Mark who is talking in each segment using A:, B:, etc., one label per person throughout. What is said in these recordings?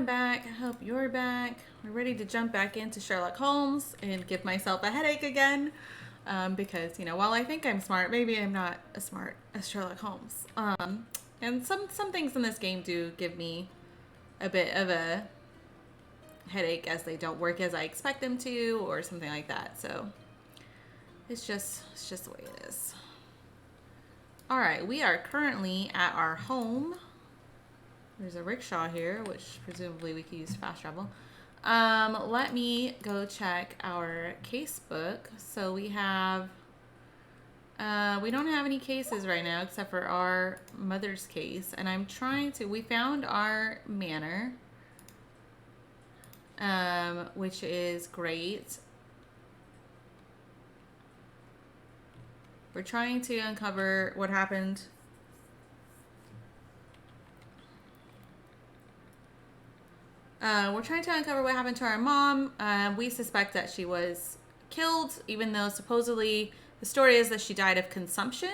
A: I'm back. I hope you're back. We're ready to jump back into Sherlock Holmes and give myself a headache again. Because, you know, while I think I'm smart, maybe I'm not as smart as Sherlock Holmes. And some things in this game do give me a bit of a headache as they don't work as I expect them to or something like that. So it's just the way it is. All right, we are currently at our home. There's a rickshaw here, which presumably we could use fast travel. Let me go check our case book. So we have, we don't have any cases right now except for our mother's case. And I'm trying to, we found our manor, which is great. We're trying to uncover what happened. We're trying to uncover what happened to our mom. We suspect that she was killed, even though supposedly the story is that she died of consumption.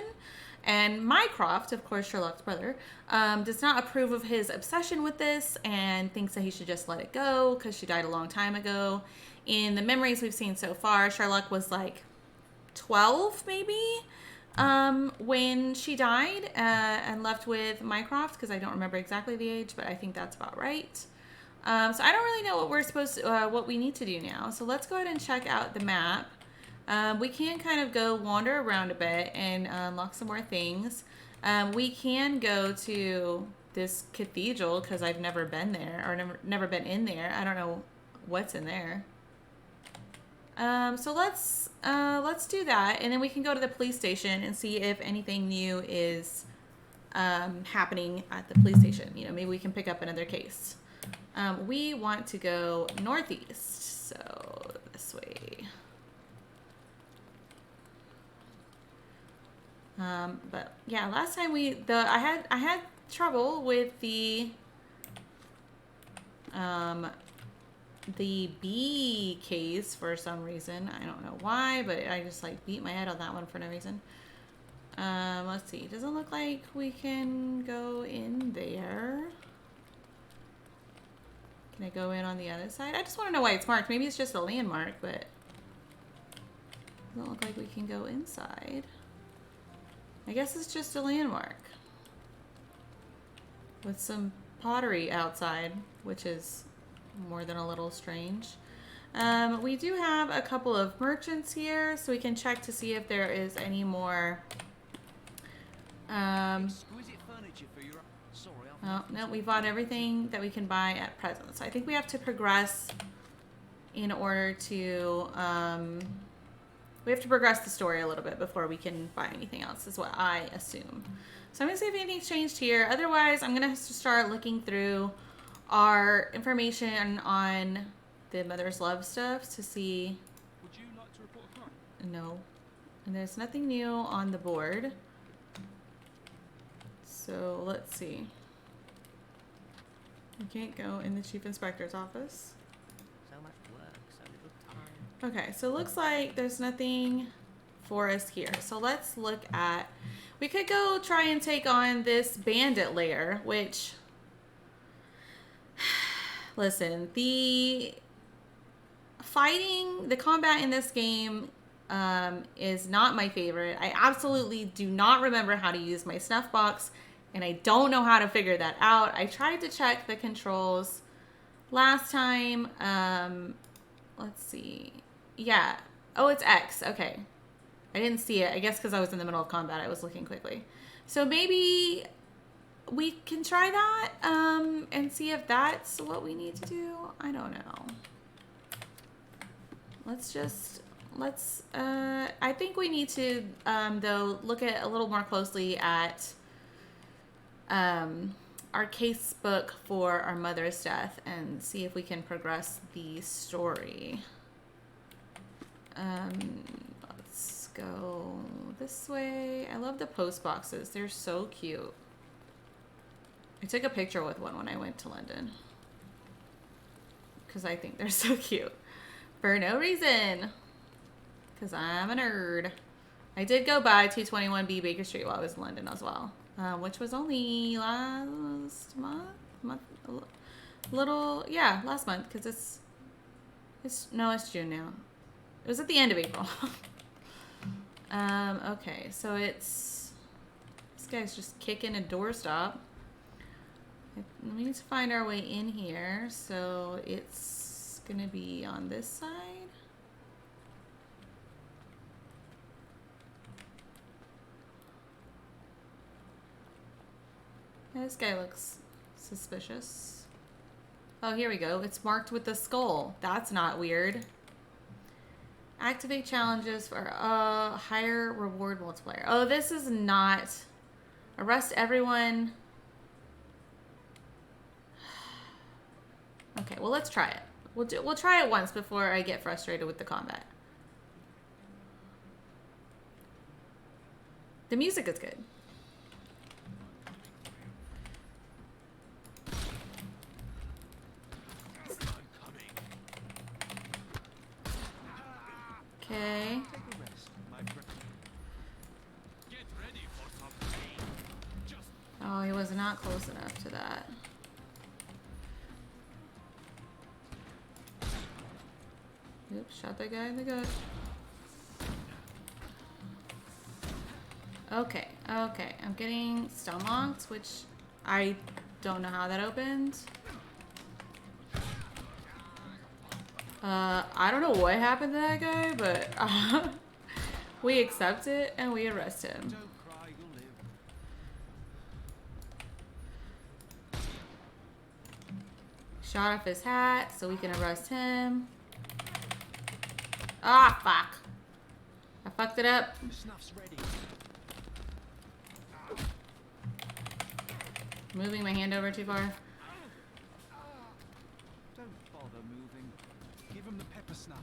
A: And Mycroft, of course, Sherlock's brother, does not approve of his obsession with this and thinks that he should just let it go because she died a long time ago. In the memories we've seen so far, Sherlock was like 12 maybe when she died and left with Mycroft, because I don't remember exactly the age, but I think that's about right. So I don't really know what we're supposed to, what we need to do now. So let's go ahead and check out the map. We can kind of go wander around a bit and unlock some more things. We can go to this cathedral because I've never been there or never been in there. I don't know what's in there. So let's do that, and then we can go to the police station and see if anything new is happening at the police station. You know, maybe we can pick up another case. We want to go northeast, so this way. But yeah, last time I had trouble with the B case for some reason. I don't know why, but I just like beat my head on that one for no reason. Let's see. Doesn't look like we can go in there. Can I go in on the other side? I just want to know why it's marked. Maybe it's just a landmark, but doesn't look like we can go inside. I guess it's just a landmark with some pottery outside, which is more than a little strange. We do have a couple of merchants here, so we can check to see if there is any more. Oh, no, we bought everything that we can buy at present. So I think we have to progress in order to, we have to progress the story a little bit before we can buy anything else, is what I assume. So I'm going to see if anything's changed here. Otherwise, I'm going to have to start looking through our information on the Mother's Love stuff to see.
B: Would you like to report a crime?
A: No. And there's nothing new on the board. So let's see. We can't go in the Chief Inspector's office.
C: So much work, so little time.
A: Okay, so it looks like there's nothing for us here. So let's look at, we could go try and take on this bandit lair, which, listen, the combat in this game is not my favorite. I absolutely do not remember how to use my snuff box, and I don't know how to figure that out. I tried to check the controls last time. Let's see. Yeah. Oh, it's X. Okay. I didn't see it. I guess because I was in the middle of combat, I was looking quickly. So maybe we can try that and see if that's what we need to do. I don't know. I think we need to, though, look at a little more closely at our case book for our mother's death and see if we can progress the story. Let's go this way. I love the post boxes. They're so cute. I took a picture with one when I went to London because I think they're so cute for no reason, because I'm a nerd. I did go by 221B Baker Street while I was in London as well, which was only last month, little, yeah, last month, because it's June now. It was at the end of April. Okay, so this guy's just kicking a doorstop. We need to find our way in here, so it's gonna be on this side. Yeah, this guy looks suspicious. Oh, here we go. It's marked with the skull. That's not weird. Activate challenges for a higher reward multiplier. Oh, this is not. Arrest everyone. Okay, well, let's try it. We'll try it once before I get frustrated with the combat. The music is good. Okay. Oh, he was not close enough to that. Oops, shot that guy in the gut. Okay, okay. I'm getting stun locked, which I don't know how that opened. I don't know what happened to that guy, but we accept it and we arrest him. Shot off his hat so we can arrest him. Ah, fuck. I fucked it up. Moving my hand over too far.
B: Don't bother moving. Give him the pepper snuff.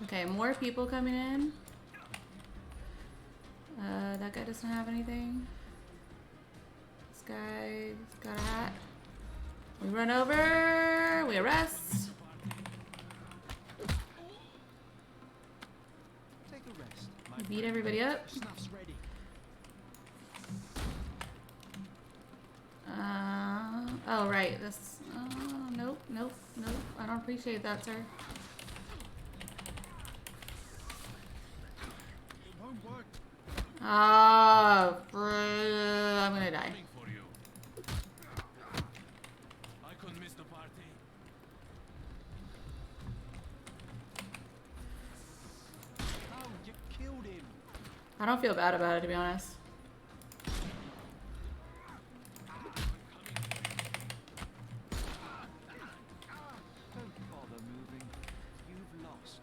A: Okay, more people coming in. That guy doesn't have anything. This guy's got a hat. We run over. We arrest.
B: Take a rest.
A: We beat everybody up.
B: Snuff's ready.
A: Oh, right. This. Nope, nope, nope. I don't appreciate that, sir.
B: It won't work.
A: Oh, I'm gonna die.
B: I couldn't miss the party. Oh, you killed him.
A: I don't feel bad about it, to be honest.
B: Don't bother moving. You've lost.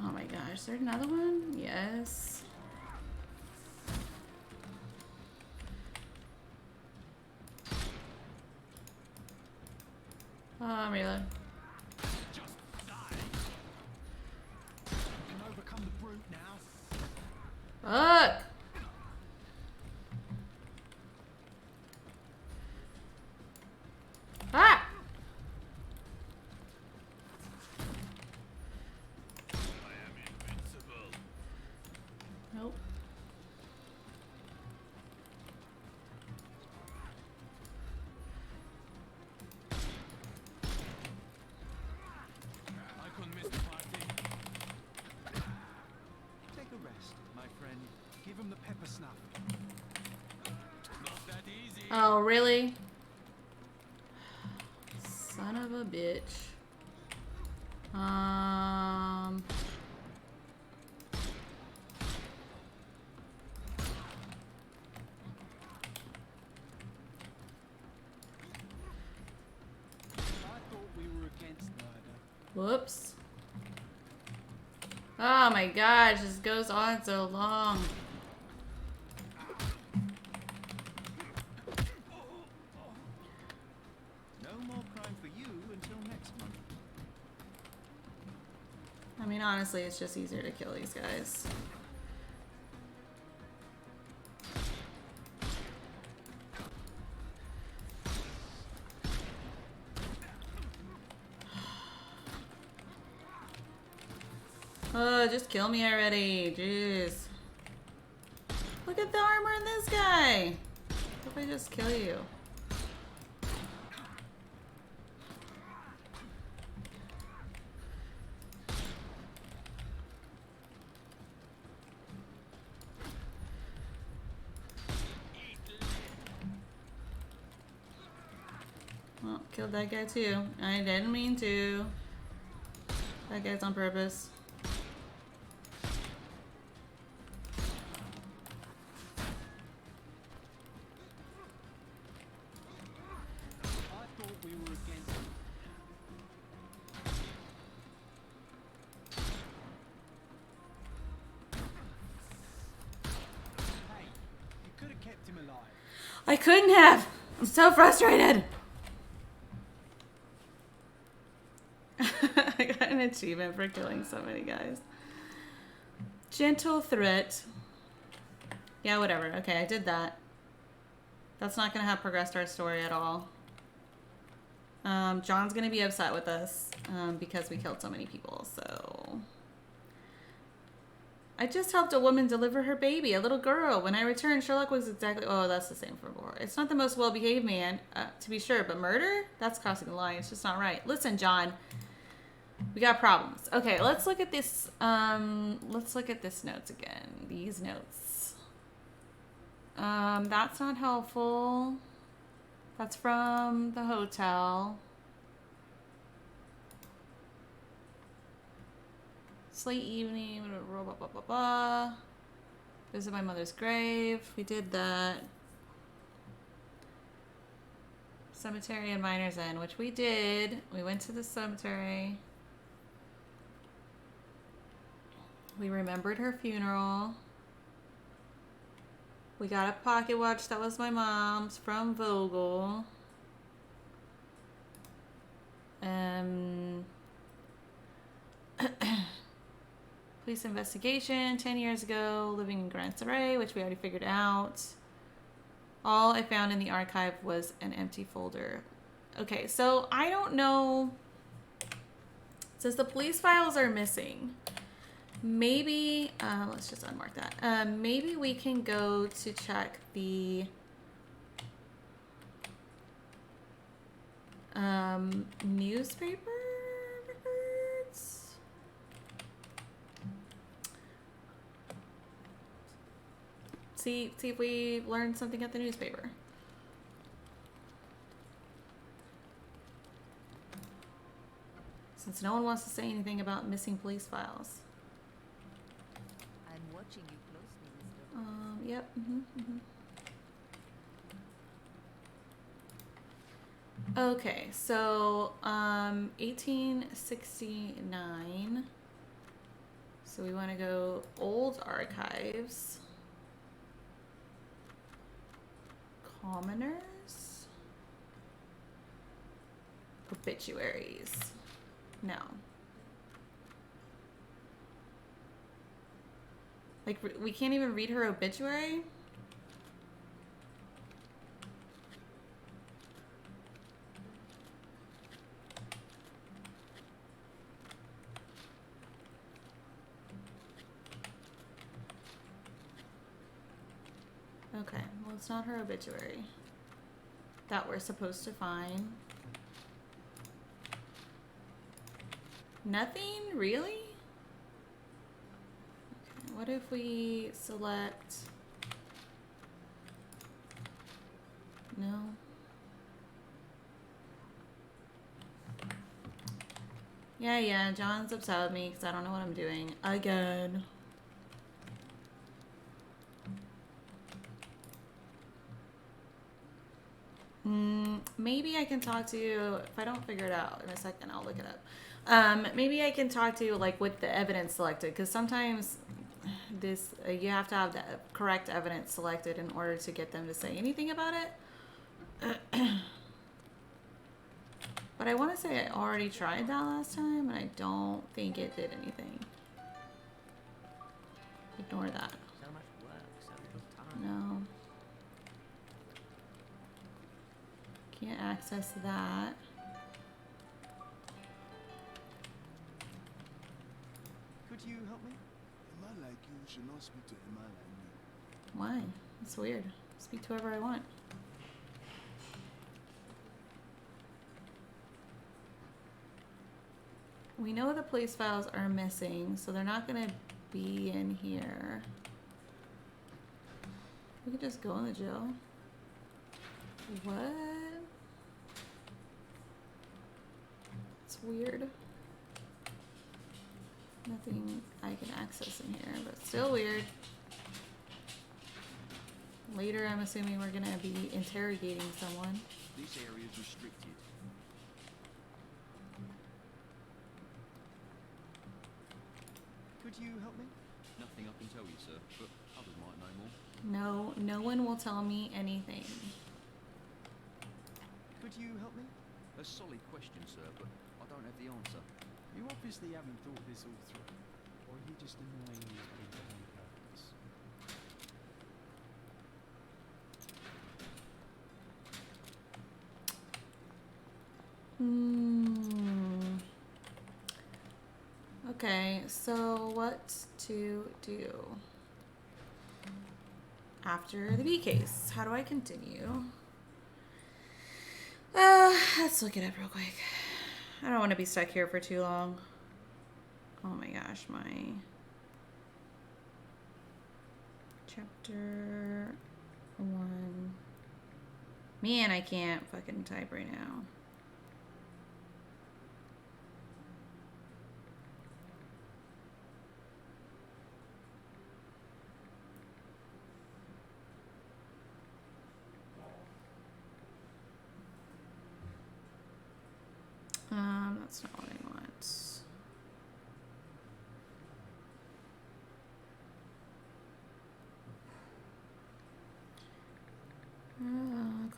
A: Oh my gosh, is there another one? Yes. Reload.
B: Just die. You can overcome the brute now.
A: Fuck! Ah!
B: I am invincible.
A: Nope.
B: I couldn't miss the party. Take a rest, my friend. Give him the pepper snuff. Not that easy.
A: Oh, really? Son of a bitch.
B: I thought we were against murder.
A: Whoops. Oh my gosh, this goes on so long.
B: No more crime for you until next month.
A: I mean, honestly, it's just easier to kill these guys. Oh, just kill me already. Jeez. Look at the armor in this guy. What if I just kill you? Well, killed that guy too. I didn't mean to. That guy's on purpose.
B: I thought we were against. Hey, you could have kept him alive.
A: I couldn't have. I'm so frustrated. I got an achievement for killing so many guys. Gentle threat. Yeah, whatever. Okay, I did that. That's not gonna have progressed our story at all. John's gonna be upset with us because we killed so many people, so... I just helped a woman deliver her baby, a little girl. When I returned, Sherlock was exactly... Oh, that's the same for before. It's not the most well-behaved man, to be sure, but murder? That's crossing the line. It's just not right. Listen, John. We got problems. Okay, let's look at this. Let's look at this notes again. These notes. That's not helpful. That's from the hotel. Late evening, blah, blah, blah, blah, blah. Visit my mother's grave. We did that. Cemetery and Miner's End, which we did. We went to the cemetery. We remembered her funeral. We got a pocket watch that was my mom's from Vogel. Police investigation 10 years ago, living in Grand Saray, which we already figured out. All I found in the archive was an empty folder. Okay, so I don't know. It says the police files are missing. Maybe, let's just unmark that. Maybe we can go to check the newspaper records. See if we learned something at the newspaper. Since no one wants to say anything about missing police files.
C: I'm watching you closely, Mr.
A: Yep. Okay, so 1869. So we want to go old archives. Commoners. Obituaries. No. Like, we can't even read her obituary? Okay, well, it's not her obituary that we're supposed to find. Nothing? Really? Okay, what if we select... No. Yeah, John's upset with me because I don't know what I'm doing. Again. Maybe I can talk to you, if I don't figure it out in a second, I'll look it up. Maybe I can talk to you like with the evidence selected, because sometimes this you have to have the correct evidence selected in order to get them to say anything about it. But I want to say I already tried that last time, and I don't think it did anything. Ignore that.
C: So much work, so little time.
A: No. Can't access that.
B: Could you help me?
D: A man like you should not speak to a man like me.
A: Why? That's weird. Speak to whoever I want. We know the police files are missing, so they're not gonna be in here. We could just go in the jail. What? It's weird. Nothing I can access in here, but still weird. Later, I'm assuming we're gonna be interrogating someone.
B: This area is restricted. Could you help me? Nothing I can tell you, sir, but others might know more.
A: No, no one will tell me anything.
B: Could you help me? A solid question, sir, but I don't have the answer. You obviously haven't thought this all through. Or are you just annoying these people on purpose?
A: Okay, so what to do after the B case? How do I continue? Let's look it up real quick. I don't want to be stuck here for too long. Oh my gosh, my chapter 1. Man, I can't fucking type right now. That's not what I want.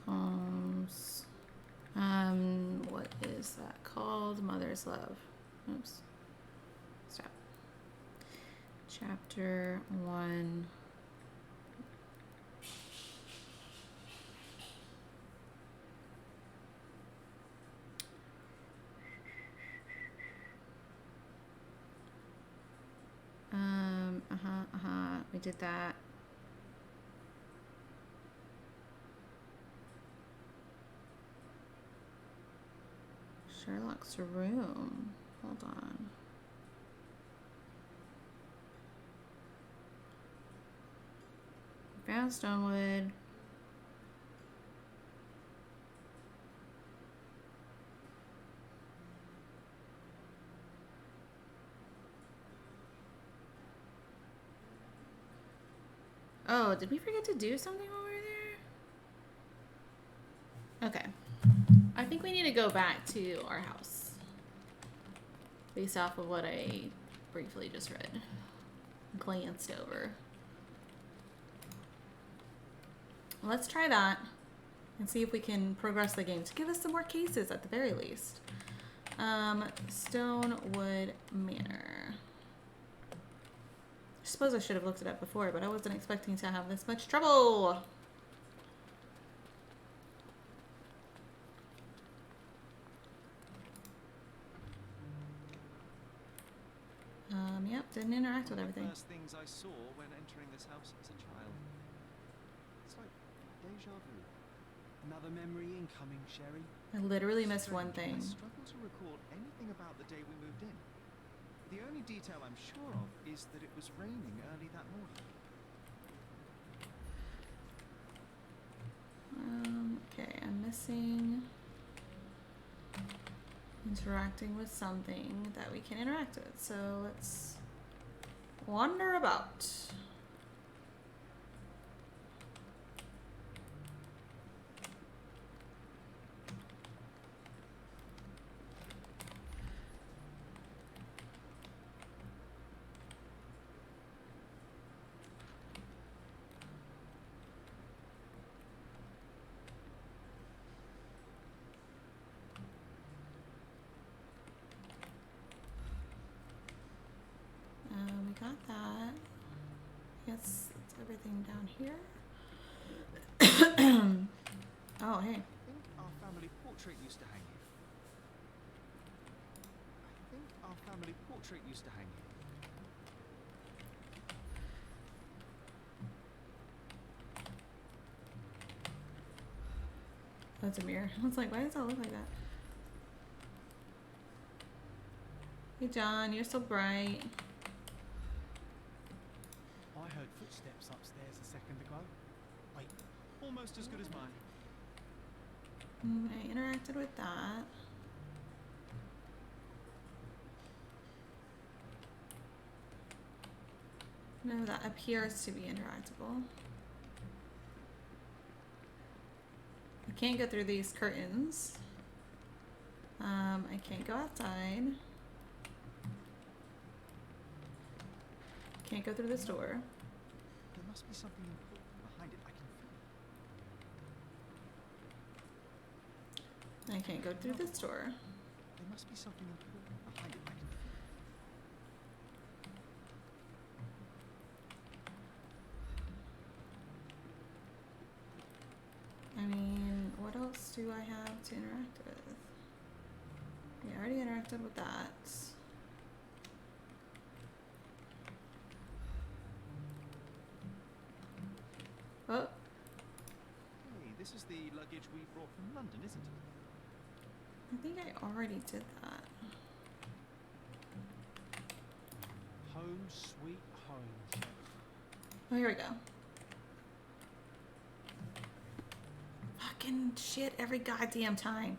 A: Holmes. What is that called? Mother's Love. Oops. Stop. Chapter 1. We did that. Sherlock's room. Hold on. Found Stonewood. Oh, did we forget to do something while we were there? Okay. I think we need to go back to our house. Based off of what I briefly just read. Glanced over. Let's try that. And see if we can progress the game to give us some more cases at the very least. Stonewood Manor. I suppose I should have looked it up before, but I wasn't expecting to have this much trouble. Yep, didn't interact with everything.
B: First things I saw when entering this house as a child. It's like deja vu. Another memory incoming, Sherry.
A: I literally missed one
B: Strange,
A: thing.
B: I struggle to recall anything about the day we moved in. The only detail I'm sure of is that it was raining early that morning.
A: Okay, I'm missing interacting with something that we can interact with. So let's wander about. We got that. Yes, that's everything down here. Oh, hey.
B: I think our family portrait used to hang here.
A: That's a mirror. I was like, why does that look like that? Hey John, you're so bright.
D: I heard footsteps upstairs a second ago. Wait, almost as good as mine.
A: I interacted with that. No, that appears to be interactable. I can't go through these curtains. I can't go outside. Can't go through this door.
B: There must be something important behind it. I can feel it.
A: I can't go through this door.
B: There must be something important behind it. I can feel it.
A: I mean, what else do I have to interact with? Yeah, I already interacted with that. Oh,
B: Hey, this is the luggage we brought from London, isn't it?
A: I think I already did that.
D: Home sweet home.
A: Oh, here we go. Fucking shit every goddamn time.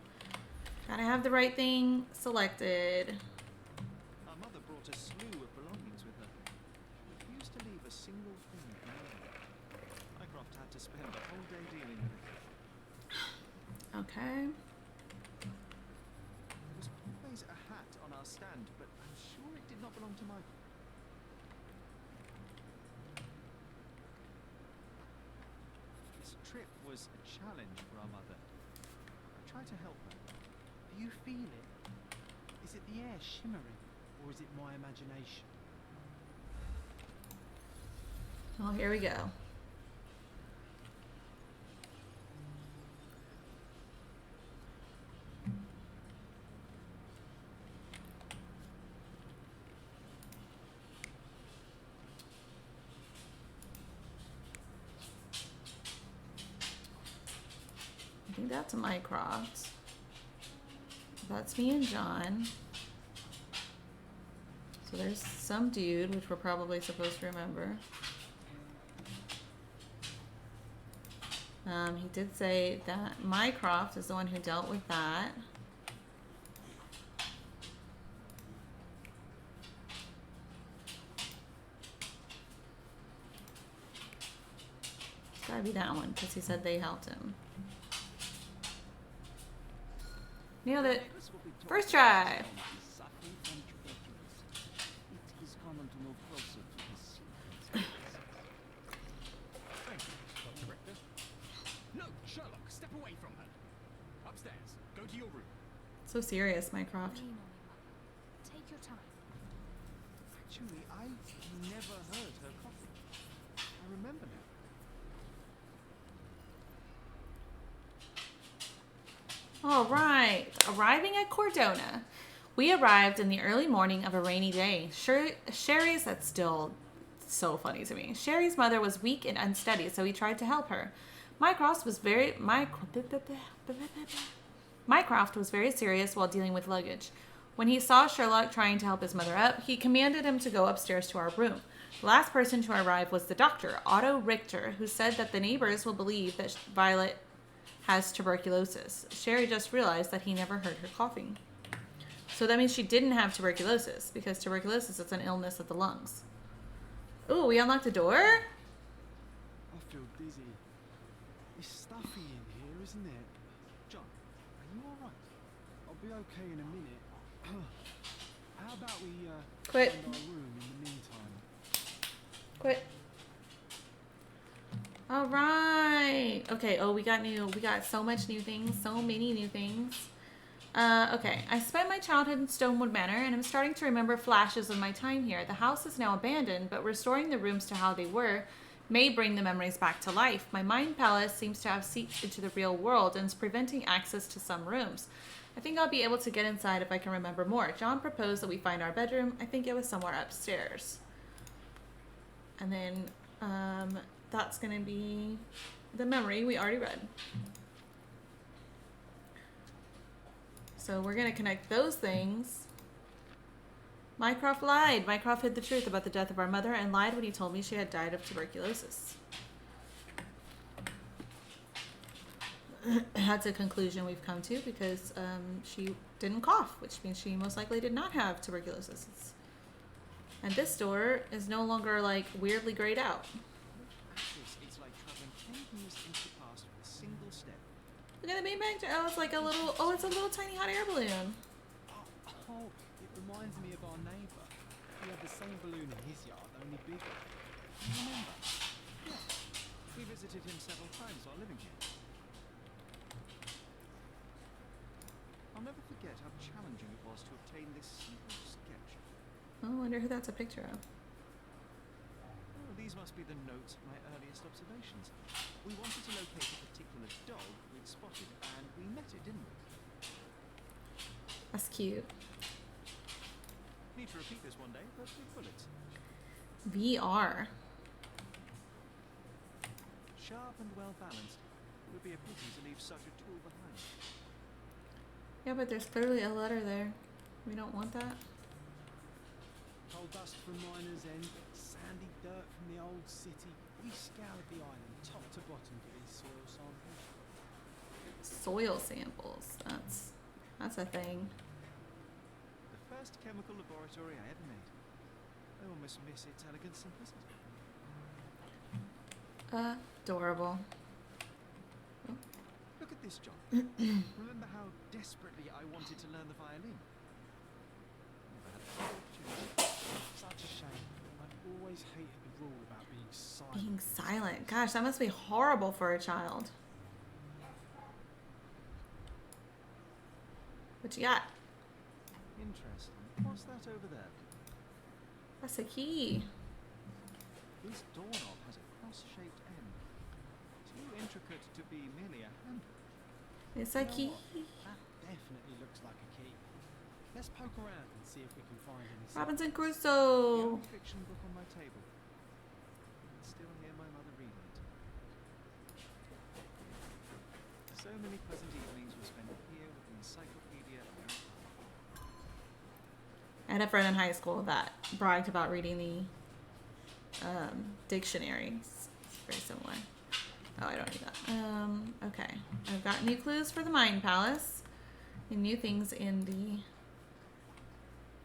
A: Gotta have the right thing selected.
B: Our mother brought a slew of belongings with her. She refused to leave a single thing behind. Mycroft had to spend the whole day dealing with it.
A: Okay.
B: There was always a hat on our stand, but I'm sure it did not belong to Mycroft. This trip was a challenge for our mother. I tried to help her.
D: Do you feel it? Is it the air shimmering, or is it my imagination?
A: Well, here we go. I think that's Mycroft. That's me and John. So there's some dude, which we're probably supposed to remember. He did say that Mycroft is the one who dealt with that. It's gotta be that one, because he said they helped him. Nailed it. First try.
B: No, Sherlock, step away from her. Upstairs. Go to your room.
A: So serious, Mycroft.
C: Lean on me, Mother. Take your time.
B: Actually, I never heard her coughing. I remember now.
A: All right, arriving at Cordona. We arrived in the early morning of a rainy day. Sherry's, that's still so funny to me. Sherry's mother was weak and unsteady, so we tried to help her. Mycroft was very serious while dealing with luggage. When he saw Sherlock trying to help his mother up, he commanded him to go upstairs to our room. The last person to arrive was the doctor, Otto Richter, who said that the neighbors will believe that Violet has tuberculosis. Sherry just realized that he never heard her coughing. So that means she didn't have tuberculosis, because tuberculosis is an illness of the lungs. Ooh, we unlocked a door?
D: I feel dizzy. It's stuffy in here, isn't it?
B: John, are you alright?
D: I'll be okay in a minute. How about we
A: Quit.
D: find our room in the meantime?
A: Quit. All right. Okay. Oh, we got so much new things, so many new things. Okay. I spent my childhood in Stonewood Manor, and I'm starting to remember flashes of my time here. The house is now abandoned, but restoring the rooms to how they were may bring the memories back to life. My mind palace seems to have seeped into the real world and is preventing access to some rooms. I think I'll be able to get inside if I can remember more. John proposed that we find our bedroom. I think it was somewhere upstairs. And then, that's going to be the memory we already read. So we're gonna connect those things. Mycroft lied. Mycroft hid the truth about the death of our mother and lied when he told me she had died of tuberculosis. That's a conclusion we've come to because she didn't cough, which means she most likely did not have tuberculosis. And this door is no longer like weirdly grayed out.
B: It's like traveling 10 years into the past with a single step.
A: Look at the Big Bang. Oh, it's like a little. Oh, it's a little tiny hot air balloon.
D: Oh, it reminds me of our neighbour. He had the same balloon in his yard, only bigger. Do you remember?
B: Yeah. We visited him several times while living here. I'll never forget how challenging it was to obtain this simple sketch.
A: Oh, I wonder who that's a picture of.
B: Oh, these must be the notes of my earliest observations. We wanted to locate a particular dog we'd spotted, and we met it, didn't we?
A: That's cute.
B: Need to repeat this one day, but with bullets.
A: VR.
B: Sharp and well balanced. It would be a pity to leave such a tool behind.
A: Yeah, but there's clearly a letter there. We don't want that.
D: Coal dust from Miner's End, sandy dirt from the old city. We scoured the island top to bottom for these soil samples.
A: Soil samples. That's a thing.
B: The first chemical laboratory I ever made. I almost miss its elegant simplicity.
A: Adorable.
B: Look at this, John. Remember how desperately I wanted to learn the violin? Never had the opportunity.
D: Such a shame. I've always hated the rule about being silent.
A: Being silent. Gosh, that must be horrible for a child. What you got?
B: Interesting. What's that over there?
A: That's a key.
B: This doorknob has a cross-shaped end. Too intricate to be merely a handle.
A: It's a key.
D: That definitely looks like a key. Let's poke around and see if we can find any.
A: Robinson
B: The
A: Crusoe.
B: only fiction book on my table. I can still hear my mother reading it. So many pleasant evenings were spent here with the encyclopedia.
A: I had a friend in high school that bragged about reading the dictionary. It's very similar. Oh, I don't need that. Okay. I've got new clues for the Mind Palace and new things in the...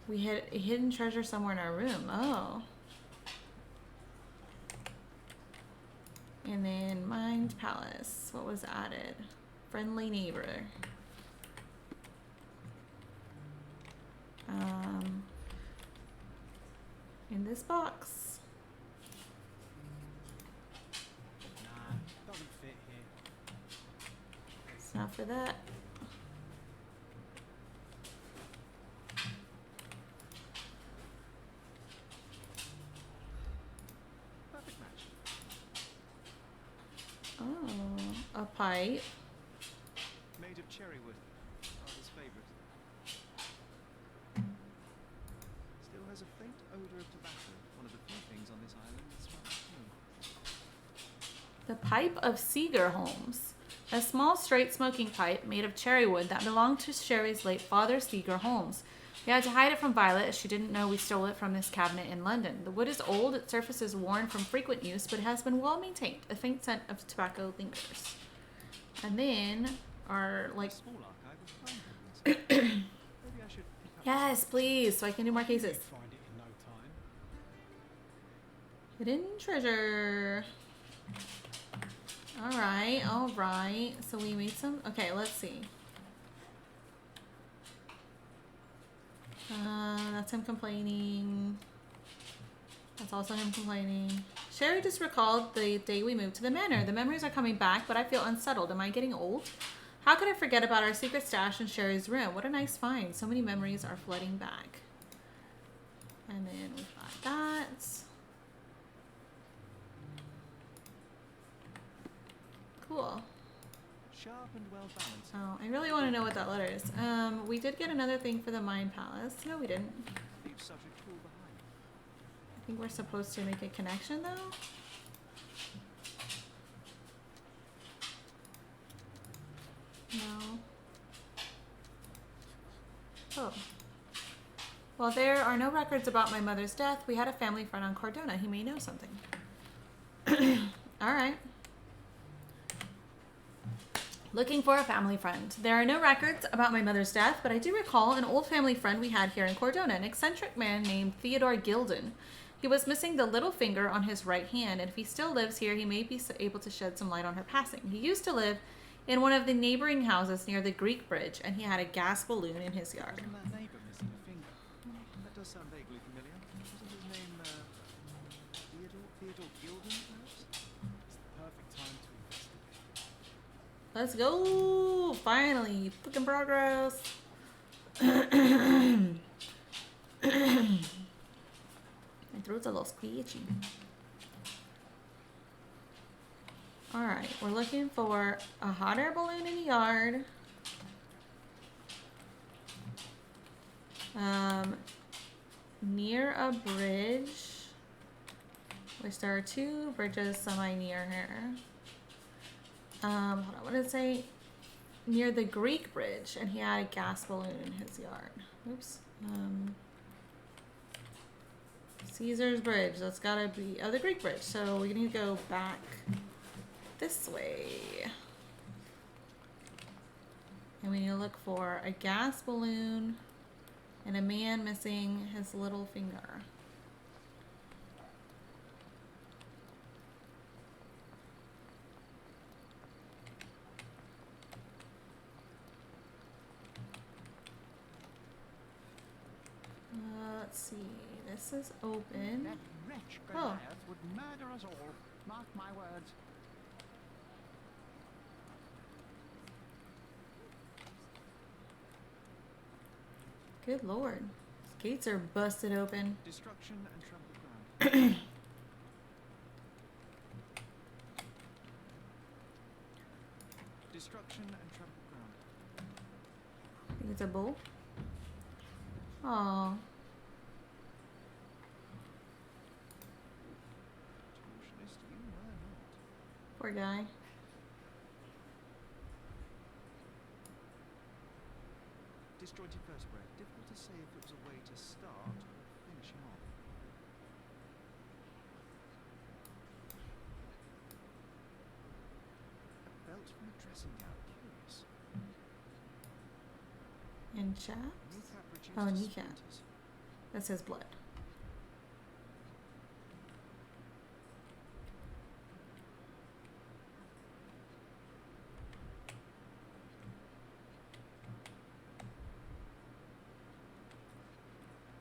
A: We hid a hidden treasure somewhere in our room. Oh. And then Mind Palace. What was added? Friendly neighbor. In this box.
D: Nah, doesn't fit here.
A: It's not for that.
B: Perfect match.
A: Oh, a pipe.
B: Made of cherry wood. Father's favourite. Still has a faint odour of tobacco. One of the few things on this island that smells clean.
A: The pipe of Seeger Holmes. A small straight smoking pipe made of cherry wood that belonged to Sherry's late father, Seeger Holmes. We had to hide it from Violet as she didn't know we stole it from this cabinet in London. The wood is old, its surface is worn from frequent use, but it has been well maintained. A faint scent of tobacco lingers. And then our
B: A
A: like
B: small archive of crime evidence. Maybe I should pick up
A: yes, please, so I can do more cases.
D: Find it in no time.
A: Hidden treasure. All right. So we made some. Okay, let's see. That's him complaining. That's also him complaining. Sherry just recalled the day we moved to the manor. The memories are coming back, but I feel unsettled. Am I getting old? How could I forget about our secret stash in Sherry's room? What a nice find. So many memories are flooding back. And then we've got that. Cool.
B: sharp and well balanced.
A: Oh, I really want to know what that letter is. We did get another thing for the Mind Palace. No, we didn't.
B: Leave such a tool behind.
A: I think we're supposed to make a connection, though. No. Oh. Well, there are no records about my mother's death. We had a family friend on Cardona. He may know something. All right. Looking for a family friend. There are no records about my mother's death, but I do recall an old family friend we had here in Cardona, an eccentric man named Theodore Gilded. He was missing the little finger on his right hand, and if he still lives here, he may be able to shed some light on her passing. He used to live in one of the neighboring houses near the Greek bridge, and he had a gas balloon in his yard.
B: Wasn't that neighbour missing a finger? That does sound vaguely familiar. Wasn't his name, Theodore Gilded, perhaps?
D: It's the perfect time to investigate.
A: Let's go! Finally, fucking progress. My throat's a little squeegee. Alright, we're looking for a hot air balloon in the yard. Near a bridge, which there are two bridges semi-near here. Hold on, what did it say? Near the Greek bridge, and he had a gas balloon in his yard. Oops. Caesar's Bridge. That's gotta be the Greek bridge. So we need to go back this way, and we need to look for a gas balloon and a man missing his little finger. Let's see. This is open.
B: That wretch
A: Oh.
B: Goliath would murder us all. Mark my words.
A: Good lord. These gates are busted open.
B: Destruction and trampled ground. Destruction and trampled ground.
A: I think it's a bull. Oh,
B: Torsionist, you were not.
A: poor guy.
B: Disjointed vertebrae. Difficult to say if it was a way to start or finish him off. A belt from a dressing gown. Curious.
A: And chaps?
B: Kneecap reduced
A: Oh,
B: to
A: kneecap.
B: splinters.
A: That says blood.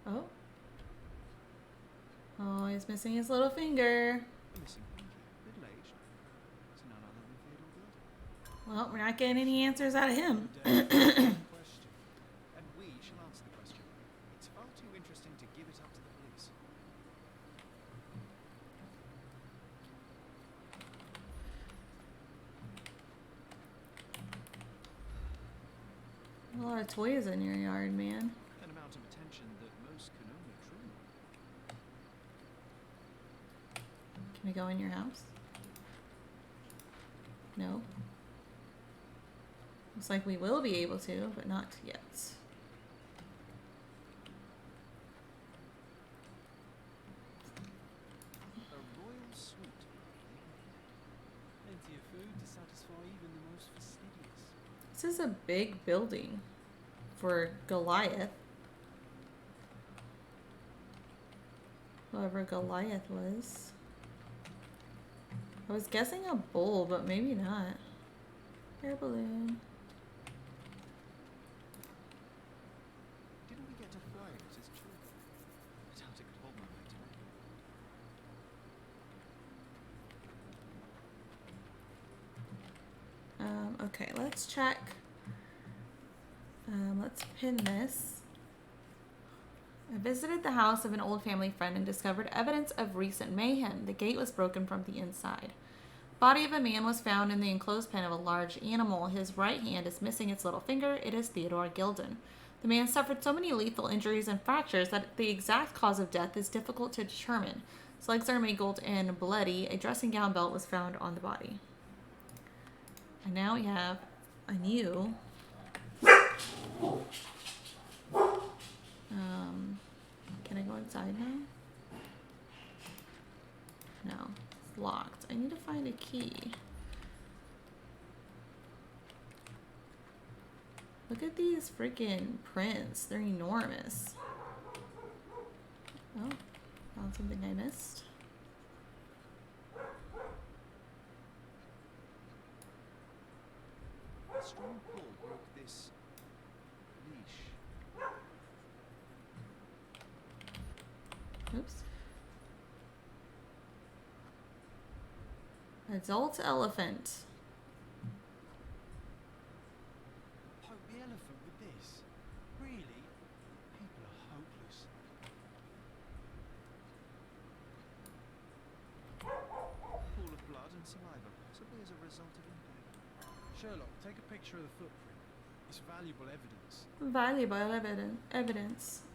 A: Oh. Oh, he's missing his little finger.
B: A missing finger. Middle-aged. It's none other than Theodore Gilded.
A: Well, we're not getting any answers out of him.
D: Question.
B: And we shall answer the question. It's far too interesting to give it up to the police.
A: A lot of toys in your yard, man.
B: An amount of attention that most can only dream of.
A: Can we go in your house? No. Looks like we will be able to, but not yet.
B: A royal suite.
D: Plenty of food to satisfy even the most fastidious.
A: This is a big building for Goliath. Whoever Goliath was. I was guessing a bull, but maybe not. Air balloon.
B: Didn't we get to fly it as children? I doubt it could hold my weight today.
A: Okay, let's check. Let's pin this. I visited the house of an old family friend and discovered evidence of recent mayhem. The gate was broken from the inside. Body of a man was found in the enclosed pen of a large animal. His right hand is missing its little finger. It is Theodore Gilded. The man suffered so many lethal injuries and fractures that the exact cause of death is difficult to determine. His legs are mangled and bloody. A dressing gown belt was found on the body. And now we have a new outside now? No, it's locked. I need to find a key. Look at these freaking prints. They're enormous. Oh, found something I missed.
B: A strong pull broke this leash.
A: Oops. Adult elephant.
D: Poke the elephant with this? Really? People are hopeless.
B: Pool of blood and saliva, possibly as a result of impact.
D: Sherlock, take a picture of the footprint. It's valuable evidence.
A: Valuable evidence.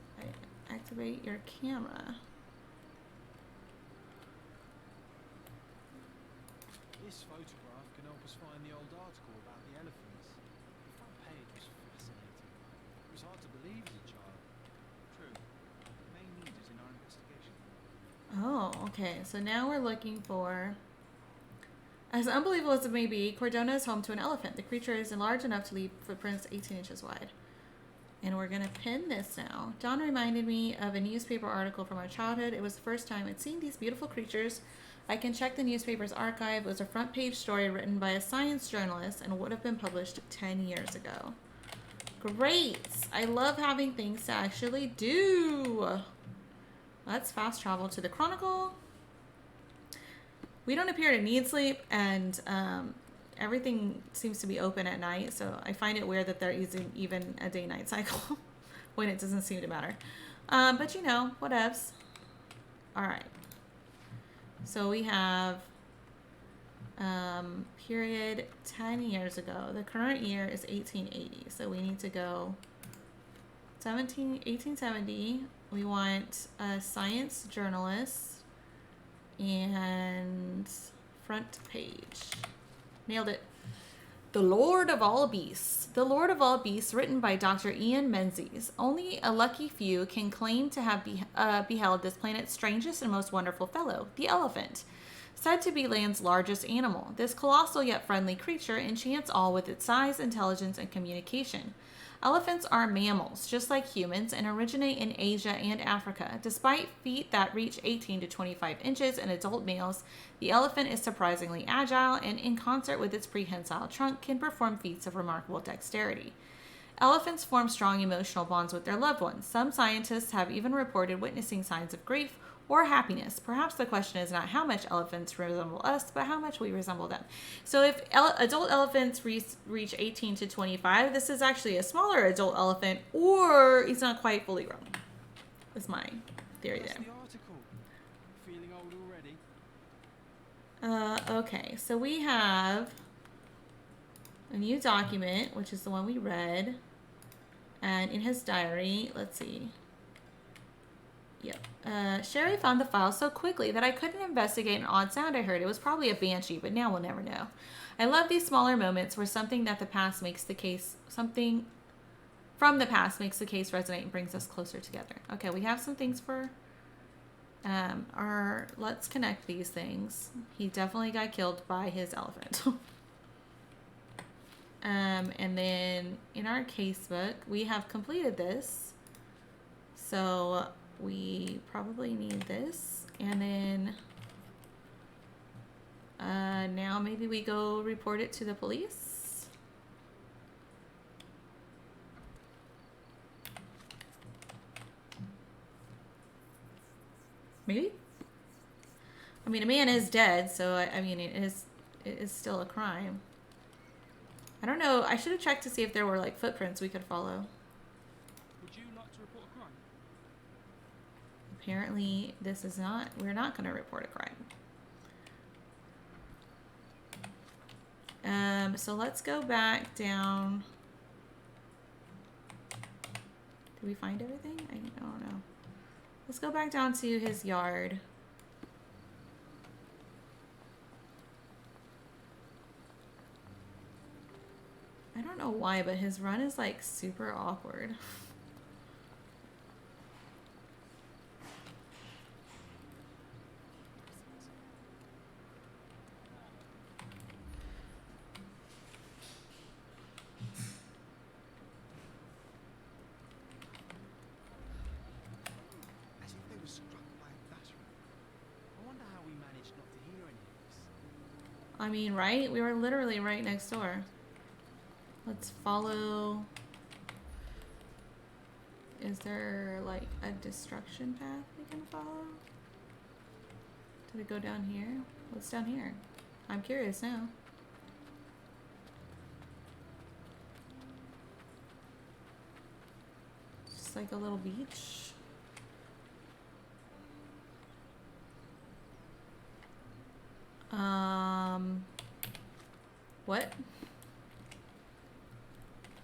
A: Activate your camera.
D: This photograph can help us find the old article about the elephants. The front page was fascinating. It was hard to believe as a child.
B: True. May need it in our investigation.
A: Oh, okay. So now we're looking for... As unbelievable as it may be, Cordona is home to an elephant. The creature is large enough to leave footprints 18 inches wide. And we're going to pin this now. John reminded me of a newspaper article from our childhood. It was the first time I'd seen these beautiful creatures. I can check the newspaper's archive. It was a front page story written by a science journalist and would have been published 10 years ago. Great! I love having things to actually do. Let's fast travel to the Chronicle. We don't appear to need sleep, and everything seems to be open at night, so I find it weird that there isn't even a day-night cycle when it doesn't seem to matter. But you know, whatevs. Alright. So we have period 10 years ago. The current year is 1880, so we need to go 1870. We want a science journalist and front page. Nailed it. The Lord of All Beasts. The Lord of All Beasts, written by Dr. Ian Menzies. Only a lucky few can claim to have beheld this planet's strangest and most wonderful fellow, the elephant. Said to be land's largest animal, this colossal yet friendly creature enchants all with its size, intelligence, and communication. Elephants are mammals, just like humans, and originate in Asia and Africa. Despite feet that reach 18 to 25 inches in adult males, the elephant is surprisingly agile and, in concert with its prehensile trunk, can perform feats of remarkable dexterity. Elephants form strong emotional bonds with their loved ones. Some scientists have even reported witnessing signs of grief or happiness. Perhaps the question is not how much elephants resemble us, but how much we resemble them. So if adult elephants reach 18 to 25, this is actually a smaller adult elephant, or he's not quite fully grown. That's my theory
D: That's
A: there.
D: the article. Feeling old already?
A: Okay, so we have a new document, which is the one we read. And in his diary, let's see. Yep. Sherry found the file so quickly that I couldn't investigate an odd sound I heard. It was probably a banshee, but now we'll never know. I love these smaller moments where something from the past makes the case resonate and brings us closer together. Okay, we have some things for let's connect these things. He definitely got killed by his elephant. And then in our casebook, we have completed this. So we probably need this. And then now maybe we go report it to the police. Maybe? I mean, a man is dead, so I mean, it is still a crime. I don't know. I should have checked to see if there were like footprints we could follow.
D: Would you like to report a crime?
A: Apparently, we're not going to report a crime. So let's go back down. Did we find everything? I don't know. Let's go back down to his yard. I don't know why, but his run is like super awkward. I mean, right? We were literally right next door. Let's follow. Is there like a destruction path we can follow? Did it go down here? What's down here? I'm curious now. Just like a little beach. What?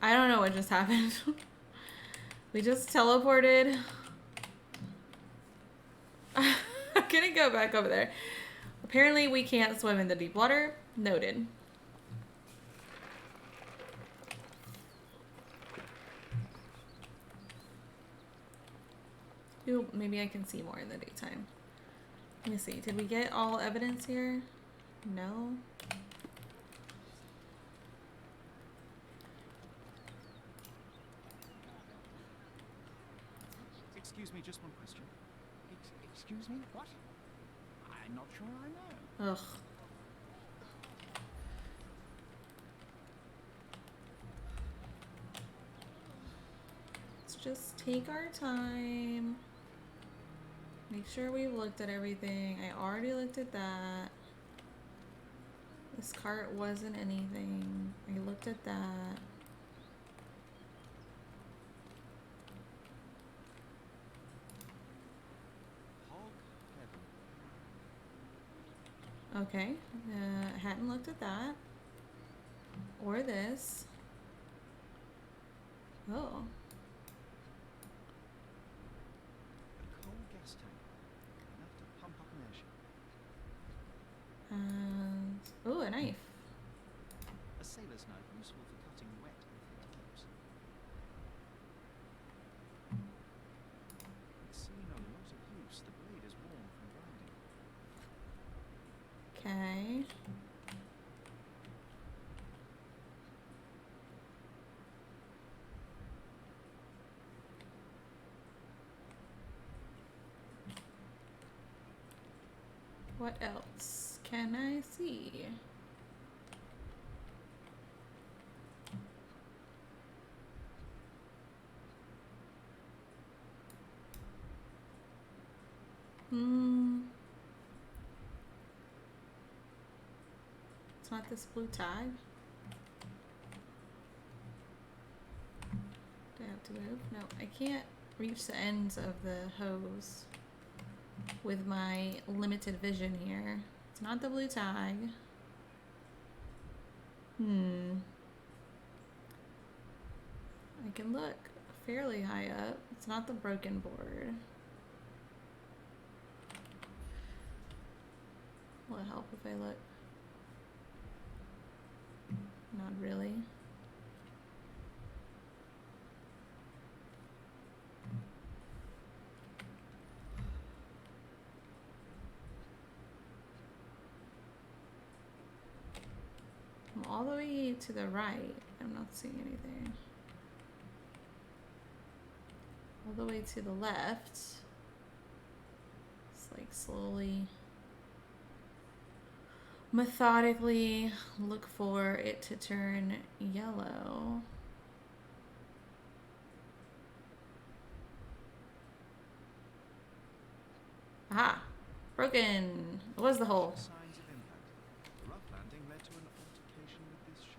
A: I don't know what just happened. We just teleported. I'm gonna go back over there. Apparently we can't swim in the deep water. Noted. Ooh, maybe I can see more in the daytime. Let me see. Did we get all evidence here? No.
B: Excuse me, just one question. Excuse me? What? I'm not sure I know.
A: Ugh. Let's just take our time. Make sure we've looked at everything. I already looked at that. This cart wasn't anything. I looked at that. Okay, hadn't looked at that. Or this. Oh.
B: A coal gas tank. Enough to pump up an airship.
A: And, oh, a knife.
B: A sailor's knife useful for cutting wet and thick types. It's seen a lot of use. The blade is worn from grinding.
A: Okay. What else can I see? It's not this blue tag. Do I have to move? No, I can't reach the ends of the hose with my limited vision here. It's not the blue tag. I can look fairly high up. It's not the broken board. Will it help if I look? Not really. I'm all the way to the right. I'm not seeing anything. All the way to the left. It's like slowly, methodically look for it to turn yellow. Aha! Broken! It was the hole.
B: Signs of impact. The rough landing led to an altercation with this shed.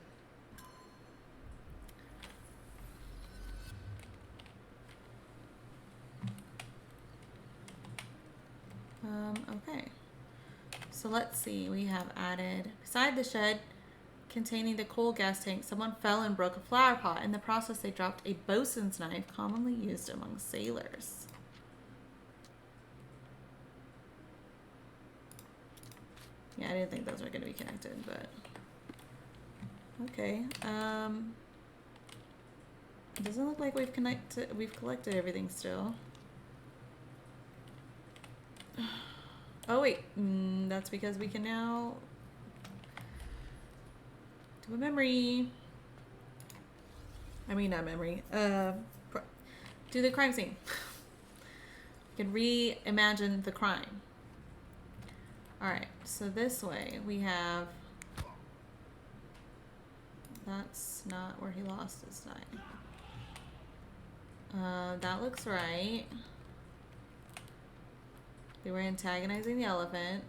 A: Okay. So let's see, we have added, beside the shed containing the coal gas tank, someone fell and broke a flower pot. In the process, they dropped a bosun's knife commonly used among sailors. Yeah, I didn't think those were going to be connected, but okay. It doesn't look like we've collected everything still. Oh wait, that's because we can now do a memory. I mean, not memory. Do the crime scene. We can reimagine the crime. All right, so this way we have That's not where he lost his knife. That looks right. They were antagonizing the elephant.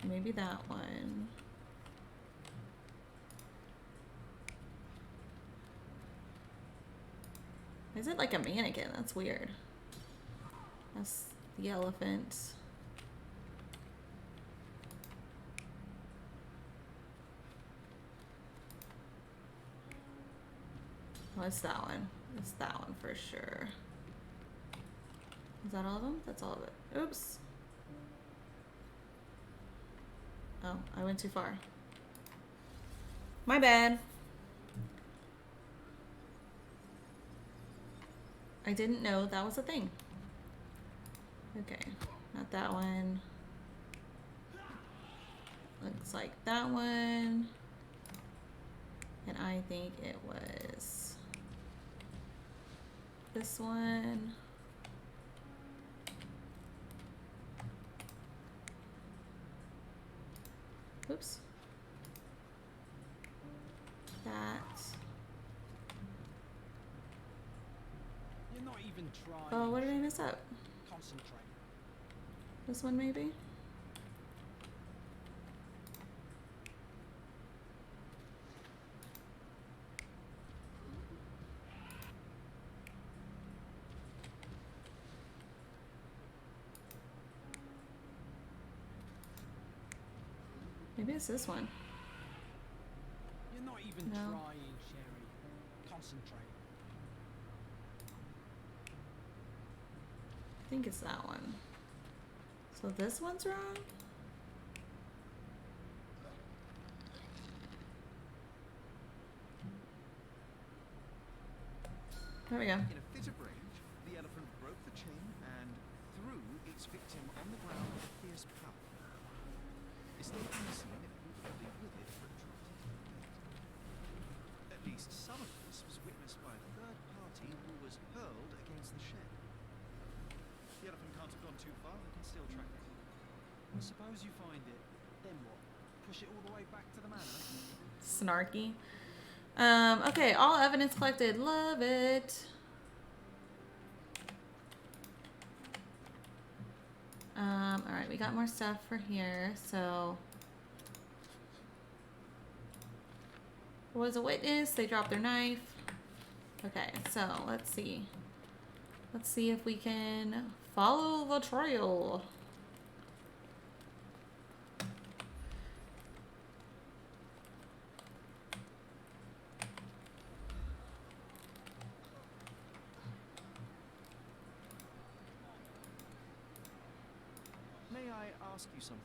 A: Maybe that one. Is it like a mannequin? That's weird. That's the elephant. Oh, it's that one. It's that one for sure. Is that all of them? That's all of it. Oops. Oh, I went too far. My bad. I didn't know that was a thing. Okay, not that one. Looks like that one. And I think it was this one. Oops. That.
D: You're not even trying.
A: Oh, what did I mess up?
D: Concentrate.
A: This one maybe? Maybe it's this one.
D: You're not even
A: No.
D: trying, Sherry. Concentrate.
A: I think it's that one. So this one's wrong? There we go.
B: In a fit of rage, the elephant broke the chain and threw its victim on the ground with fierce power. Escaping the scene, it moved with it for a trot. At least some of this was witnessed by a third party who was hurled against the shed. The elephant can't have gone too far, we can still track it.
D: Well, suppose you find it. Then what? Push it all the way back to the manor?
A: Snarky. Okay, all evidence collected. Love it. Alright, we got more stuff for here, so. Was a witness, they dropped their knife. Okay, so let's see. Let's see if we can follow the trail.
B: May I ask you something?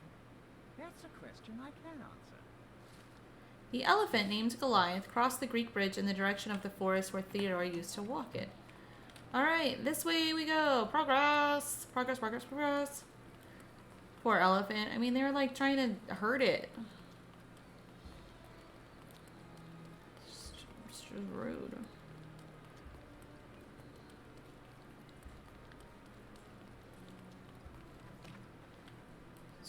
E: That's a question I can answer.
A: The elephant named Goliath crossed the Greek bridge in the direction of the forest where Theodore used to walk it. Alright, this way we go. Progress. Progress, progress, progress. Poor elephant. I mean, they were like trying to hurt it. It's just rude.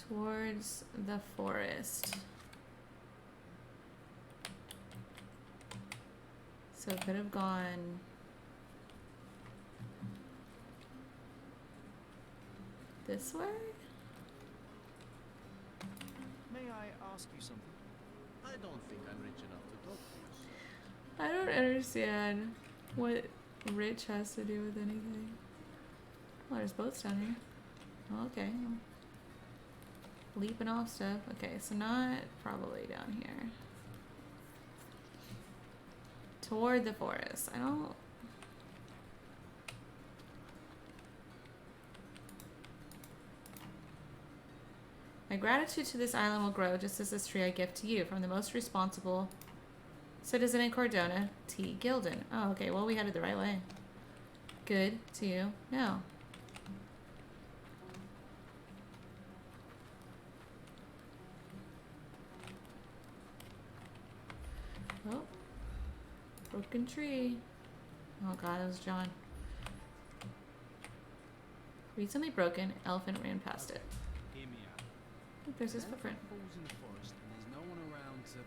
A: Towards the forest. So it could have gone this way?
B: May I ask you something?
E: I don't think I'm rich enough to talk to you, sir.
A: I don't understand what rich has to do with anything. Well, there's boats down here. Oh, okay. Leaping off stuff. Okay, so not probably down here. Toward the forest. I don't... My gratitude to this island will grow just as this tree I give to you from the most responsible citizen in Cordona, T. Gilded. Oh, okay. Well, we headed the right way. Good to know. Oh. Broken tree. Oh god, it was John. Recently broken. Elephant ran past it.
D: Hear me out.
A: Look, there's his
D: An
A: footprint.
D: elephant falls in the forest and there's no one around to...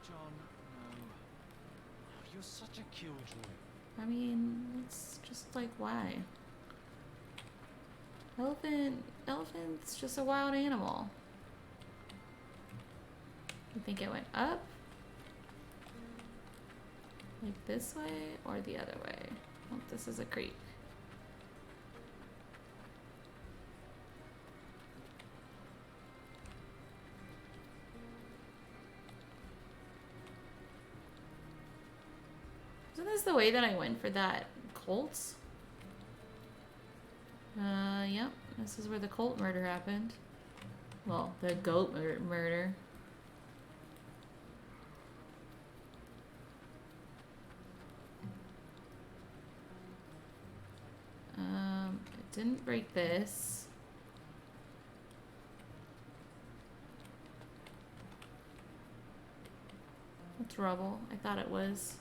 D: John, no. Oh, you're such a killjoy.
A: I mean, it's just like, why? Elephant's just a wild animal. You think it went up? Like this way or the other way? Oh, this is a creek. Isn't this the way that I went for that Colts? Yep. This is where the Colt murder happened. Well, the goat murder. It didn't break this. It's rubble. I thought it was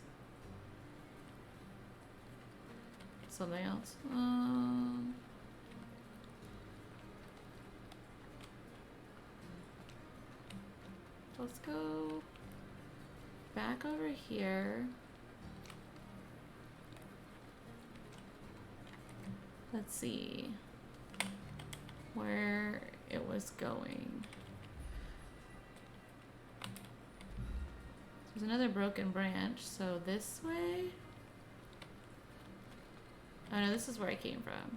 A: something else. Let's go back over here. Let's see where it was going. There's another broken branch, so this way. Oh no, this is where I came from.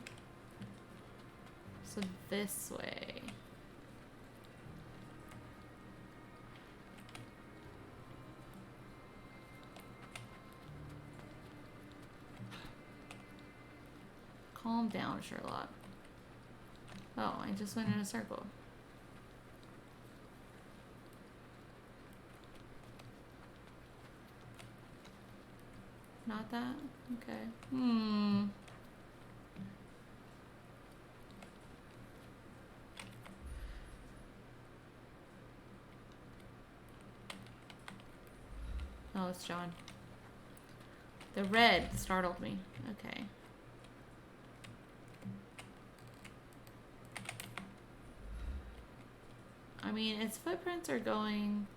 A: So this way. Calm down, Sherlock. Oh, I just went in a circle. Not that? Okay. Oh, it's John. The red startled me. Okay. I mean, its footprints are going...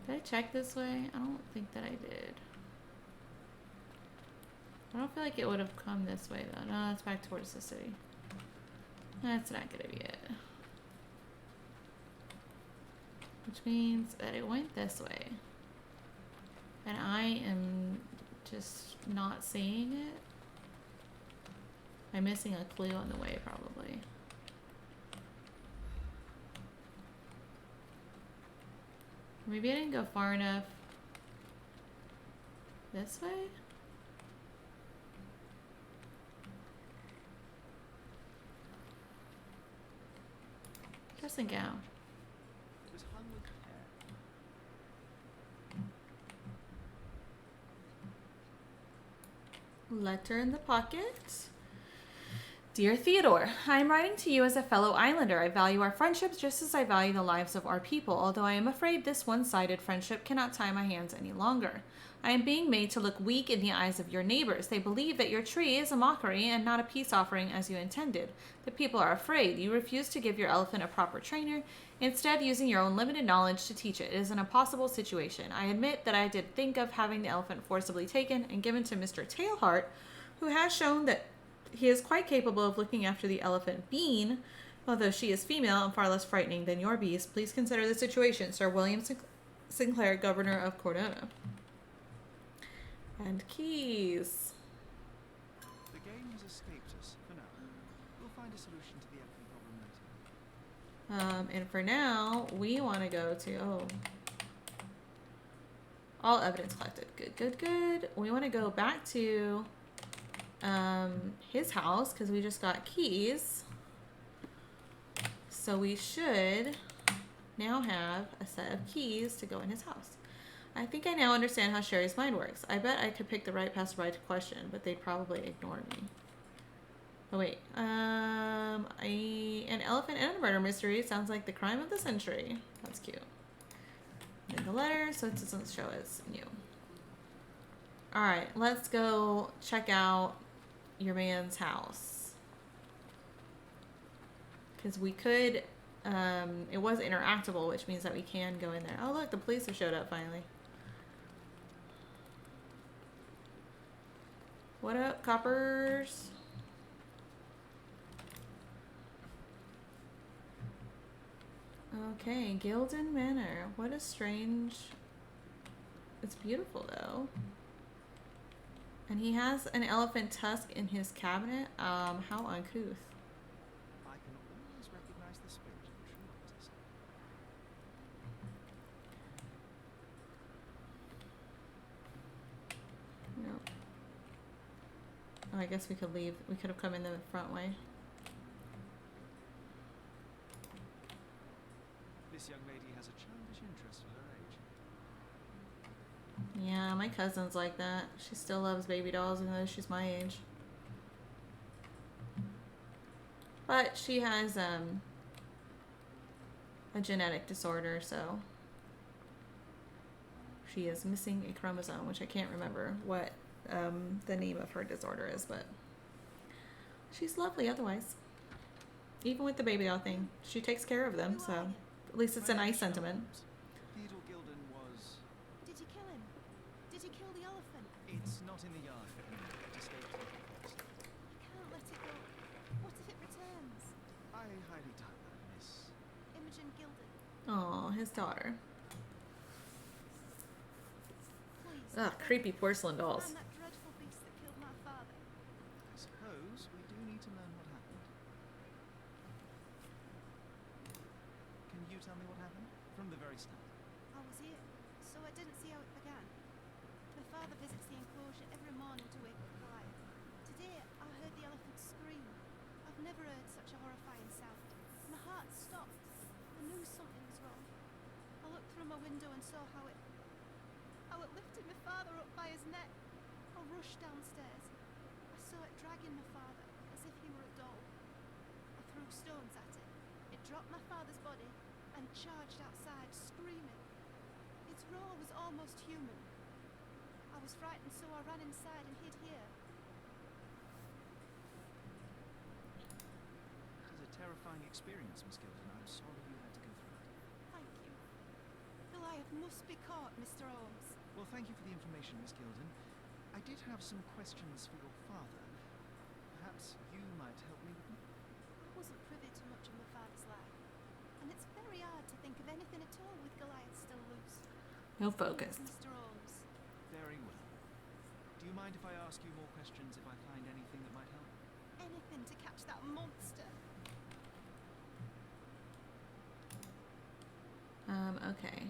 A: Did I check this way? I don't think that I did. I don't feel like it would have come this way, though. No, that's back towards the city. That's not gonna be it. Which means that it went this way. And I am just not seeing it. I'm missing a clue on the way, probably. Maybe I didn't go far enough this way? Dressing gown.
B: It was hung with care.
A: Letter in the pocket. Dear Theodore, I am writing to you as a fellow islander. I value our friendships just as I value the lives of our people, although I am afraid this one-sided friendship cannot tie my hands any longer. I am being made to look weak in the eyes of your neighbors. They believe that your tree is a mockery and not a peace offering as you intended. The people are afraid. You refuse to give your elephant a proper trainer, instead using your own limited knowledge to teach it. It is an impossible situation. I admit that I did think of having the elephant forcibly taken and given to Mr. Tailheart, who has shown that he is quite capable of looking after the elephant Bean, although she is female and far less frightening than your beast. Please consider the situation, Sir William Sinclair, Governor of Cordona. And keys.
B: The game has escaped us for now. We'll find a solution to the elephant problem later.
A: And for now, we want to go to, all evidence collected. Good, good, good. We want to go back to his house because we just got keys. So we should now have a set of keys to go in his house. I think I now understand how Sherry's mind works. I bet I could pick the right passerby to question, but they'd probably ignore me. Oh wait, an elephant and a murder mystery sounds like the crime of the century. That's cute. And the letter, so it doesn't show as new. All right, let's go check out your man's house. Because we could, it was interactable, which means that we can go in there. Oh, look, the police have showed up finally. What up, coppers? Okay, Gilded Manor. What a strange... It's beautiful, though. And he has an elephant tusk in his cabinet. How uncouth.
B: I can always recognize the spirit of a true artist.
A: Yep. Oh, I guess we could leave. We could have come in the front way.
B: This young lady has a childish interest for her age.
A: Yeah, my cousin's like that. She still loves baby dolls even though she's my age. But she has a genetic disorder, so she is missing a chromosome, which I can't remember what the name of her disorder is, but she's lovely otherwise. Even with the baby doll thing, she takes care of them, so at least it's a nice sentiment.
B: Theodore Gilded was...
C: Did you kill him? Did you kill the elephant?
B: It's not in the yard. It escaped from the forest.
C: I can't let it go. What if it returns?
B: I highly doubt that, miss.
C: Imogen Gilded.
A: Oh, his daughter.
C: Please.
A: Ugh, creepy porcelain dolls.
C: Find that dreadful beast that killed my father.
B: I suppose we do need to learn what happened. Can you tell me what happened? From the very start.
C: I was here, so I didn't see how it began. My father visits the enclosure every morning to wake up Goliath. Today, I heard the elephant scream. I've never heard such a horrifying sound. My heart stopped. I knew something was wrong. I looked through my window and saw how it lifted my father up by his neck. I rushed downstairs. I saw it dragging my father as if he were a doll. I threw stones at it. It dropped my father's body and charged outside, screaming. Its roar was almost human. I was frightened, so I ran inside and hid here.
B: It is a terrifying experience, Miss Gilded. I'm sorry you had to go through it.
C: Thank you. Goliath must be caught, Mr. Holmes.
B: Well, thank you for the information, Miss Gilded. I did have some questions for your father. Perhaps you might help me with them?
C: I wasn't privy to much of my father's life, and it's very hard to think of anything at all with Goliath still loose.
A: No focus.
C: Mr. Holmes.
B: Very well. Do you mind if I ask you more questions if I find anything that might help?
C: Anything to catch that monster.
A: Okay.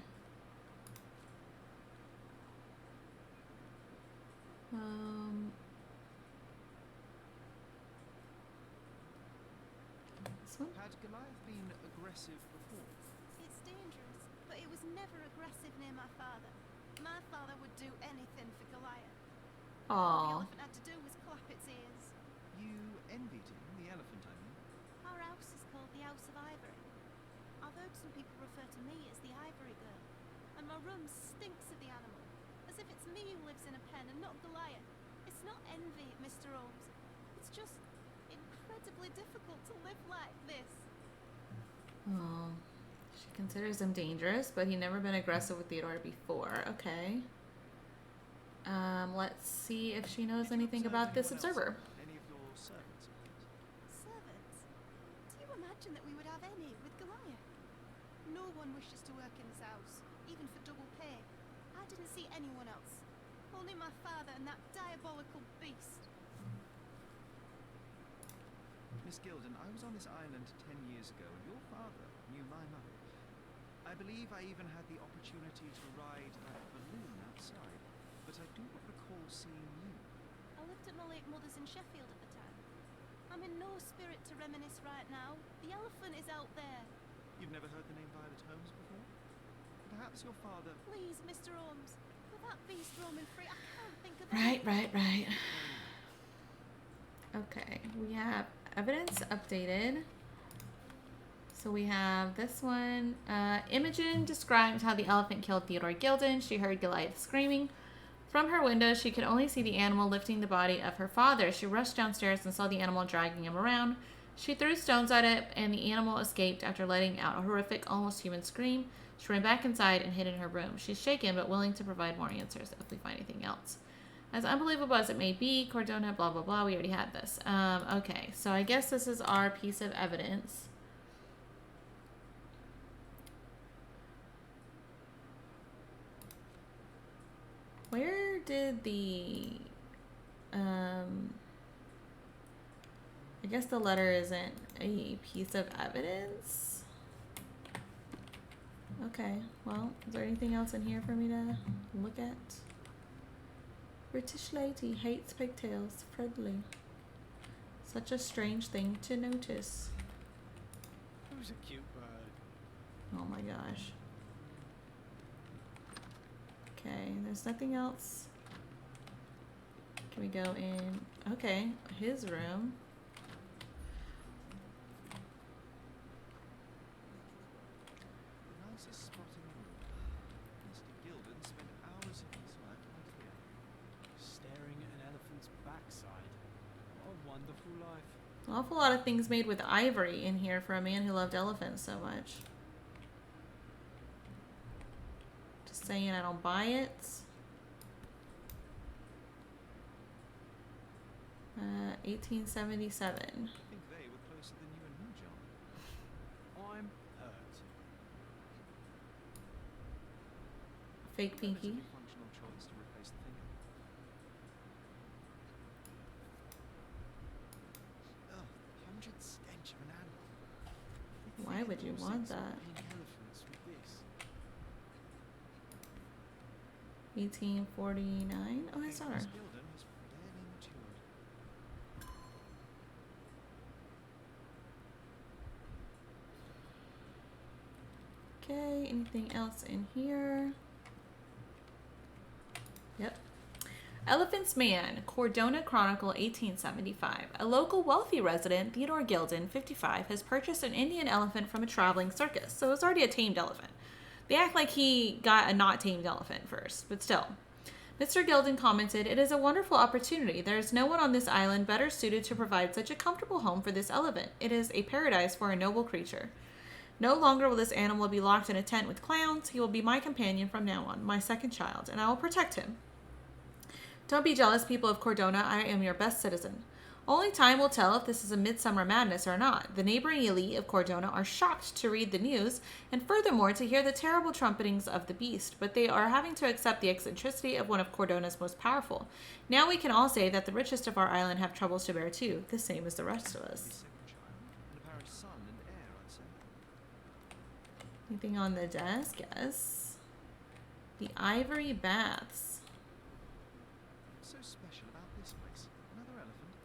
A: This one?
B: Had Goliath been aggressive before?
C: It's dangerous, but it was never aggressive near my father. My father would do anything for Goliath. All the
A: Aww.
C: elephant had to do was clap its ears.
B: You envied him, the elephant, I mean.
C: Our house is called the House of Ivory. I've heard some people refer to me as the Ivory Girl, and my room stinks of the animal, as if it's me who lives in a pen and not Goliath. It's not envy, Mr. Holmes. It's just incredibly difficult to live like this.
A: Oh. She considers him dangerous, but he'd never been aggressive with Theodore before. Okay. Let's see if she knows
B: Did you
A: anything
B: observe
A: about this
B: anyone else?
A: observer.
B: Any of your servants, perhaps?
C: Servants? Do you imagine that we would have any with Goliath? No one wishes to work in this house, even for double pay. I didn't see anyone else. Only my father and that diabolical beast.
B: Miss Gilded, I was on this island 10 years ago, and your father knew my mother. I believe I even had the opportunity to ride that balloon outside, but I do not recall seeing you.
C: I lived at my late mother's in Sheffield at the time. I'm in no spirit to reminisce right now. The elephant is out there.
B: You've never heard the name Violet Holmes before? Perhaps your father...
C: Please, Mr. Holmes. With that beast roaming free, I can't think of
A: Right,
C: anything.
A: right. Okay, we have evidence updated. So we have this one. Imogen described how the elephant killed Theodore Gilded. She heard Goliath screaming. From her window, she could only see the animal lifting the body of her father. She rushed downstairs and saw the animal dragging him around. She threw stones at it, and the animal escaped after letting out a horrific, almost human scream. She ran back inside and hid in her room. She's shaken, but willing to provide more answers if we find anything else. As unbelievable as it may be, Cordona, blah, blah, blah. We already had this. Okay, so I guess this is our piece of evidence. Where did the... I guess the letter isn't a piece of evidence. Okay, well, is there anything else in here for me to look at? British lady hates pigtails. Friendly. Such a strange thing to notice.
D: Who's a cute bird?
A: Oh my gosh. Okay, there's nothing else. Can we go in? Okay, his room.
B: The nicest spot in the room. Mr. Gilded spent hours of his life right here.
D: Staring at an elephant's backside. What a wonderful life.
A: An awful lot of things made with ivory in here for a man who loved elephants so much. Just saying, I don't buy it. 1877.
B: I think they were closer than you and me, John.
D: I'm hurt.
A: Fake pinky.
B: Relatively functional choice to replace the finger. Oh, pungent stench of an animal.
A: Why would you want that?
D: Pink elephants with this.
A: 1849. Oh, I saw her.
B: Miss Gilded has barely matured.
A: Okay, anything else in here? Yep. Elephant's Man, Cordona Chronicle, 1875. A local wealthy resident, Theodore Gilded, 55, has purchased an Indian elephant from a traveling circus, so it's already a tamed elephant. They act like he got a not tamed elephant first, but still. Mr. Gilded commented, "It is a wonderful opportunity. There is no one on this island better suited to provide such a comfortable home for this elephant. It is a paradise for a noble creature. No longer will this animal be locked in a tent with clowns. He will be my companion from now on, my second child, and I will protect him. Don't be jealous, people of Cordona. I am your best citizen. Only time will tell if this is a midsummer madness or not. The neighboring elite of Cordona are shocked to read the news and furthermore to hear the terrible trumpetings of the beast, but they are having to accept the eccentricity of one of Cordona's most powerful. Now we can all say that the richest of our island have troubles to bear too, the same as the rest of
B: His
A: us."
B: second child, and a pair of son and heir, I'd say.
A: Anything on the desk? Yes. The ivory baths.
B: What's so special about this place? Another elephant?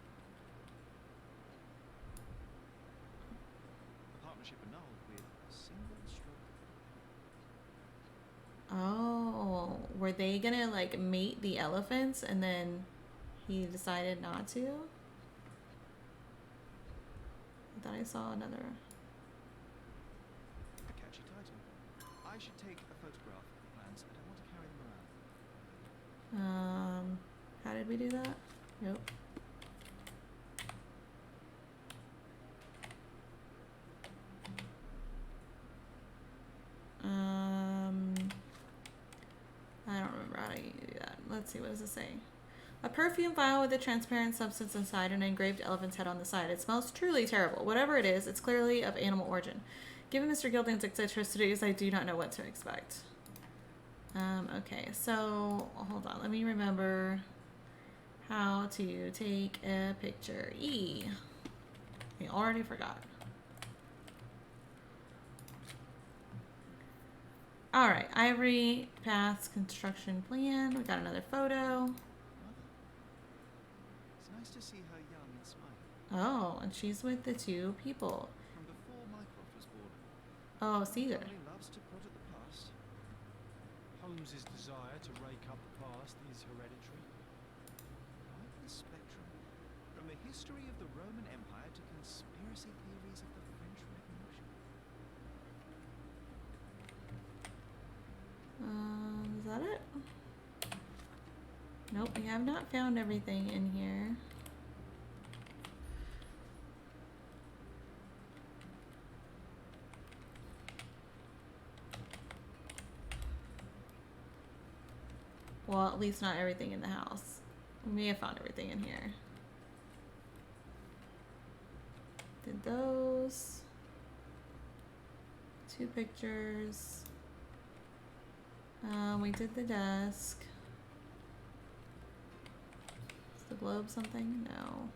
B: A partnership annulled with a single stroke.
A: Oh, were they gonna like mate the elephants and then he decided not to? I thought I saw another.
B: A catchy title. I should take a photograph of the plans. I don't want to carry them around.
A: How did we do that? Nope. I don't remember how to do that. Let's see, what does it say? A perfume vial with a transparent substance inside and an engraved elephant's head on the side. It smells truly terrible. Whatever it is, it's clearly of animal origin. Given Mr. Gilding's eccentricities, I do not know what to expect. Okay, so hold on. Let me remember how to take a picture. E. I already forgot. All right, ivory paths construction plan. We got another photo.
B: Mother. It's nice to see her young and smiling.
A: Oh, and she's with the two people.
B: From before Mycroft was born.
A: Oh, Caesar.
B: Family loves to prod at the past.
D: Holmes's desire to rake up the past is hereditary.
B: Quite the spectrum. From the history of the Roman Empire to conspiracy theories of the French Revolution.
A: Is that it? Nope, we have not found everything in here. Well, at least not everything in the house. We may have found everything in here. Did those. 2 pictures. We did the desk. Is the globe something? No.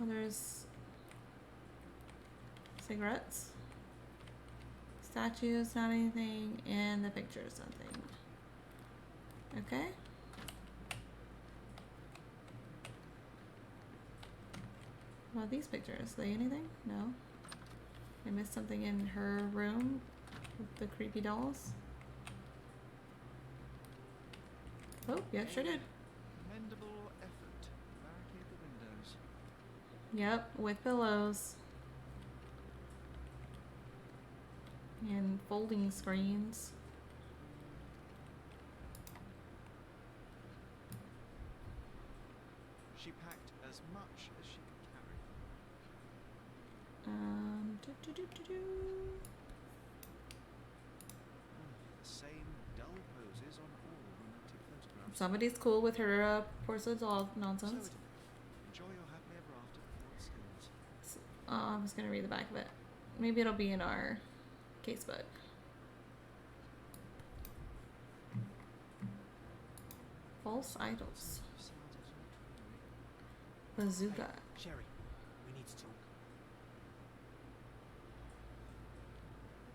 A: Oh, there's cigarettes. Statues, not anything. And the pictures, something. Okay. What about these pictures? Are they anything? No. I missed something in her room with the creepy dolls. Oh, yeah, sure did.
B: Commendable effort. Barricade the windows.
A: Yep, with pillows. And folding screens.
B: She packed as much as she could carry. The same dull poses on all romantic photographs.
A: Somebody's cool with her porcelain doll nonsense.
B: So enjoy your happily ever after before it skills.
A: I was gonna read the back of it. Maybe it'll be in our casebook. False idols. Bazooka.
D: Sherry, we need to talk.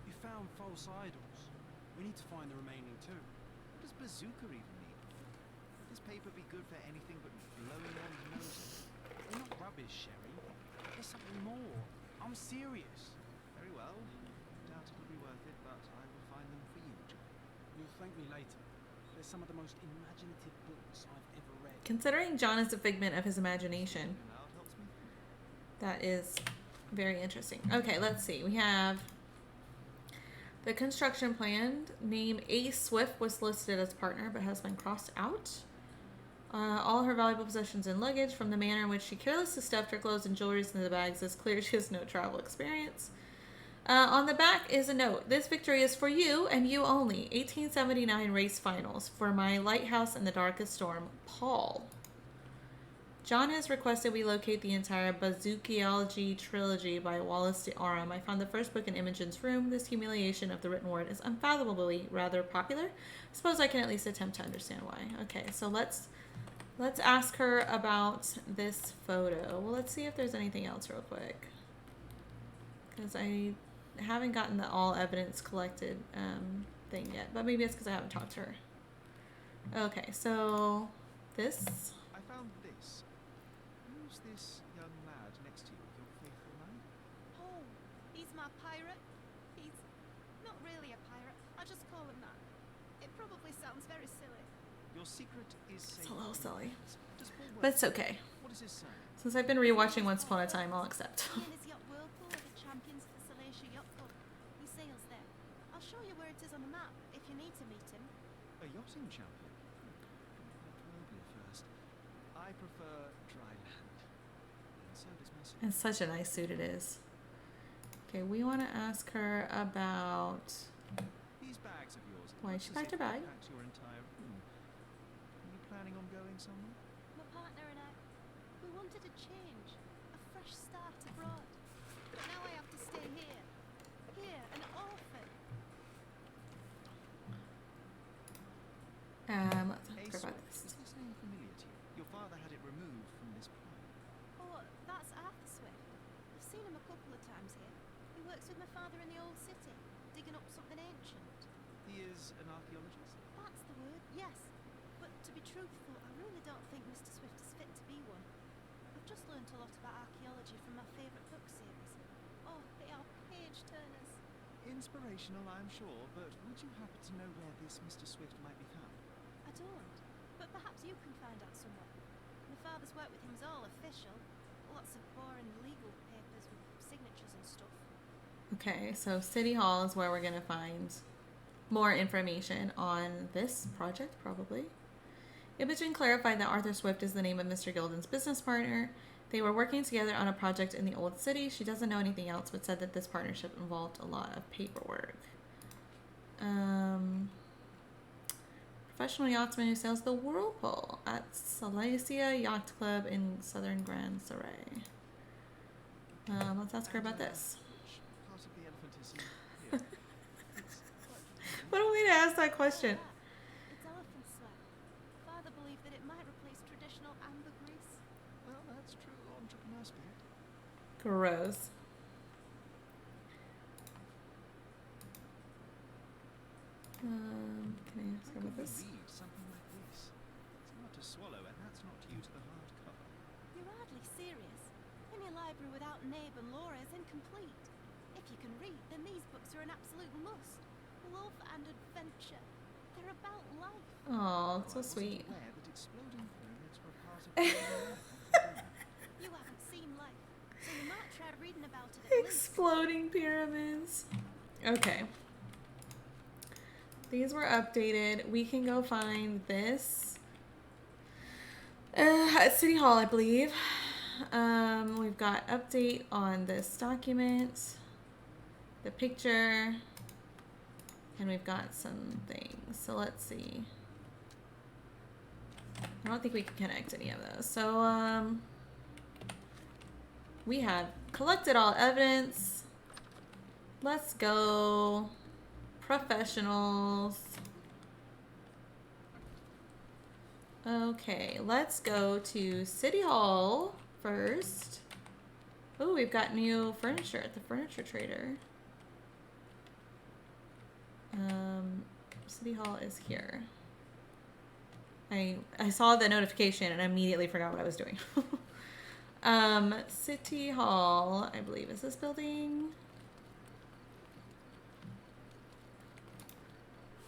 D: You found false idols. We need to find the remaining 2.
B: What does bazooka even mean? Would this paper be good for anything but blowing one's noses?
D: They're not rubbish, Sherry. There's something more. I'm serious.
B: Very well. Doubt it'll be worth it, but I will find them for you, John.
D: You'll thank me later. They're some of the most imaginative books I've ever read.
A: Considering John is a figment of his imagination,
B: Now it helps me.
A: that is very interesting. Okay, let's see. We have the construction plan. Name A. Swift was listed as partner, but has been crossed out. All her valuable possessions and luggage. From the manner in which she carelessly stuffed her clothes and jewelry into the bags, it's clear she has no travel experience. On the back is a note. This victory is for you and you only. 1879 race finals. For my lighthouse in the darkest storm, Paul. John has requested we locate the entire Bazookiology trilogy by Wallace de Aram. I found the first book in Imogen's room. This humiliation of the written word is unfathomably rather popular. I suppose I can at least attempt to understand why. Okay, so let's ask her about this photo. Well, let's see if there's anything else real quick. Because I haven't gotten the all evidence collected thing yet. But maybe it's because I haven't talked to her. Okay, so this.
B: I found this. Who's this young lad next to you, your faithful knight?
C: Oh, he's my pirate. He's not really a pirate. I just call him that. It probably sounds very silly.
B: Your secret is safe.
A: It's a little silly.
B: Does Paul work?
A: But it's okay.
B: What is his surname?
A: Since I've been rewatching Once Upon a Time, I'll accept.
C: He and his yacht Whirlpool are the champions of the Salacia Yacht Club. He sails there. I'll show you where it is on the map if you need to meet him.
B: A yachting champion? That will be a first. I prefer dry land. And so does my secret.
A: And such a nice suit it is. Okay, we want to ask her about.
B: These bags of yours.
A: Why she packed her bag?
B: Packed your entire room. Are you planning on going somewhere?
C: My partner and I, we wanted a change, a fresh start abroad. But now I have to stay here. Here, an orphan.
A: Let's ask her about
B: Is
A: this.
B: this name familiar to you? Your father had it removed from this pile.
C: Oh, that's Arthur Swift. I've seen him a couple of times here. He works with my father in the old city, digging up something ancient.
B: He is an archaeologist.
C: That's the word, yes. But to be truthful, I really don't think Mr. Swift is fit to be one. I've just learnt a lot about archaeology from my favourite book series. Oh, they are page turners.
B: Inspirational, I'm sure, but would you happen to know where this Mr. Swift might be found?
C: I don't, but perhaps you can find out somewhere. My father's work with him is all official. Lots of boring legal papers with signatures and stuff.
A: Okay, so City Hall is where we're going to find more information on this project, probably. Imogen clarified that Arthur Swift is the name of Mr. Gilden's business partner. They were working together on a project in the Old City. She doesn't know anything else, but said that this partnership involved a lot of paperwork. professional yachtsman who sails the Whirlpool at Silesia Yacht Club in southern Grand Saray. Let's ask her about this.
B: Which part of the elephant is here? It's quite tiny.
A: What a way to ask that question.
C: It's elephant sweat. Father believed that it might replace traditional ambergris.
B: Well, that's true entrepreneur spirit.
A: Gross. Can I ask her about this?
B: Read something like this. It's hard to swallow, and that's not due to the hard cover.
C: You're hardly serious. Any library without Nabe and Laura is incomplete. If you can read, then these books are an absolute must. Love and adventure. They're about life.
A: Oh, so
B: I
A: sweet.
B: wasn't aware that exploding pyramids were part of the life.
C: You haven't seen life, so you might try reading about it at least.
A: Exploding pyramids. Okay. These were updated. We can go find this at City Hall, I believe. We've got update on this document, the picture, and we've got some things. So let's see. I don't think we can connect any of those. So we have collected all evidence. Let's go professionals. Okay, let's go to City Hall first. Oh, we've got new furniture at the furniture trader. City Hall is here. I saw the notification and I immediately forgot what I was doing. City Hall, I believe, is this building?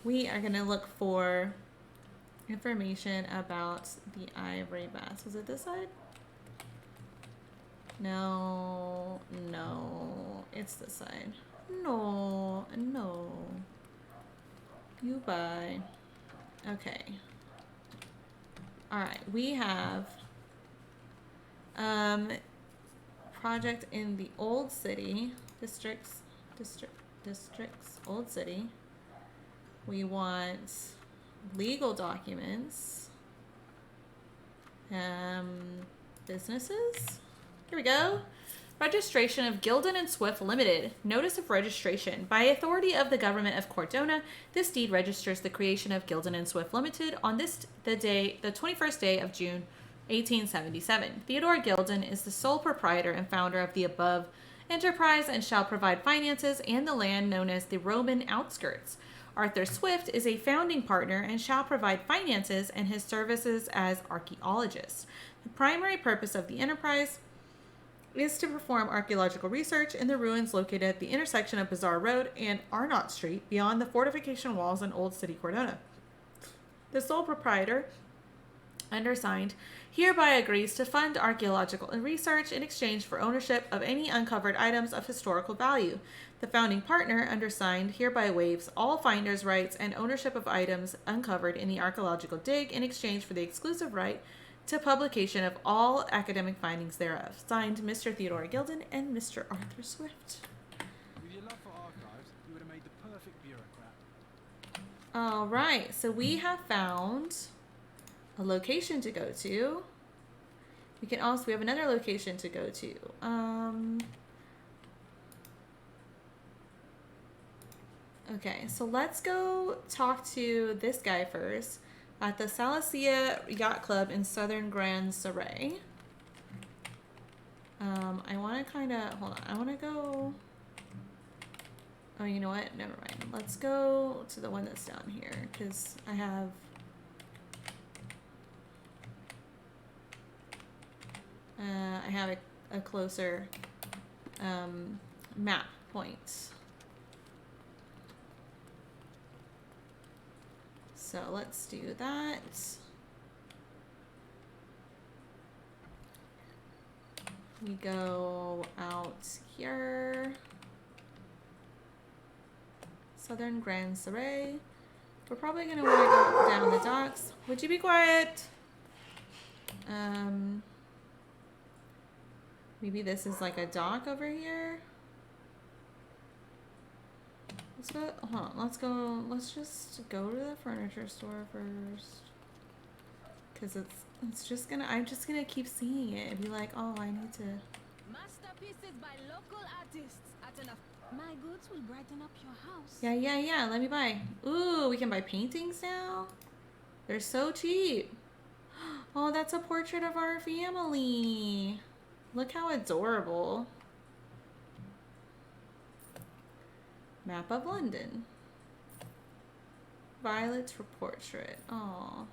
A: We are gonna look for information about the ivory mask. Was it this side? No, no, it's this side. No, no. You buy. Okay. All right, we have project in the old city districts, old city. We want legal documents, businesses. Here we go. Registration of Gilded and Swift Limited. Notice of registration. By authority of the government of Cordona, this deed registers the creation of Gilded and Swift Limited on the 21st day of June, 1877. Theodore Gilded is the sole proprietor and founder of the above enterprise and shall provide finances and the land known as the Roman outskirts. Arthur Swift is a founding partner and shall provide finances and his services as archaeologist. The primary purpose of the enterprise is to perform archaeological research in the ruins located at the intersection of Bazaar Road and Arnott Street beyond the fortification walls in Old City, Cordona. The sole proprietor, undersigned, hereby agrees to fund archaeological research in exchange for ownership of any uncovered items of historical value. The founding partner, undersigned, hereby waives all finder's rights and ownership of items uncovered in the archaeological dig in exchange for the exclusive right to publication of all academic findings thereof. Signed, Mr. Theodore Gilded and Mr. Arthur Swift.
D: With your love for archives, you would have made the perfect bureaucrat.
A: All right, so we have found a location to go to. We have another location to go to. Okay, so let's go talk to this guy first at the Silesia Yacht Club in southern Grand Saray. I want to hold on. I want to go. Oh, you know what? Never mind. Let's go to the one that's down here because I have. I have a closer map point. So let's do that. We go out here. Southern Grand Saray. We're probably going to want to go down the docks. Would you be quiet? Maybe this is like a dock over here. Let's go. Hold on. Let's go. Let's just go to the furniture store first, cause it's just gonna. I'm just gonna keep seeing it and be like, oh, I need to.
F: Masterpieces by local artists at enough. My goods will brighten up your house.
A: Yeah. Let me buy. Ooh, we can buy paintings now. They're so cheap. Oh, that's a portrait of our family. Look how adorable. Map of London. Violet's portrait. Oh,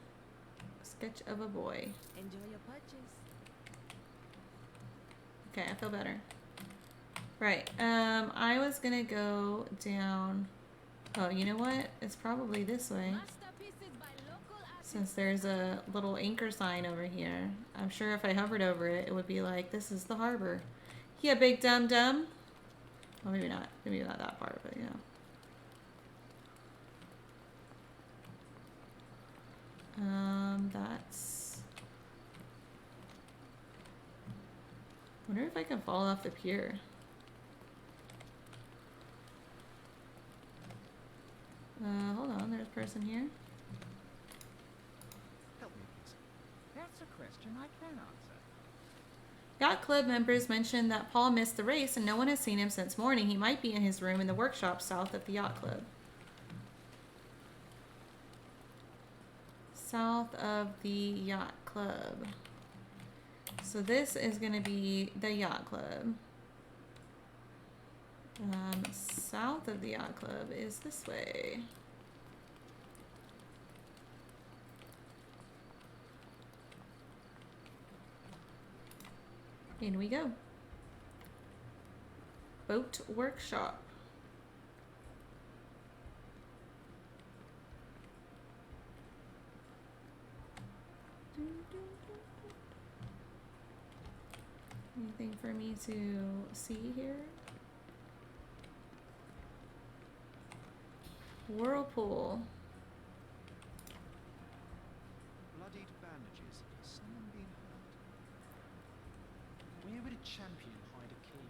A: sketch of a boy.
F: Enjoy your purchase.
A: Okay, I feel better. Right. I was gonna go down. Oh, you know what? It's probably this way.
F: Masterpieces by local artists.
A: Since there's a little anchor sign over here. I'm sure if I hovered over it, it would be like, this is the harbor. Yeah, big dum dum. Well, maybe not. Maybe not that part, but yeah. That's... wonder if I can fall off the pier. Hold on. There's a person here.
B: Help me, please. That's a question I can answer.
A: Yacht Club members mentioned that Paul missed the race and no one has seen him since morning. He might be in his room in the workshop south of the Yacht Club. South of the Yacht Club. So this is going to be the Yacht Club. South of the Yacht Club is this way. In we go. Boat workshop. Anything for me to see here? Whirlpool.
B: Bloodied bandages. Someone been hurt? Where would a champion hide a key?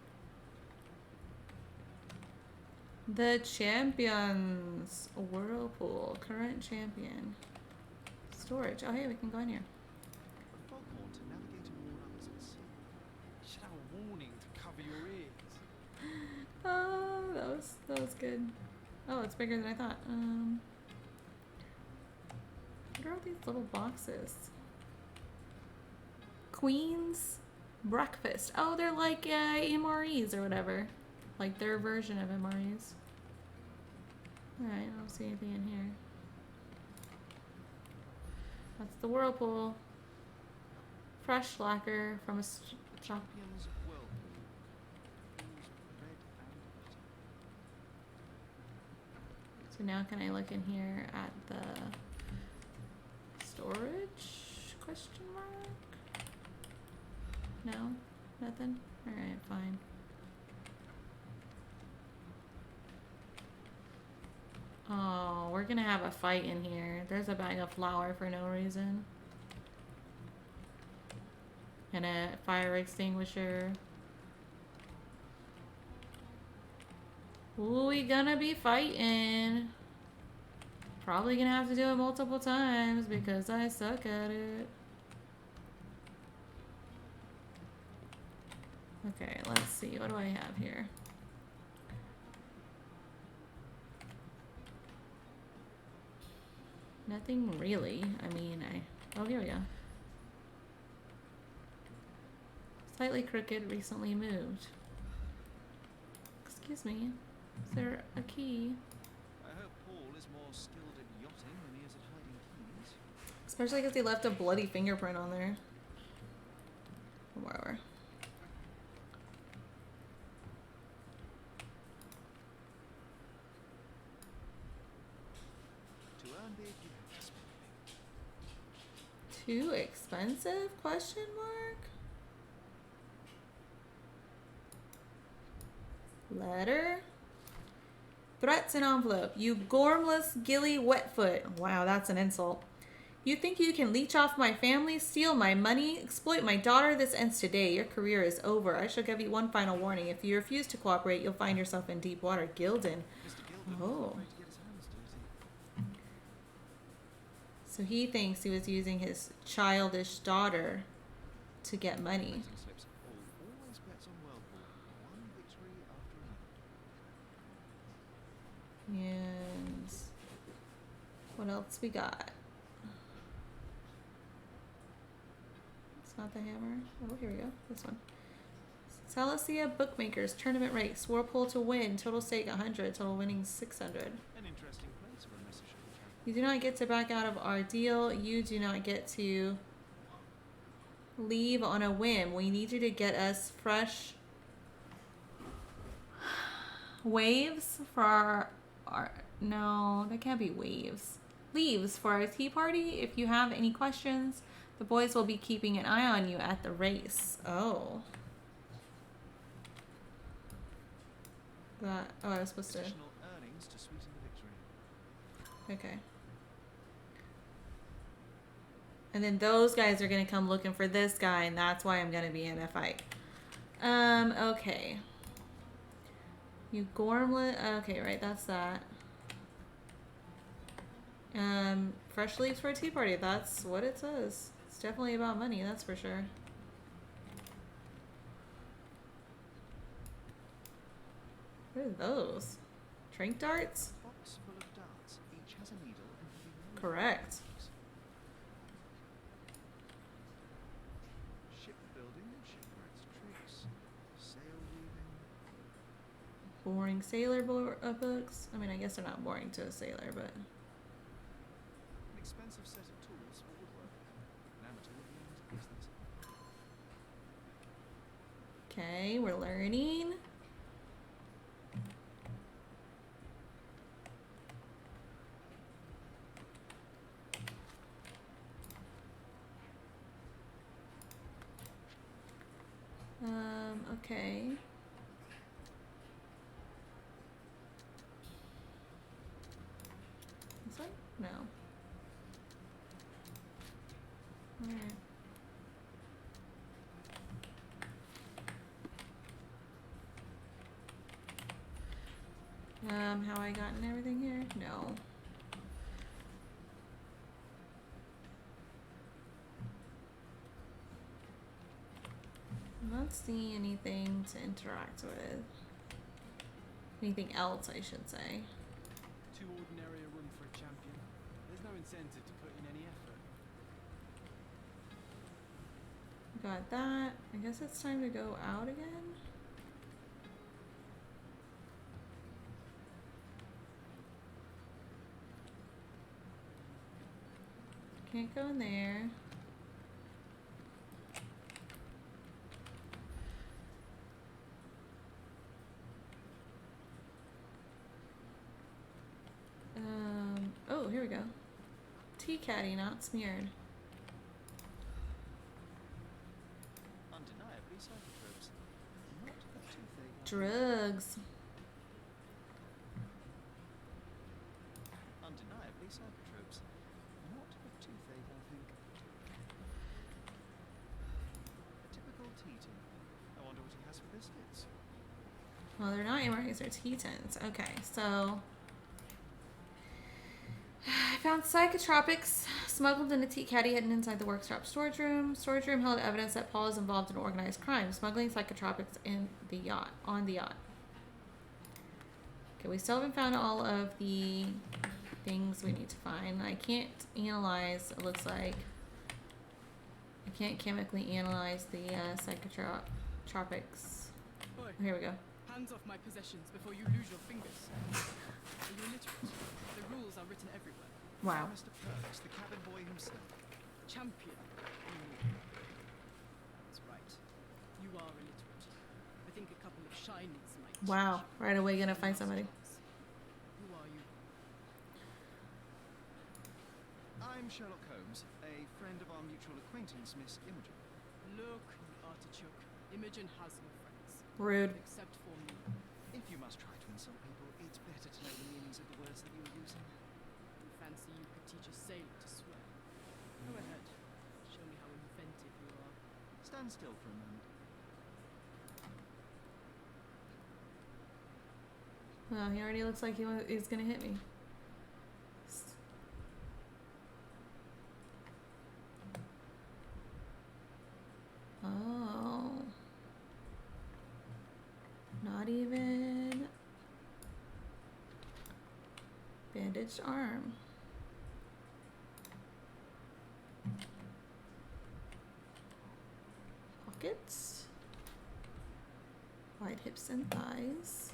A: The champions. Whirlpool. Current champion. Storage. Oh, hey, we can go in here.
B: Foghorn to navigate on waters at sea.
D: You should have a warning to cover your ears.
A: Oh, that was good. Oh, it's bigger than I thought. What are all these little boxes? Queen's breakfast. Oh, they're like MREs or whatever. Like their version of MREs. Alright, I don't see anything in here. That's the Whirlpool. Fresh lacquer from a shop.
B: Champions Whirlpool. Pools red and butter.
A: So now can I look in here at the storage? Question mark? No? Nothing? Alright, fine. Oh, we're gonna have a fight in here. There's a bag of flour for no reason. And a fire extinguisher. Ooh, we gonna be fighting. Probably gonna have to do it multiple times because I suck at it. Okay, let's see. What do I have here? Nothing really. I mean, oh, here we go. Slightly crooked, recently moved. Excuse me. Is there a key?
B: I hope Paul is more skilled at yachting than he is at hiding keys.
A: Especially because he left a bloody fingerprint on there. Whatever.
B: To earn big, you have to spend big.
A: Too expensive? Question mark? Letter? Threats in envelope. You gormless, gilly wetfoot. Wow, that's an insult. You think you can leech off my family, steal my money, exploit my daughter? This ends today. Your career is over. I shall give you one final warning. If you refuse to cooperate, you'll find yourself in deep water. Gilded.
B: Mr. Gilded,
A: Oh.
B: Afraid to get his hands dirty.
A: So he thinks he was using his childish daughter to get money.
B: Betting slips. Always bets on Whirlpool. One victory after another.
A: And what else we got? It's not the hammer. Oh, here we go. This one. Salacia Bookmakers Tournament Race. Whirlpool to win. Total stake 100. Total winning 600.
B: An interesting place for a message of the camp.
A: You do not get to back out of our deal. You do not get to leave on a whim. We need you to get us fresh waves for our no, that can't be waves. Leaves for our tea party. If you have any questions, the boys will be keeping an eye on you at the race. Oh. That, oh, I was supposed to.
B: Additional earnings to sweeten the victory.
A: Okay. And then those guys are gonna come looking for this guy, and that's why I'm gonna be in a fight. Okay. You Gormlet. Okay, right, that's that. Fresh leaves for a tea party. That's what it says. It's definitely about money, that's for sure. What are those? Trank darts?
B: Box full of darts. Each has a needle and can be
A: Correct.
B: Shipbuilding, shipwrights tricks, sail weaving.
A: Boring sailor books. I mean, I guess they're not boring to a sailor, but
B: An expensive set of tools for woodwork. An amateur would be in his business.
A: okay, we're learning. Okay. This one? No. Alright. How I gotten everything here? No. I'm not seeing anything to interact with. Anything else, I should say.
D: Too ordinary a room for a champion. There's no incentive to put in any effort.
A: Got that. I guess it's time to go out again. Can't go in there. Oh, here we go. Tea caddy, not smeared.
B: Undeniably psychotropes. Not a toothache.
A: Drugs.
B: Undeniably psychotropes. Not a toothache, I think. A typical tea tin. I wonder what he has for biscuits.
A: Well, they're not MREs, they're tea tins. Okay, so I found psychotropics smuggled in a tea caddy hidden inside the workshop storage room. Storage room held evidence that Paul is involved in organized crime, smuggling psychotropics in the yacht, on the yacht. Okay, we still haven't found all of the things we need to find. I can't analyze, it looks like. I can't chemically analyze the psychotropics.
G: Oi,
A: Here we go.
G: hands off my possessions before you lose your fingers. Are you illiterate? The rules are written everywhere.
A: Wow.
B: Mr. Perks, the cabin boy himself.
G: Champion. That's right. You are illiterate. I think a couple of shinies might.
A: Wow. Right away gonna find somebody.
G: Who are you?
B: I'm Sherlock Holmes, a friend of our mutual acquaintance, Miss Imogen.
G: Look, you artichoke. Imogen has no friends.
A: Rude.
G: Except for me.
B: If you must try to insult people, it's better to know the meanings of the words that you're using.
G: You fancy you could teach a sailor to swear? Go ahead. Show me how inventive you are.
B: Stand still for a moment.
A: Well, he already looks like he's gonna hit me. Oh. Not even bandaged arm. Pockets. Wide hips and thighs.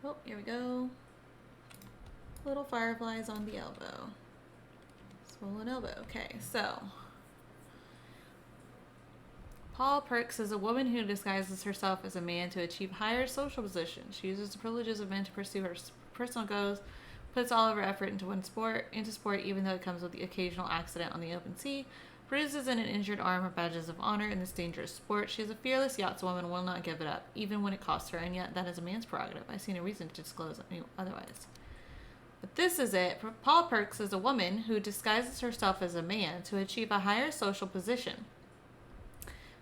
A: Oh, here we go. Little fireflies on the elbow. Swollen elbow. Okay, so Paul Perks is a woman who disguises herself as a man to achieve higher social position. She uses the privileges of men to pursue her personal goals, puts all of her effort into sport, even though it comes with the occasional accident on the open sea, bruises and an injured arm are badges of honor in this dangerous sport. She is a fearless yachtswoman and will not give it up, even when it costs her, and yet that is a man's prerogative. I see no reason to disclose otherwise. But this is it. Paul Perks is a woman who disguises herself as a man to achieve a higher social position.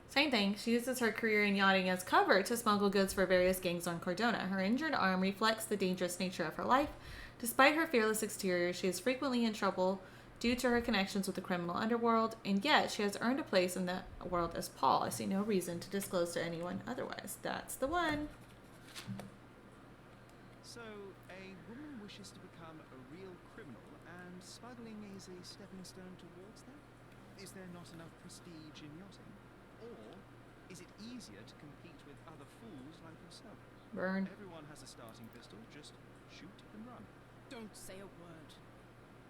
A: Same thing. She uses her career in yachting as cover to smuggle goods for various gangs on Cordona. Her injured arm reflects the dangerous nature of her life. Despite her fearless exterior, she is frequently in trouble due to her connections with the criminal underworld, and yet she has earned a place in the world as Paul. I see no reason to disclose to anyone otherwise. That's the one.
B: So, a woman wishes to become a real criminal, and smuggling is a stepping stone towards that? Is there not enough prestige in yachting? Or is it easier to compete with other fools like yourself?
A: Burn.
B: Everyone has a starting pistol, just shoot and run.
G: Don't say a word.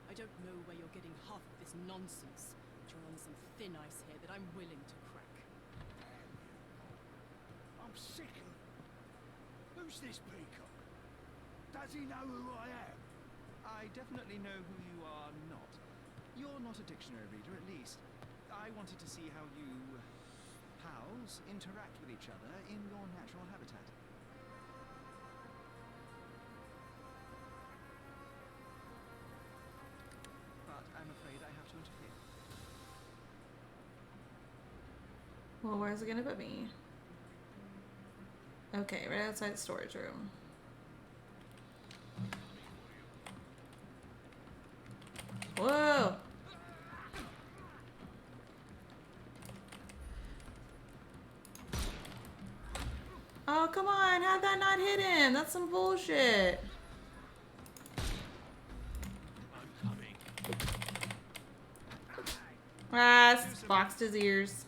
G: I don't know where you're getting half of this nonsense, but you're on some thin ice here that I'm willing to crack.
H: I'm sick of... Who's this peacock? Does he know who I am?
B: I definitely know who you are not. You're not a dictionary reader, at least. I wanted to see how you... pals interact with each other in your natural habitat. But I'm afraid I have to interfere.
A: Well, where's it gonna put me? Okay, right outside the storage room. Whoa! Oh, come on. How'd that not hit him? That's some bullshit. Ah, boxed his ears.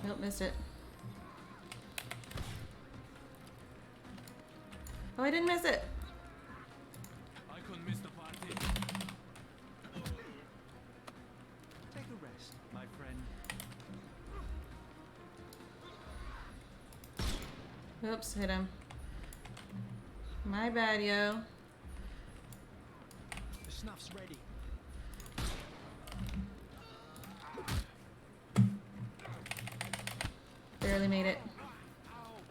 A: Nope, missed it. Oh, I didn't miss it.
H: I couldn't miss the party.
B: Take a rest, my friend.
A: Oops, hit him. My bad, yo.
D: The snuff's ready.
A: Barely made it.
D: Ow!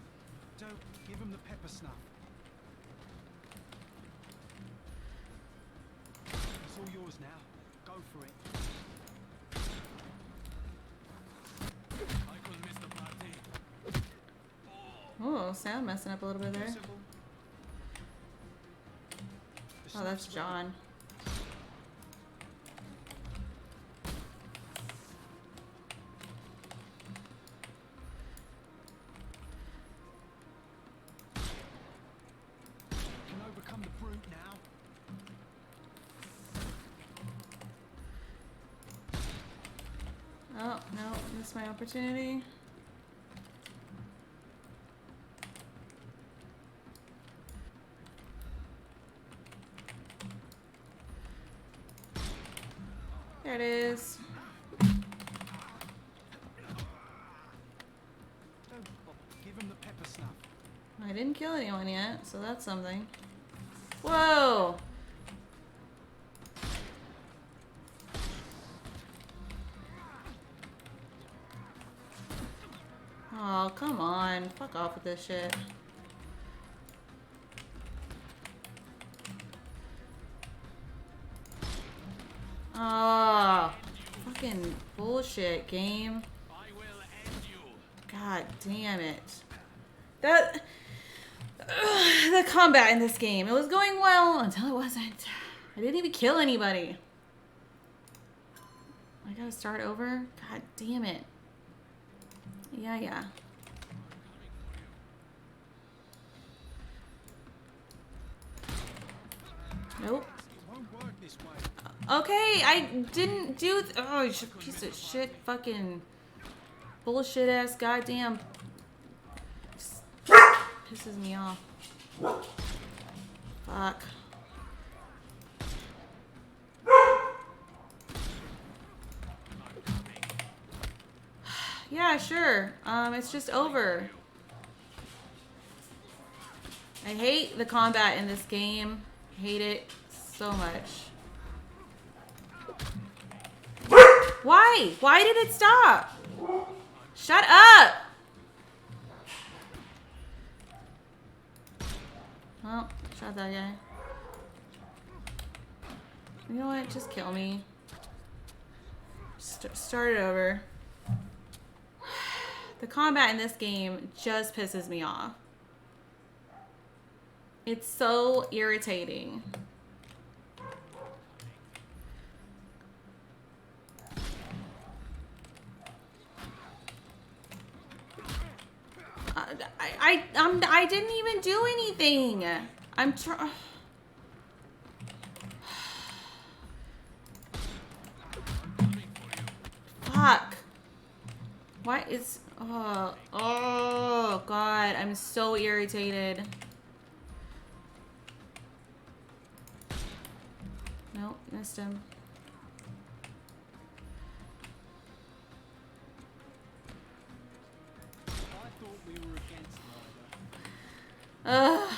D: Don't give him the pepper snuff. It's all yours now. Go for it.
H: I couldn't miss the party.
A: Oh, sound messing up a little bit there.
B: Simple.
A: Oh, that's John.
D: Can overcome the brute now.
A: Oh, no, missed my opportunity. There it is.
D: Don't bother. Give him the pepper snuff.
A: I didn't kill anyone yet, so that's something. Whoa! Oh, come on. Fuck off with this shit. Oh, fucking bullshit game. God damn it. That the combat in this game, it was going well until it wasn't. I didn't even kill anybody. I gotta start over? God damn it. Yeah. Nope. Okay, I didn't do. Oh, you piece of shit, fucking bullshit ass, goddamn. Just pisses me off. Fuck. Yeah, sure. It's just over. I hate the combat in this game. I hate it so much. Why? Why did it stop? Shut up! Oh, shot that guy. You know what? Just kill me. Start it over. The combat in this game just pisses me off. It's so irritating. I didn't even do anything. I'm trying. Fuck. Why is... Oh, God. I'm so irritated. Nope, missed him.
D: I thought we were against murder.
A: Ugh.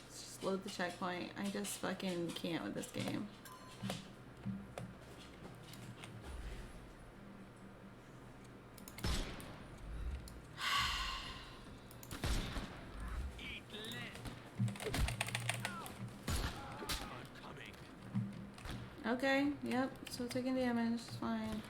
A: Let's just load the checkpoint. I just fucking can't with this game. Okay, yep, still taking damage, it's fine.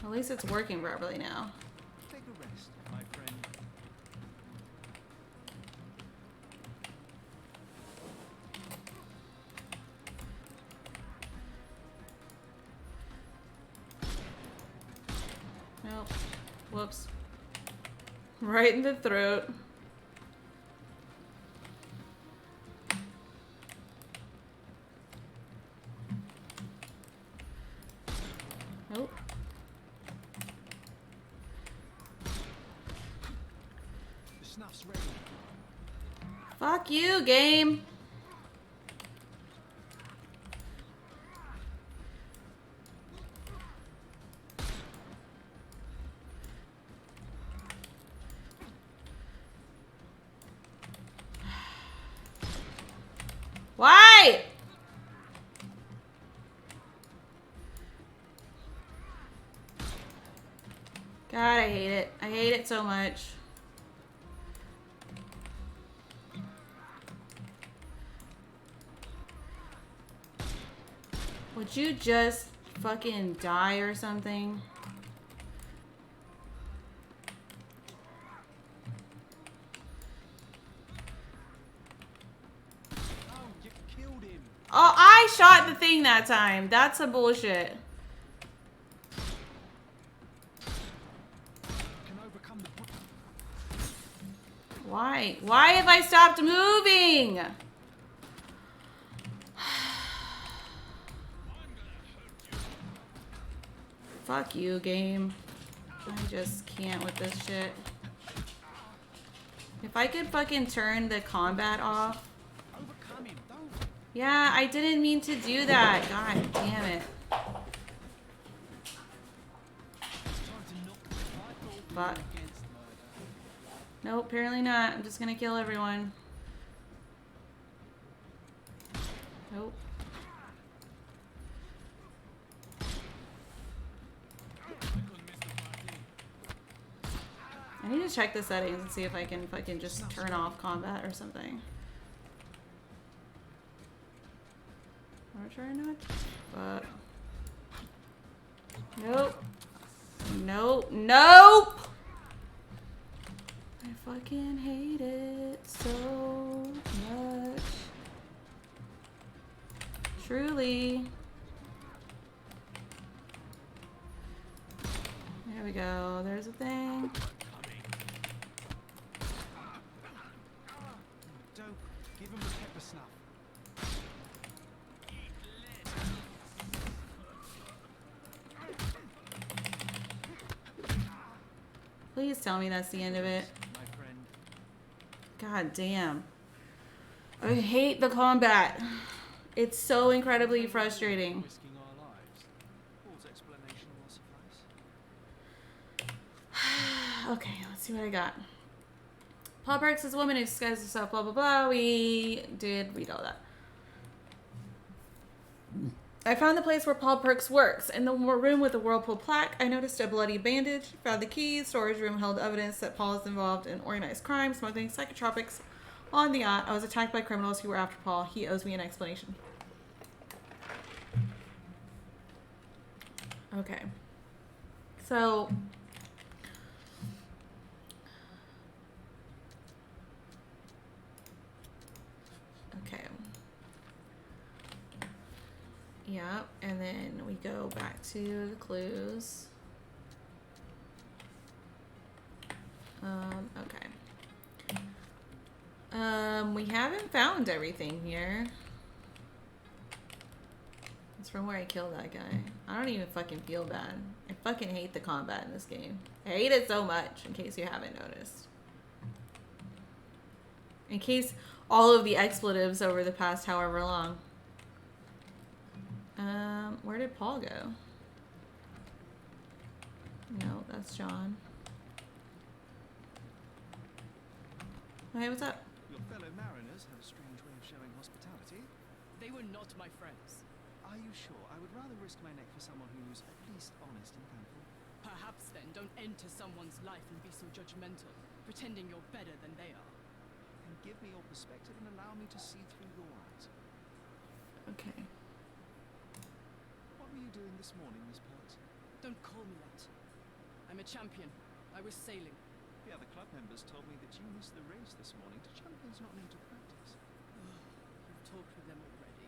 A: At least it's working properly now.
B: Take a rest, my friend.
A: Nope. Whoops. Right in the throat. Nope.
D: The snuff's ready.
A: Fuck you, game. Why? God, I hate it. I hate it so much. Would you just fucking die or something? Oh, I shot the thing that time. That's a bullshit. Why? Why have I stopped moving? Fuck you, game. I just can't with this shit. If I could fucking turn the combat off. Yeah, I didn't mean to do that. God damn it. Fuck. Nope, apparently not. I'm just gonna kill everyone. Nope. to check the settings and see if I can just turn off combat or something. I'm trying not. But nope. Nope. Nope. I fucking hate it so much. Truly. There we go. There's a thing.
D: Don't give him the pepper snuff.
A: Please tell me that's the end of it.
B: My friend.
A: God damn. I hate the combat. It's so incredibly frustrating.
D: Risking our lives.
B: Paul's explanation will suffice.
A: Okay, let's see what I got. Paul Perks is a woman who disguises herself, blah, blah, blah. We did read all that. I found the place where Paul Perks works. In the room with the Whirlpool plaque, I noticed a bloody bandage, found the keys. Storage room held evidence that Paul is involved in organized crime, smuggling psychotropics on the yacht. I was attacked by criminals who were after Paul. He owes me an explanation. Okay. So... okay. Yep, and then we go back to the clues. Okay. We haven't found everything here. It's from where I killed that guy. I don't even fucking feel bad. I fucking hate the combat in this game. I hate it so much, in case you haven't noticed. In case all of the expletives over the past however long. Where did Paul go? No, that's John. Hey, what's up?
B: Your fellow mariners have a strange way of showing hospitality.
G: They were not my friends.
B: Are you sure? I would rather risk my neck for someone who's at least honest and thankful.
G: Perhaps then don't enter someone's life and be so judgmental, pretending you're better than they are.
B: And give me your perspective and allow me to see through your eyes.
A: Okay.
B: What were you doing this morning, Miss Perks?
G: Don't call me that. I'm a champion. I was sailing.
B: The other club members told me that you missed the race this morning. Do champions not need to practice?
G: You've talked with them already.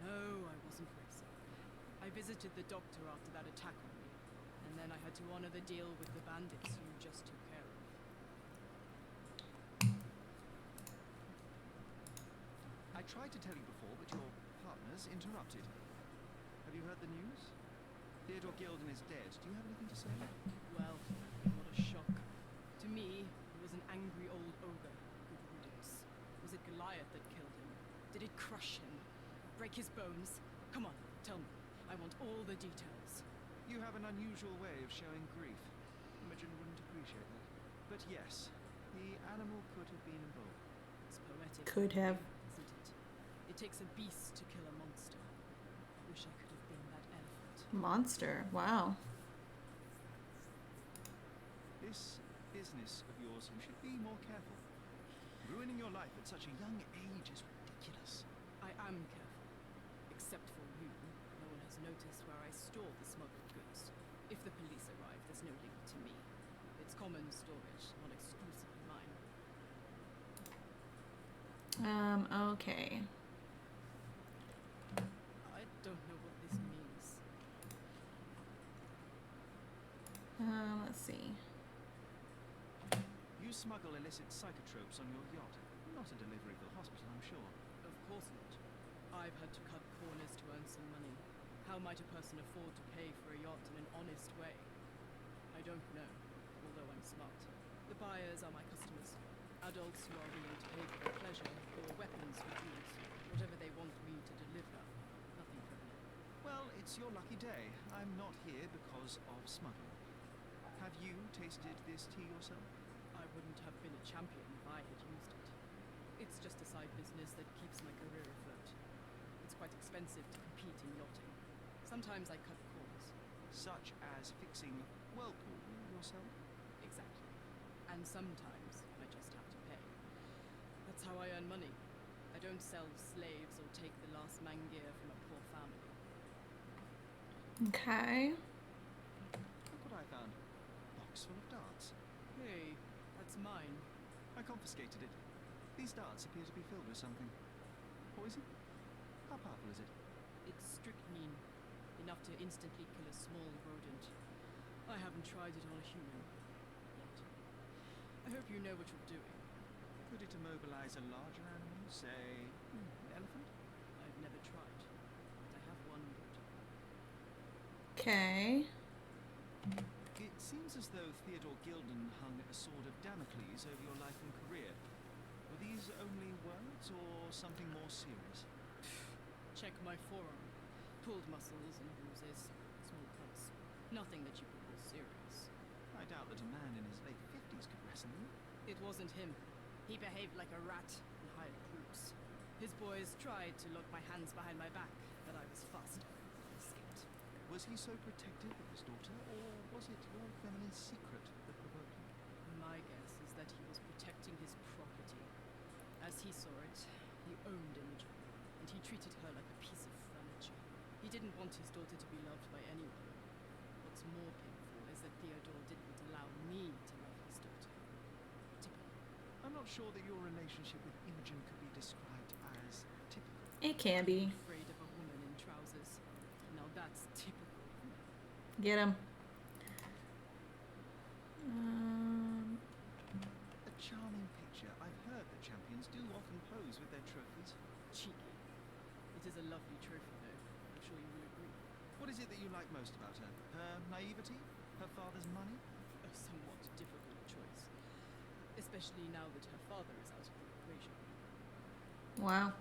G: No, I wasn't racing. I visited the doctor after that attack on me, and then I had to honor the deal with the bandits you just took care of.
B: I tried to tell you before, but your partners interrupted. Have you heard the news? Theodore Gilded is dead. Do you have anything to say?
G: Well, what a shock. To me, he was an angry old ogre. Good riddance. Was it Goliath that killed him? Did it crush him? Break his bones? Come on, tell me. I want all the details.
B: You have an unusual way of showing grief. Imogen wouldn't appreciate that. But yes, the animal could have been involved.
G: It's poetic.
A: Could have.
G: Isn't it? It takes a beast to kill a monster. Wish I could have been that elephant.
A: Monster. Wow.
B: This business of yours, you should be more careful. Ruining your life at such a young age is ridiculous.
G: I am careful. Except for you. No one has noticed where I store the smuggled goods. If the police arrive, there's no link to me. It's common storage, not exclusively mine.
A: Okay.
G: I don't know what this means.
A: Let's see.
B: You smuggle illicit psychotropes on your yacht. Not a delivery for the hospital, I'm sure.
G: Of course not. I've had to cut corners to earn some money. How might a person afford to pay for a yacht in an honest way? I don't know, although I'm smart. The buyers are my customers. Adults who are willing to pay for their pleasure, or weapons for use, whatever they want me to deliver. Nothing criminal.
B: Well, it's your lucky day. I'm not here because of smuggling. Have you tasted this tea yourself?
G: I wouldn't have been a champion if I had used it. It's just a side business that keeps my career afloat. It's quite expensive to compete in yachting. Sometimes I cut corners.
B: Such as fixing Whirlpool yourself?
G: Exactly. And sometimes I just have to pay. That's how I earn money. I don't sell slaves or take the last mangir from a poor family.
A: Okay.
B: Look what I found. Box full of darts.
G: Hey, that's mine.
B: I confiscated it. These darts appear to be filled with something. Poison? How powerful is it?
G: It's strychnine, enough to instantly kill a small rodent. I haven't tried it on a human yet. I hope you know what you're doing.
B: Could it immobilize a larger animal, say, an elephant?
G: I've never tried, but I have wondered.
A: Okay.
B: It seems as though Theodore Gilded hung a sword of Damocles over your life and career. Were these only words or something more serious?
G: Check my forearm. Pulled muscles and bruises. Small cuts. Nothing that you could call serious.
B: I doubt that a man in his late 50s could wrestle you.
G: It wasn't him. He behaved like a rat and hired crooks. His boys tried to lock my hands behind my back, but I was faster. I escaped.
B: Was he so protective of his daughter, or was it your feminine secret that provoked him?
G: My guess is that he was protecting his property. As he saw it, he owned Imogen, and he treated her like a piece of furniture. He didn't want his daughter to be loved by anyone. What's more painful is that Theodore didn't allow me to love his daughter. Typical.
B: I'm not sure that your relationship with Imogen could be described as typical.
A: It can be.
G: Afraid of a woman in trousers. Now that's typical of me.
A: Get him.
B: A charming picture. I've heard that champions do often pose with their trophies.
G: Cheeky. It is a lovely trophy, though. I'm sure you will agree.
B: What is it that you like most about her? Her naivety? Her father's money?
G: A somewhat difficult choice. Especially now that her father is out of the equation.
A: Wow.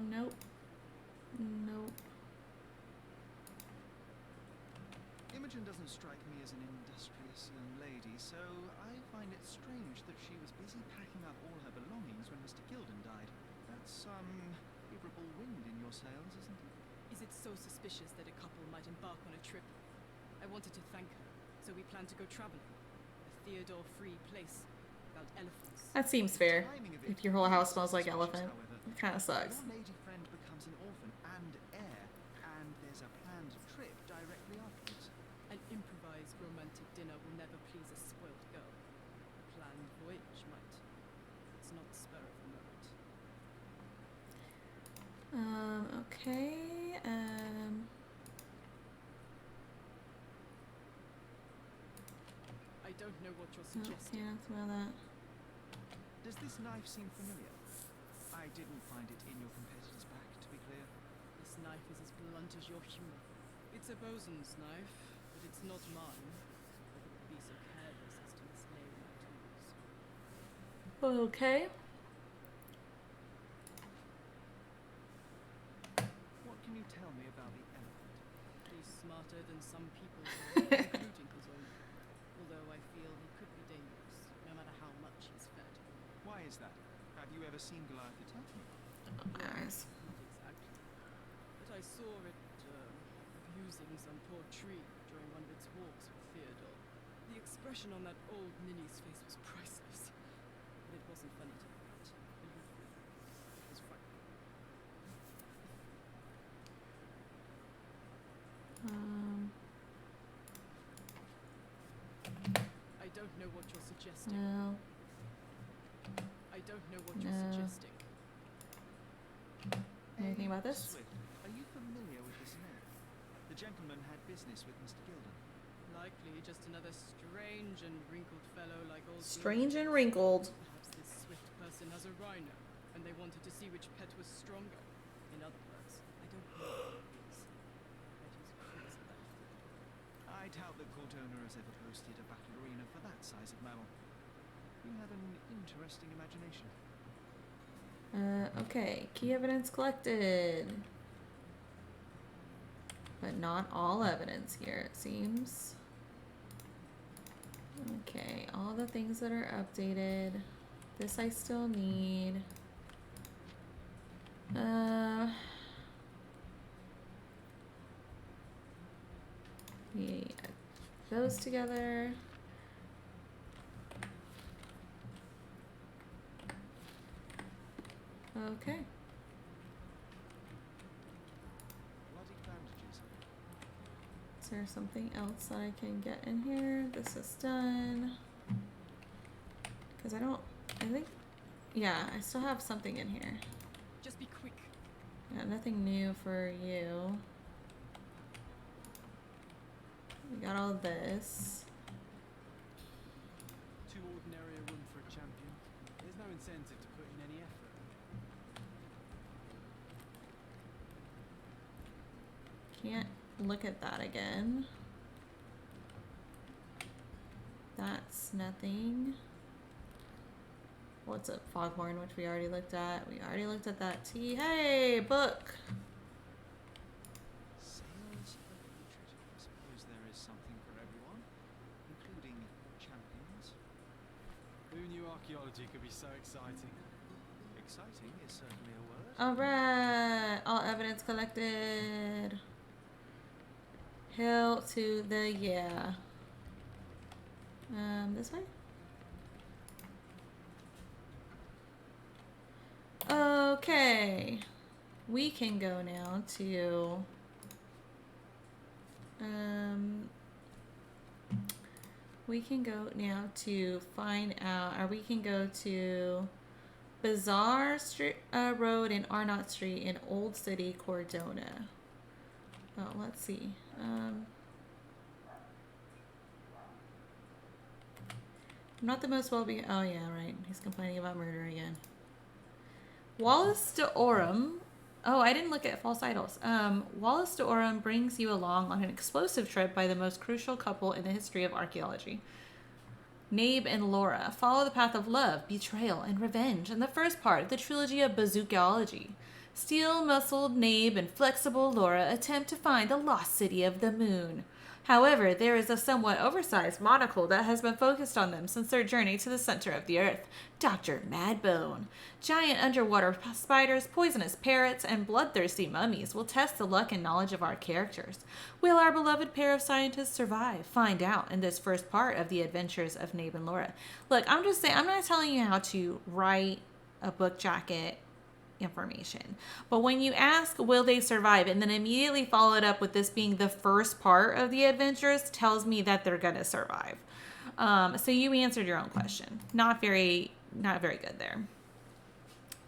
A: Nope. Nope.
B: Imogen doesn't strike me as an industrious young lady, so I find it strange that she was busy packing up all her belongings when Mr. Gilded died. That's some favorable wind in your sails, isn't it?
G: Is it so suspicious that a couple might embark on a trip? I wanted to thank her, so we planned to go traveling. A Theodore-free place, without elephants.
A: That seems fair.
B: Timing of it
A: If your whole house
B: is
A: smells like
B: suspicious,
A: elephant,
B: however.
A: it kind of sucks.
B: Your lady friend becomes an orphan and heir, and there's a planned trip directly afterwards.
G: An improvised romantic dinner will never please a spoilt girl. A planned voyage might. It's not the spur of the moment.
A: Okay.
G: I don't know what you're
A: Oh,
G: suggesting.
A: yeah, smell that.
B: Does this knife seem familiar? I didn't find it in your competitor's back, to be clear.
G: This knife is as blunt as your humor. It's a bosun's knife, but it's not mine. I wouldn't be so careless as to mislay my tools.
A: Okay.
B: What can you tell me about the elephant?
G: He's smarter than some people, including his owner. Although I feel he could be dangerous, no matter how much he's fed.
B: Why is that? Have you ever seen Goliath attack him?
A: Nice.
G: Not exactly. But I saw it, abusing some poor tree during one of its walks with Theodore. The expression on that old ninny's face was priceless. But it wasn't funny to look at. Believe me. It was frightening. I don't know what you're suggesting.
A: No.
G: I don't know what you're
A: No.
G: suggesting.
A: Anything about this?
B: Swift, are you familiar with this name? The gentleman had business with Mr. Gilded.
G: Likely just another strange and wrinkled fellow like old
A: Strange and
G: Gilded.
A: wrinkled.
G: Perhaps this swift person has a rhino, and they wanted to see which pet was stronger. In other words, I don't know who he is. But he's crazy like Theodore.
B: I doubt the court owner has ever posted a battle arena for that size of mammal. You have an interesting imagination.
A: Okay. Key evidence collected. But not all evidence here, it seems. Okay, all the things that are updated. This I still need. Yeah, those together. Okay.
B: Bloody bandages.
A: Is there something else that I can get in here? This is done. Because I think, yeah, I still have something in here.
G: Just be quick.
A: Yeah, nothing new for you. We got all this.
D: Too ordinary a run for a champion. There's no incentive to put in any effort.
A: Can't look at that again. That's nothing. What's up, Foghorn, which we already looked at. We already looked at that tea. Hey, book!
B: Sales of hatred. I suppose there is something for everyone, including champions.
D: Who knew archaeology could be so exciting?
B: Exciting is certainly a word.
A: Alright, all evidence collected. Hell to the yeah. This way? Okay. We can go now to we can go now to find out, or we can go to Bazaar Street Road and Arnott Street in Old City, Cordona. Oh, let's see. I'm not the most well-behaved. Oh yeah, right. He's complaining about murder again. Wallace de Orem. Oh, I didn't look at false idols. Wallace de Orem brings you along on an explosive trip by the most crucial couple in the history of archaeology. Nabe and Laura follow the path of love, betrayal, and revenge in the first part of the trilogy of bazookaology. Steel-muscled Nabe and flexible Laura attempt to find the lost city of the moon. However, there is a somewhat oversized monocle that has been focused on them since their journey to the center of the earth. Dr. Madbone. Giant underwater spiders, poisonous parrots, and bloodthirsty mummies will test the luck and knowledge of our characters. Will our beloved pair of scientists survive? Find out in this first part of the adventures of Nabe and Laura. Look, I'm just saying, I'm not telling you how to write a book jacket information, but when you ask will they survive and then immediately follow it up with this being the first part of the adventures, tells me that they're gonna survive. So you answered your own question. Not very good there.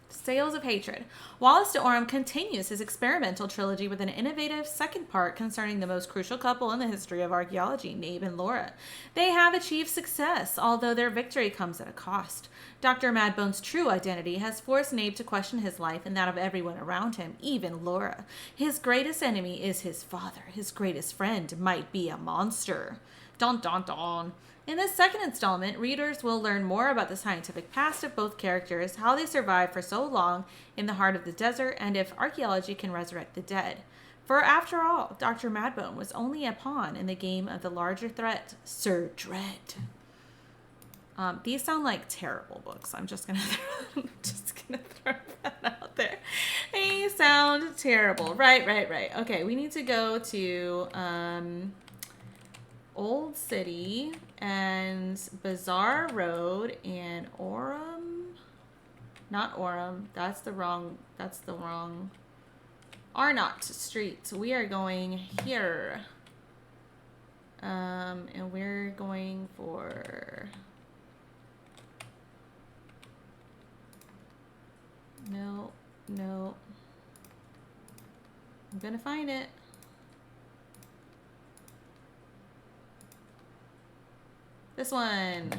A: Sales of Hatred. Wallace de Orem continues his experimental trilogy with an innovative second part concerning the most crucial couple in the history of archaeology, Nabe and Laura. They have achieved success, although their victory comes at a cost. Dr. Madbone's true identity has forced Nabe to question his life and that of everyone around him, even Laura. His greatest enemy is his father. His greatest friend might be a monster. Dun dun dun. In this second installment, readers will learn more about the scientific past of both characters, how they survived for so long in the heart of the desert, and if archaeology can resurrect the dead. For after all, Dr. Madbone was only a pawn in the game of the larger threat, Sir Dread. These sound like terrible books. I'm just gonna throw that out there. They sound terrible. Right. Okay, we need to go to Old City and Bazaar Road and not Orem. That's the wrong Arnott Street. We are going here. And we're going for no. I'm gonna find it. This one.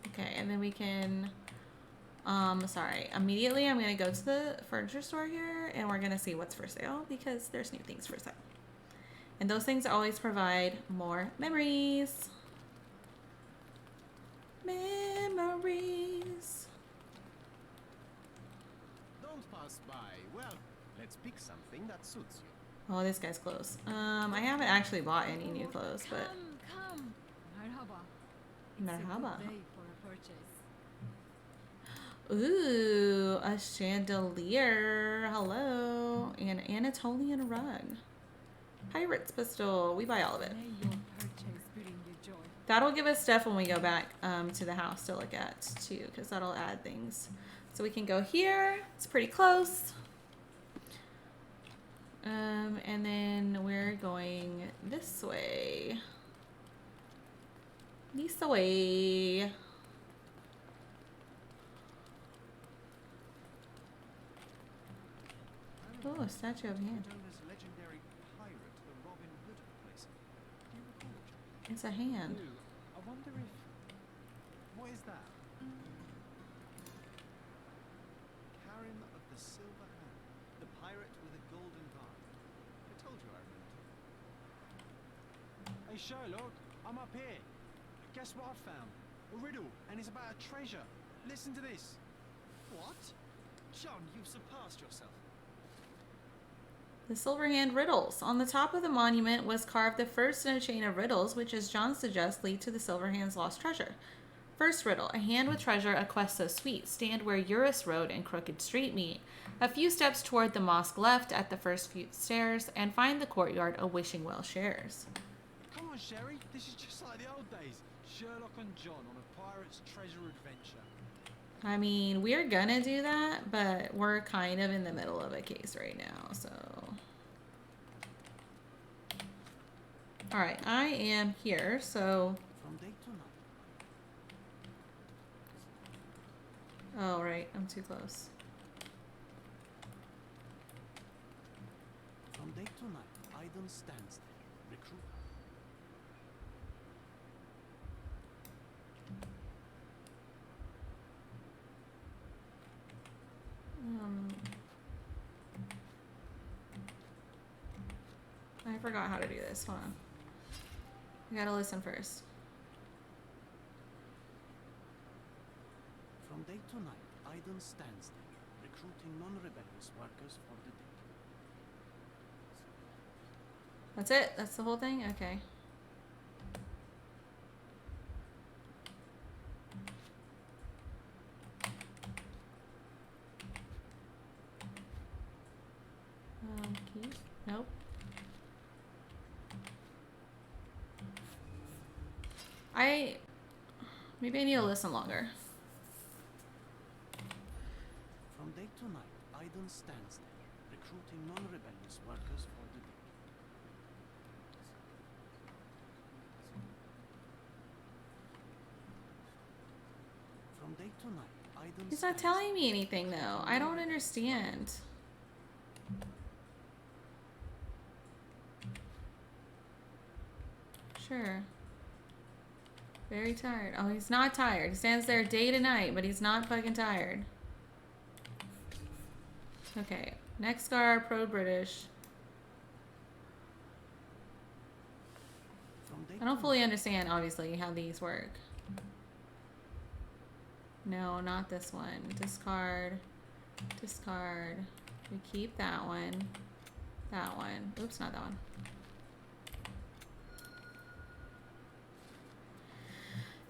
A: Okay, and then we can, sorry. Immediately I'm gonna go to the furniture store here and we're gonna see what's for sale because there's new things for sale. And those things always provide more memories. Memories.
E: Don't pass by. Well, let's pick something that suits you.
A: Oh, this guy's clothes. I haven't actually bought any new clothes, but
F: Come. Marhaba.
A: Marhaba.
F: It's a good day for a purchase.
A: Ooh, a chandelier. Hello. An Anatolian rug. Pirate's pistol. We buy all of it.
F: May your purchase bring you joy.
A: that'll give us stuff when we go back to the house to look at too, because that'll add things. So we can go here. It's pretty close. And then we're going this way. This way. Oh, a statue of hand.
B: Dona's legendary pirate, the Robin Hood place. Do you recall, John?
A: It's a hand.
D: Ooh, I wonder if... What is that?
B: Karim of the Silver Hand, the pirate with a golden guard. I told you I remembered.
D: Hey Sherlock, I'm up here. Guess what I found? A riddle, and it's about a treasure. Listen to this.
B: What? John, you've surpassed yourself.
A: The Silver Hand riddles. On the top of the monument was carved the first in a chain of riddles, which, as John suggests, lead to the Silver Hand's lost treasure. First riddle: a hand with treasure, a quest so sweet. Stand where Eurus Road and Crooked Street meet. A few steps toward the mosque left at the first few stairs, and find the courtyard a wishing well shares.
D: Come on, Sherry. This is just like the old days. Sherlock and John on a pirate's treasure adventure.
A: I mean, we're gonna do that, but we're kind of in the middle of a case right now, so... Alright, I am here, so...
D: From day to night.
A: Oh, right, I'm too close.
D: From day to night, Iden stands there, recruit.
A: I forgot how to do this. Hold on. I gotta listen first.
D: From day to night, Iden stands there, recruiting non-rebellious workers for the day.
A: That's it? That's the whole thing? Okay. Keys? Nope. Maybe I need to listen longer.
D: From day to night, Iden stands there, recruiting non-rebellious workers for the day. From day to night, Iden
A: He's not telling me anything though. I don't understand. Sure. Very tired. Oh, he's not tired. He stands there day to night, but he's not fucking tired. Okay. Next guard, pro-British. I don't fully understand, obviously, how these work. No, not this one. Discard. Discard. We keep that one. That one. Oops, not that one.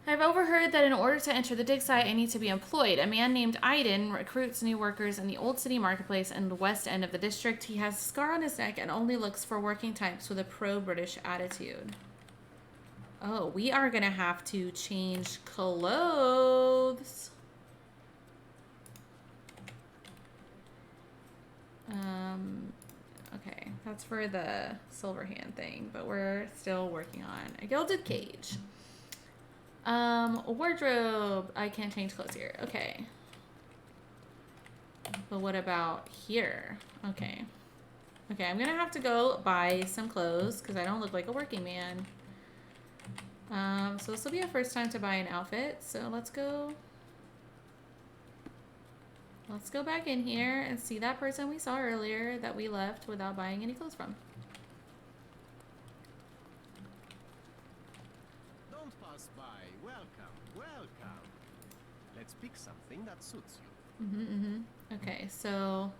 A: I've overheard that in order to enter the dig site, I need to be employed. A man named Iden recruits new workers in the Old City Marketplace in the west end of the district. He has a scar on his neck and only looks for working types with a pro-British attitude. Oh, we are going to have to change clothes. Okay, that's for the Silver Hand thing, but we're still working on a gilded cage. Wardrobe. I can't change clothes here. Okay. But what about here? Okay. Okay, I'm gonna have to go buy some clothes because I don't look like a working man. So this will be a first time to buy an outfit. So let's go back in here and see that person we saw earlier that we left without buying any clothes from.
E: Don't pass by. Welcome, welcome. Let's pick something that suits you.
A: Okay, so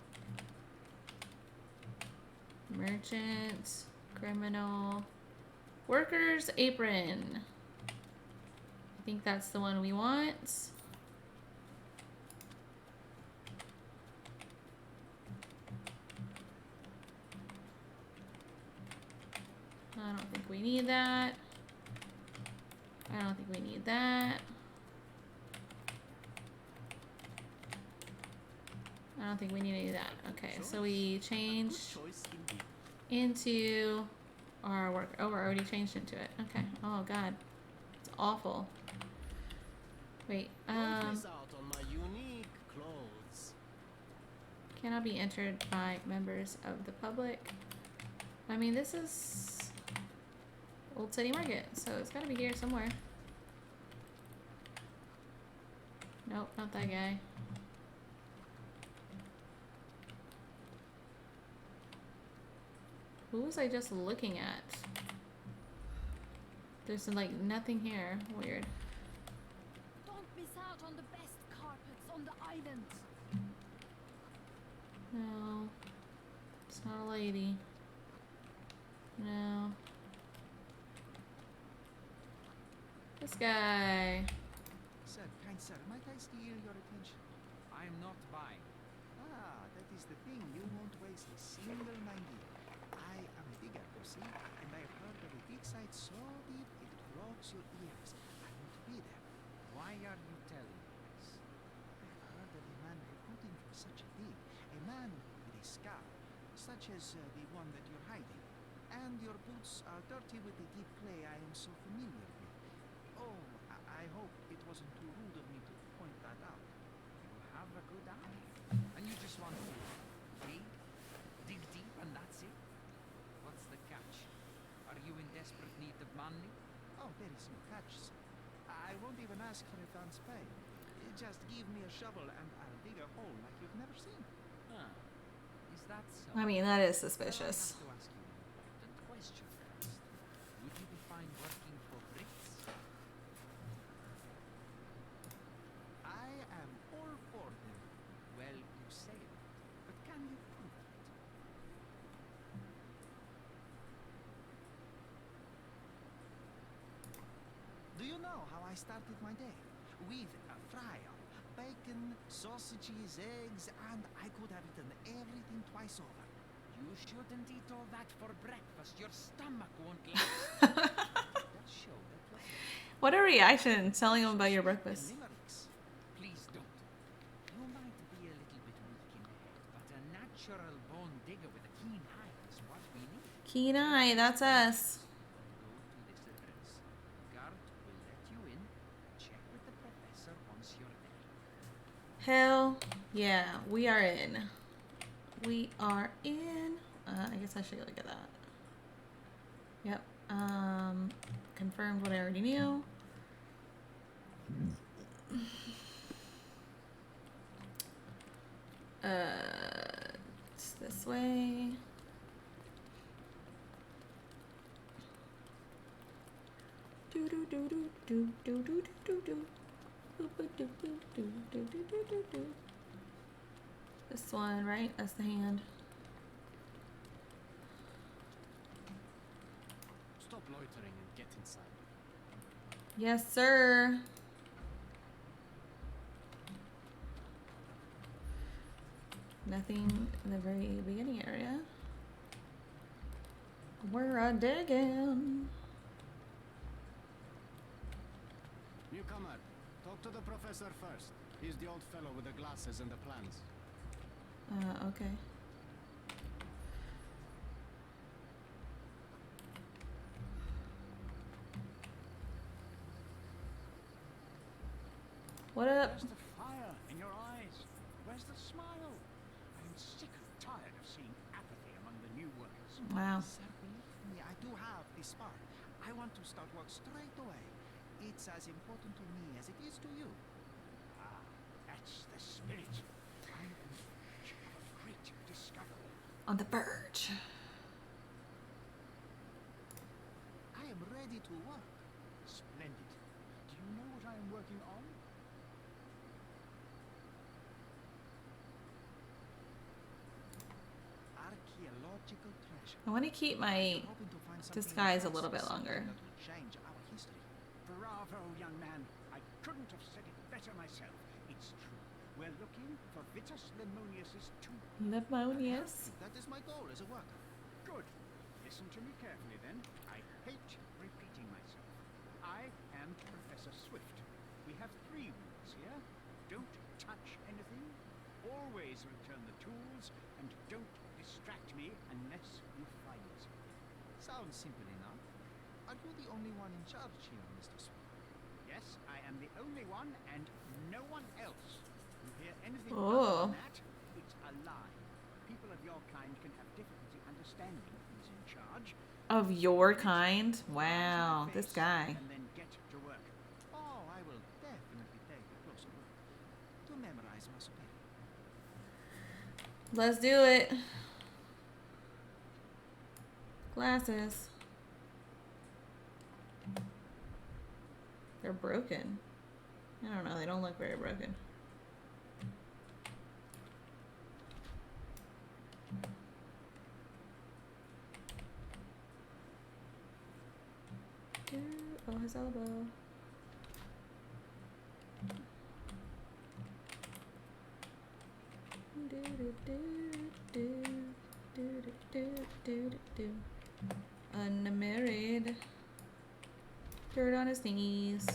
A: merchant, criminal, worker's apron. I think that's the one we want. I don't think we need that. don't think we need that. I don't think we need any of that. Okay, so we change into our work. Oh, we're already changed into it. Okay. Oh god, it's awful. Wait.
E: Don't miss out on my unique clothes.
A: Cannot be entered by members of the public. I mean, this is Old City Market, so it's gotta be here somewhere. Nope, not that guy. Who was I just looking at? There's like nothing here. Weird.
F: Don't miss out on the best carpets on the island.
A: No. It's not a lady. No. This guy.
B: Sir, kind sir, might I steal your attention?
H: I am not buying.
B: Ah, that is the thing. You won't waste a single 90. I am a digger, you see, and I have heard of a dig site so deep it clogs your ears. I want to be there.
H: Why are you telling me this?
B: I have heard of a man recruiting for such a dig. A man with a scar, such as the one that you're hiding. And your boots are dirty with the deep clay I am so familiar with. Oh, I hope it wasn't too rude of me to point that out.
H: You have a good eye. And you just want to dig deep and that's it? What's the catch? Are you in desperate need of money?
B: Oh, there is no catch, sir. I won't even ask for advance pay. Just give me a shovel and I'll dig a hole like you've never seen.
H: Huh. Is that so?
A: I mean, that is
B: Well, I
A: suspicious.
B: have to ask you an important question first.
H: Would you be fine working for bricks?
B: I am all for them.
H: Well, you say that, but can you prove it?
B: Do you know how I started my day? With a fryer, bacon, sausages, eggs, and I could have eaten everything twice over.
H: You shouldn't eat all that for breakfast. Your stomach won't last.
B: That show that was
A: What a reaction telling him about your
B: the
A: breakfast.
B: limericks.
H: Please don't. You might be a little bit weak in the head, but a natural bone digger with a keen eye is what we need.
A: Keen eye, that's us.
H: Go to this address. Guard will let you in. Check with the professor once you're there.
A: Hell yeah, we are in. We are in. I guess I should go look at that. Yep. Confirmed what I already knew. It's this way. Do do do do do do do do do. This one, right? That's the hand.
E: Stop loitering and get inside.
A: Yes, sir. Nothing in the very beginning area. We're digging.
E: Newcomer, talk to the professor first. He's the old fellow with the glasses and the plans.
A: Okay. What up?
H: Where's the fire in your eyes? Where's the smile? I'm sick and tired of seeing apathy among the new workers.
A: Wow.
B: Sir, believe me, I do have the spark. I want to start work straight away. It's as important to me as it is to you.
H: Ah, that's the spirit. I'm on the verge of a great discovery.
A: On the verge.
B: I am ready to work.
H: Splendid. Do you know what I am working on?
B: Archaeological treasure.
A: I want to keep my
B: I'm hoping to find something
A: disguise a
B: impressive,
A: little bit
B: something
A: longer.
B: that will change our history.
H: Bravo, young man. I couldn't have said it better myself. It's true. We're looking for Vitus Lemonius's tomb.
A: Lemonius.
B: That is my goal as a worker.
H: Good. Listen to me carefully then. I hate repeating myself. I am
B: sounds simple enough. Are you the only one in charge here, Mr. Swift?
H: Yes, I am the only one and no one else. You hear anything
A: Oh.
H: other than that? It's a lie. People of your kind can have difficulty understanding who's in charge.
A: Of your kind? Wow, this guy.
H: And then get to work.
B: Oh, I will definitely take a closer look to memorize my superior.
A: Let's do it. Glasses. They're broken. I don't know, they don't look very broken. Oh, his elbow. Unmarried. Dirt on his knees.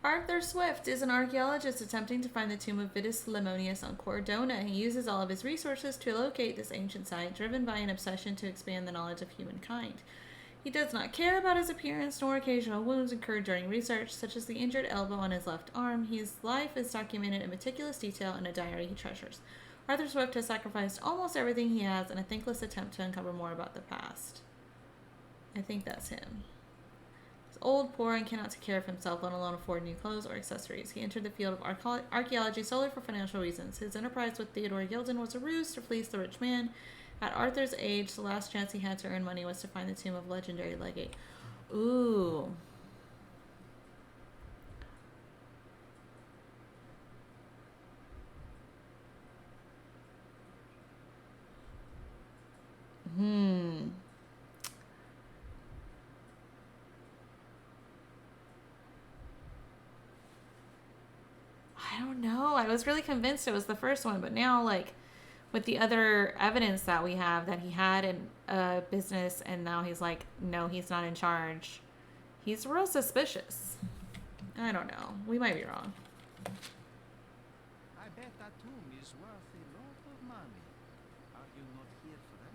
A: Arthur Swift is an archaeologist attempting to find the tomb of Vitus Lemonius on Cordona. He uses all of his resources to locate this ancient site, driven by an obsession to expand the knowledge of humankind. He does not care about his appearance nor occasional wounds incurred during research, such as the injured elbow on his left arm. His life is documented in meticulous detail in a diary he treasures. Arthur Swift has sacrificed almost everything he has in a thankless attempt to uncover more about the past. I think that's him. He's old, poor, and cannot take care of himself, let alone afford new clothes or accessories. He entered the field of archaeology solely for financial reasons. His enterprise with Theodore Gilded was a ruse to fleece the rich man. At Arthur's age, the last chance he had to earn money was to find the tomb of legendary legate. Ooh. I don't know. I was really convinced it was the first one, but now, like, with the other evidence that we have that he had a business and now he's like, no, he's not in charge. He's real suspicious. I don't know. We might be wrong.
B: I bet that tomb is worth a lot of money. Are you not here for that?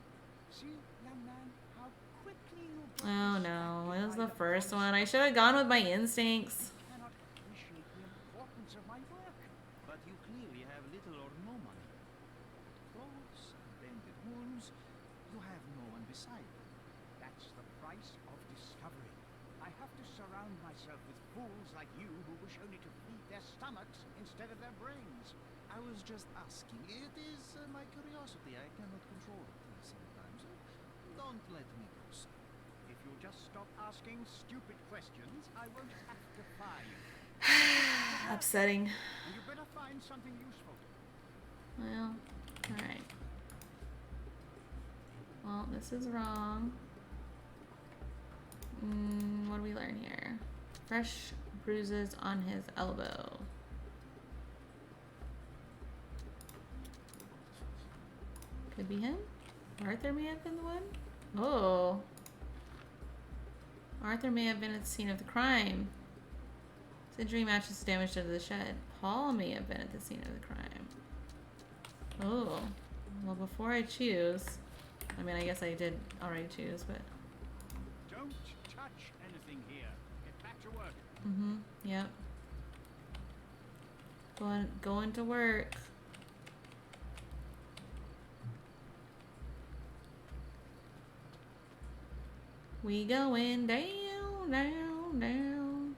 H: See, young man, how quickly you
A: Oh no, it was the first one. I should have gone with my instincts.
H: cannot appreciate the importance of my work.
B: But you clearly have little or no money. Clothes, banded wounds, you have no one beside you.
H: That's the price of discovery. I have to surround myself with fools like you who wish only to feed their stomachs instead of their brains.
B: I was just asking. It is my curiosity. I cannot control it sometimes. Don't let me go, sir.
H: If you just stop asking stupid questions, I won't have to fire you.
A: Upsetting.
H: And you better find something useful.
A: Well, alright. Well, this is wrong. What do we learn here? Fresh bruises on his elbow. Could be him. Arthur may have been the one. Oh. Arthur may have been at the scene of the crime. His injury matches the damage done to the shed. Paul may have been at the scene of the crime. Oh. Well, before I choose... I mean, I guess I did already choose, but...
H: Don't touch anything here. Get back to work.
A: Yep. Going to work. We going down, down, down.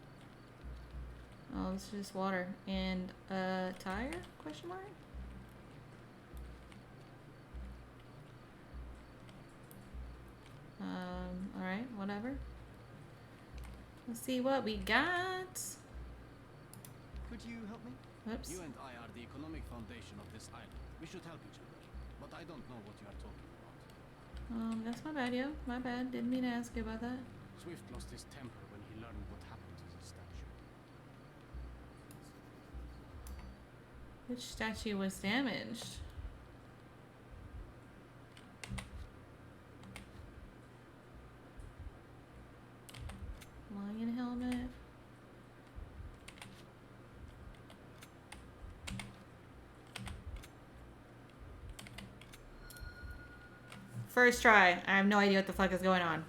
A: Oh, this is just water. And a tire? Question mark? Alright, whatever. Let's see what we got.
B: Could you help me?
A: Whoops.
E: You and I are the economic foundation of this island. We should help each other. But I don't know what you are talking about.
A: That's my bad, yo. My bad. Didn't mean to ask you about that.
E: Swift lost his temper when he learned what happened to the statue.
A: Which statue was damaged? Lion helmet. First try. I have no idea what the fuck is going on.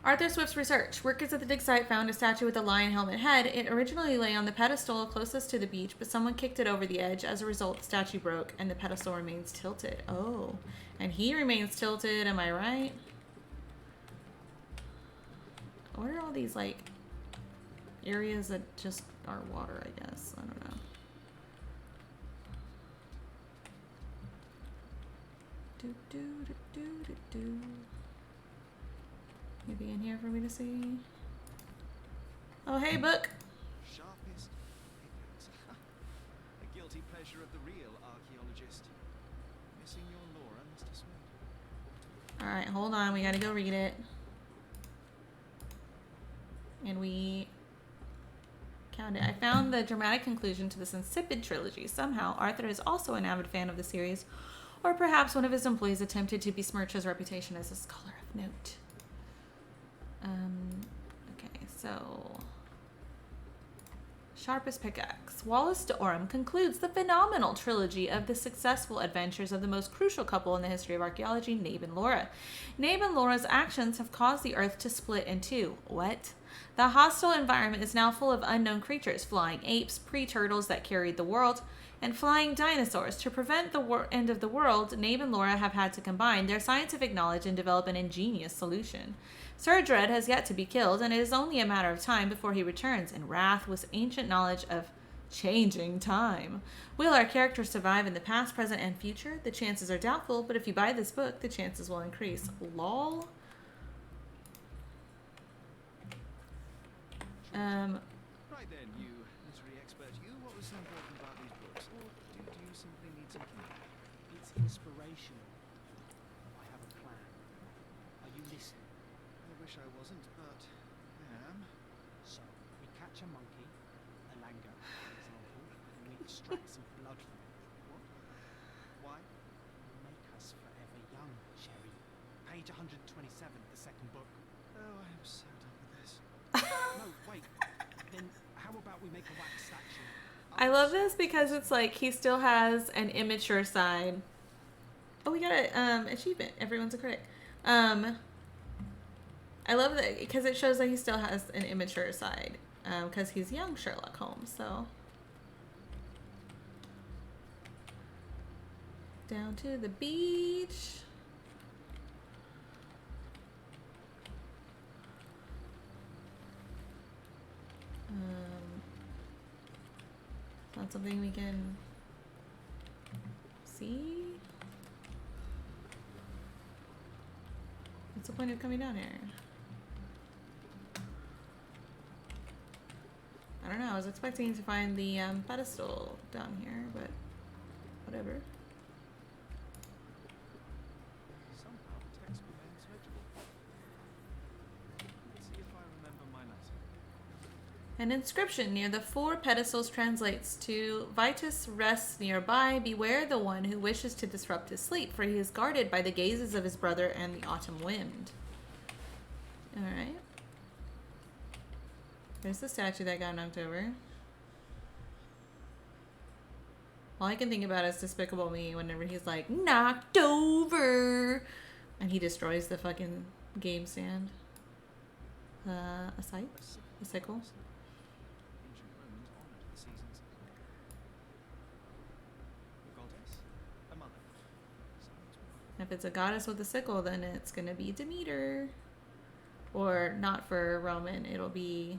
A: Arthur Swift's research. Workers at the dig site found a statue with a lion helmet head. It originally lay on the pedestal closest to the beach, but someone kicked it over the edge. As a result, the statue broke, and the pedestal remains tilted. Oh, and he remains tilted. Am I right? What are all these, like, areas that just are water, I guess? I don't know. Do, do, do, do, do, do. Anything in here for me to see? Oh, hey, book.
B: Sharpest pickaxe. A guilty pleasure of the real archaeologist. Missing your Laura, Mr. Swift.
A: Alright, hold on. We gotta go read it. And we count it. I found the dramatic conclusion to this insipid trilogy. Somehow, Arthur is also an avid fan of the series, or perhaps one of his employees attempted to besmirch his reputation as a scholar of note. Okay, so Sharpest Pickaxe. Wallace de Orem concludes the phenomenal trilogy of the successful adventures of the most crucial couple in the history of archaeology, Nabe and Laura. Nabe and Laura's actions have caused the earth to split in two. What? The hostile environment is now full of unknown creatures, flying apes, pre-turtles that carried the world, and flying dinosaurs. To prevent the end of the world, Nabe and Laura have had to combine their scientific knowledge and develop an ingenious solution. Sir Dread has yet to be killed, and it is only a matter of time before he returns in wrath with ancient knowledge of changing time. Will our characters survive in the past, present, and future? The chances are doubtful, but if you buy this book, the chances will increase. Lol.
B: Right then, you literary expert. What was so important about these books? Or do you simply need some feedback?
D: It's inspirational. I have a plan. Are you listening?
B: I wish I wasn't, but I am.
D: So, we catch a monkey, a langur, for example, and we extract some blood from it.
B: What? Why?
D: It'll make us forever young, Sherry. Page 127, the second book.
B: Oh, I am so done with this.
D: No, wait. Then how about we make a wax statue?
A: I love this because it's like he still has an immature side. Oh, we got an achievement. Everyone's a critic. I love that because it shows that he still has an immature side because he's young Sherlock Holmes. So down to the beach. Not something we can see. What's the point of coming down here? I don't know. I was expecting to find the pedestal down here, but whatever.
B: Somehow the text remains legible. Let's see if I remember my letter.
A: An inscription near the 4 pedestals translates to Vitus rests nearby. Beware the one who wishes to disrupt his sleep, for he is guarded by the gazes of his brother and the autumn wind. Alright. There's the statue that got knocked over. All I can think about is Despicable Me whenever he's like, knocked over! And he destroys the fucking game stand. A scythe? A sickle?
B: Ancient Romans honored the seasons. A goddess? A mother? Sounds wrong.
A: If it's a goddess with a sickle, then it's gonna be Demeter. Or not for Roman, it'll be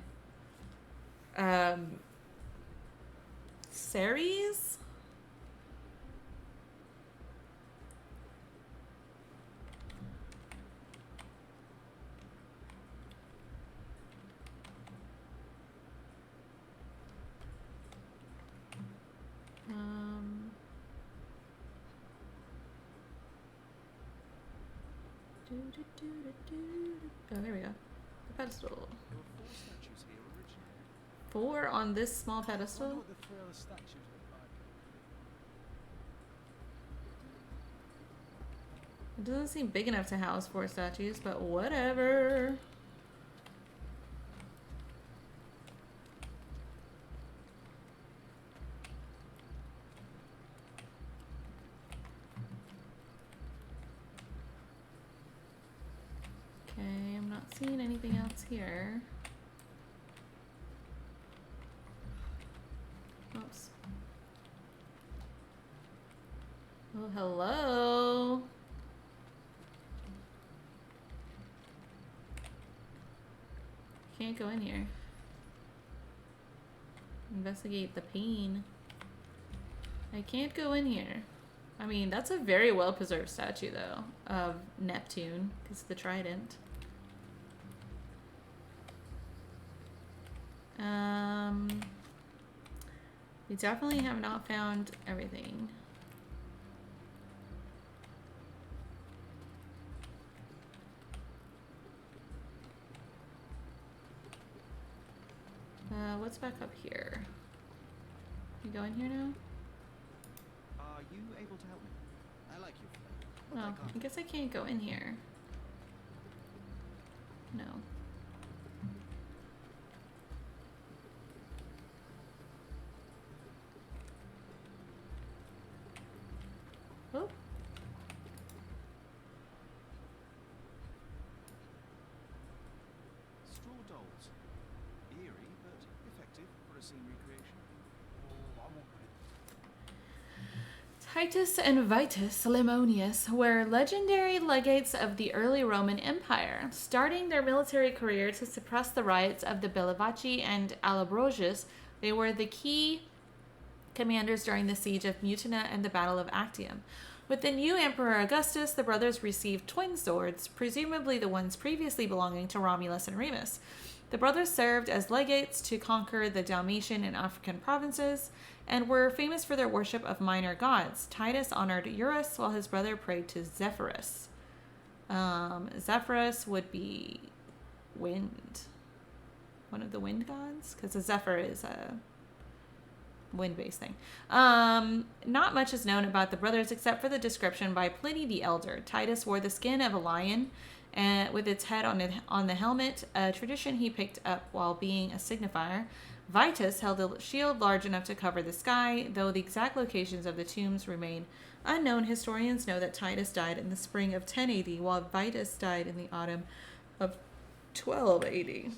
A: Ceres? Oh, here we go. The pedestal.
B: There were 4 statues here originally.
A: 4 on this small
D: I wonder
A: pedestal?
D: what the 3 other statues look like.
A: It doesn't seem big enough to house 4 statues, but whatever. here. Oops. Oh, hello. Can't go in here. Investigate the pain. I can't go in here. I mean, that's a very well preserved statue, though, of Neptune, because the trident. We definitely have not found everything. What's back up here? You go in here now?
B: Are you able to help me?
E: I like you.
B: What
A: Oh,
B: I got?
A: I guess I can't go in here. No. Oh.
B: Straw dolls. Eerie, but effective for a scene recreation.
D: Oh, I want it.
A: Titus and Vitus Lemonius were legendary legates of the early Roman Empire, starting their military career to suppress the riots of the Bellovaci and Allobroges. They were the key commanders during the siege of Mutina and the Battle of Actium. With the new Emperor Augustus, the brothers received twin swords, presumably the ones previously belonging to Romulus and Remus. The brothers served as legates to conquer the Dalmatian and African provinces and were famous for their worship of minor gods. Titus honored Eurus while his brother prayed to Zephyrus. Zephyrus would be wind. One of the wind gods? Because a zephyr is a wind-based thing. Not much is known about the brothers except for the description by Pliny the Elder. Titus wore the skin of a lion with its head on the helmet, a tradition he picked up while being a signifier. Vitus held a shield large enough to cover the sky, though the exact locations of the tombs remain unknown. Historians know that Titus died in the spring of 10 AD, while Vitus died in the autumn of 12 AD.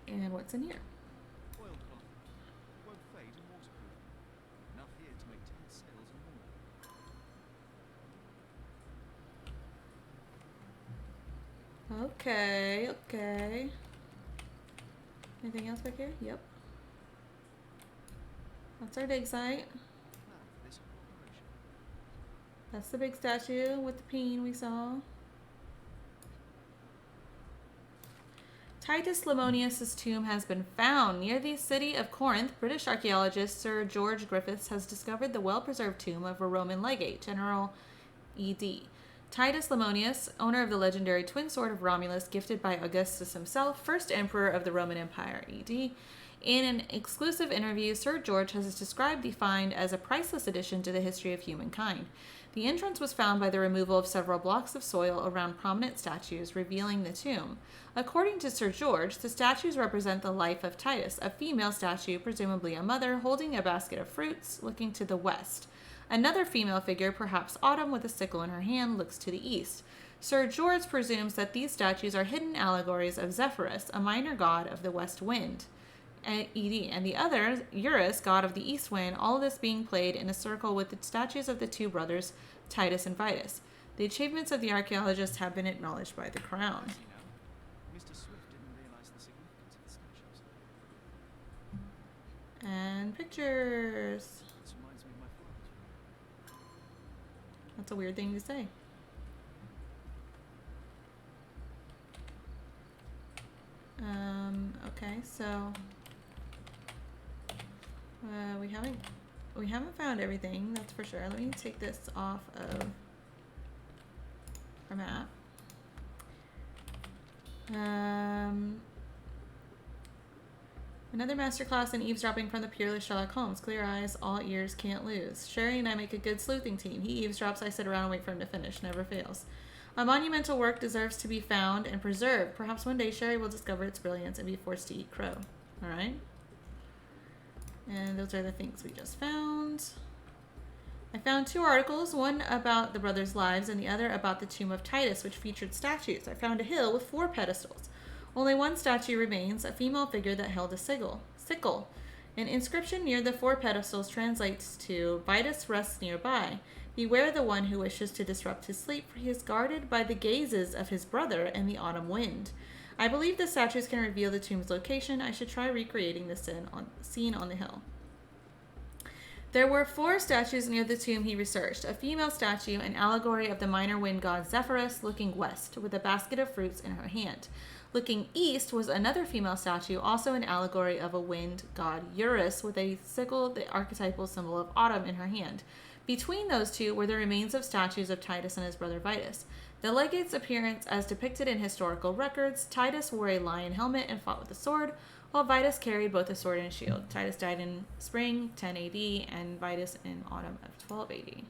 A: And what's in here?
B: Oilcloth. Won't fade and waterproof. Enough here to make 10 sails or more.
A: Okay, okay. Anything else back here? Yep. That's our dig site.
B: Plan for this operation.
A: That's the big statue with the peen we saw. Titus Lemonius' tomb has been found near the city of Corinth. British archaeologist Sir George Griffiths has discovered the well-preserved tomb of a Roman legate, General E.D. Titus Lemonius, owner of the legendary twin sword of Romulus, gifted by Augustus himself, first emperor of the Roman Empire, E.D. In an exclusive interview, Sir George has described the find as a priceless addition to the history of humankind. The entrance was found by the removal of several blocks of soil around prominent statues, revealing the tomb. According to Sir George, the statues represent the life of Titus, a female statue, presumably a mother, holding a basket of fruits, looking to the west. Another female figure, perhaps Autumn, with a sickle in her hand, looks to the east. Sir George presumes that these statues are hidden allegories of Zephyrus, a minor god of the west wind, ED, and the other, Eurus, god of the east wind, all of this being played in a circle with the statues of the two brothers, Titus and Vitus. The achievements of the archaeologists have been acknowledged by the crown.
B: You know, Mr. Swift didn't realize the significance of the statues.
A: And pictures.
B: This reminds me of my father's.
A: That's a weird thing to say. Okay, so we haven't found everything, that's for sure. Let me take this off of our map. Another masterclass in eavesdropping from the peerless Sherlock Holmes. Clear eyes, all ears, can't lose. Sherry and I make a good sleuthing team. He eavesdrops, I sit around and wait for him to finish. Never fails. A monumental work deserves to be found and preserved. Perhaps one day Sherry will discover its brilliance and be forced to eat crow. Alright? And those are the things we just found. I found 2 articles, one about the brothers' lives and the other about the tomb of Titus, which featured statues. I found a hill with 4 pedestals. Only one statue remains, a female figure that held a sickle. An inscription near the 4 pedestals translates to, Vitus rests nearby. Beware the one who wishes to disrupt his sleep, for he is guarded by the gazes of his brother and the autumn wind. I believe the statues can reveal the tomb's location. I should try recreating the scene on the hill. There were 4 statues near the tomb he researched. A female statue, an allegory of the minor wind god Zephyrus, looking west, with a basket of fruits in her hand. Looking east was another female statue, also an allegory of a wind god Eurus, with a sickle, the archetypal symbol of autumn, in her hand. Between those 2 were the remains of statues of Titus and his brother Vitus. The legate's appearance as depicted in historical records, Titus wore a lion helmet and fought with a sword, while Vitus carried both a sword and a shield. Titus died in spring 10 AD and Vitus in autumn of 12 AD.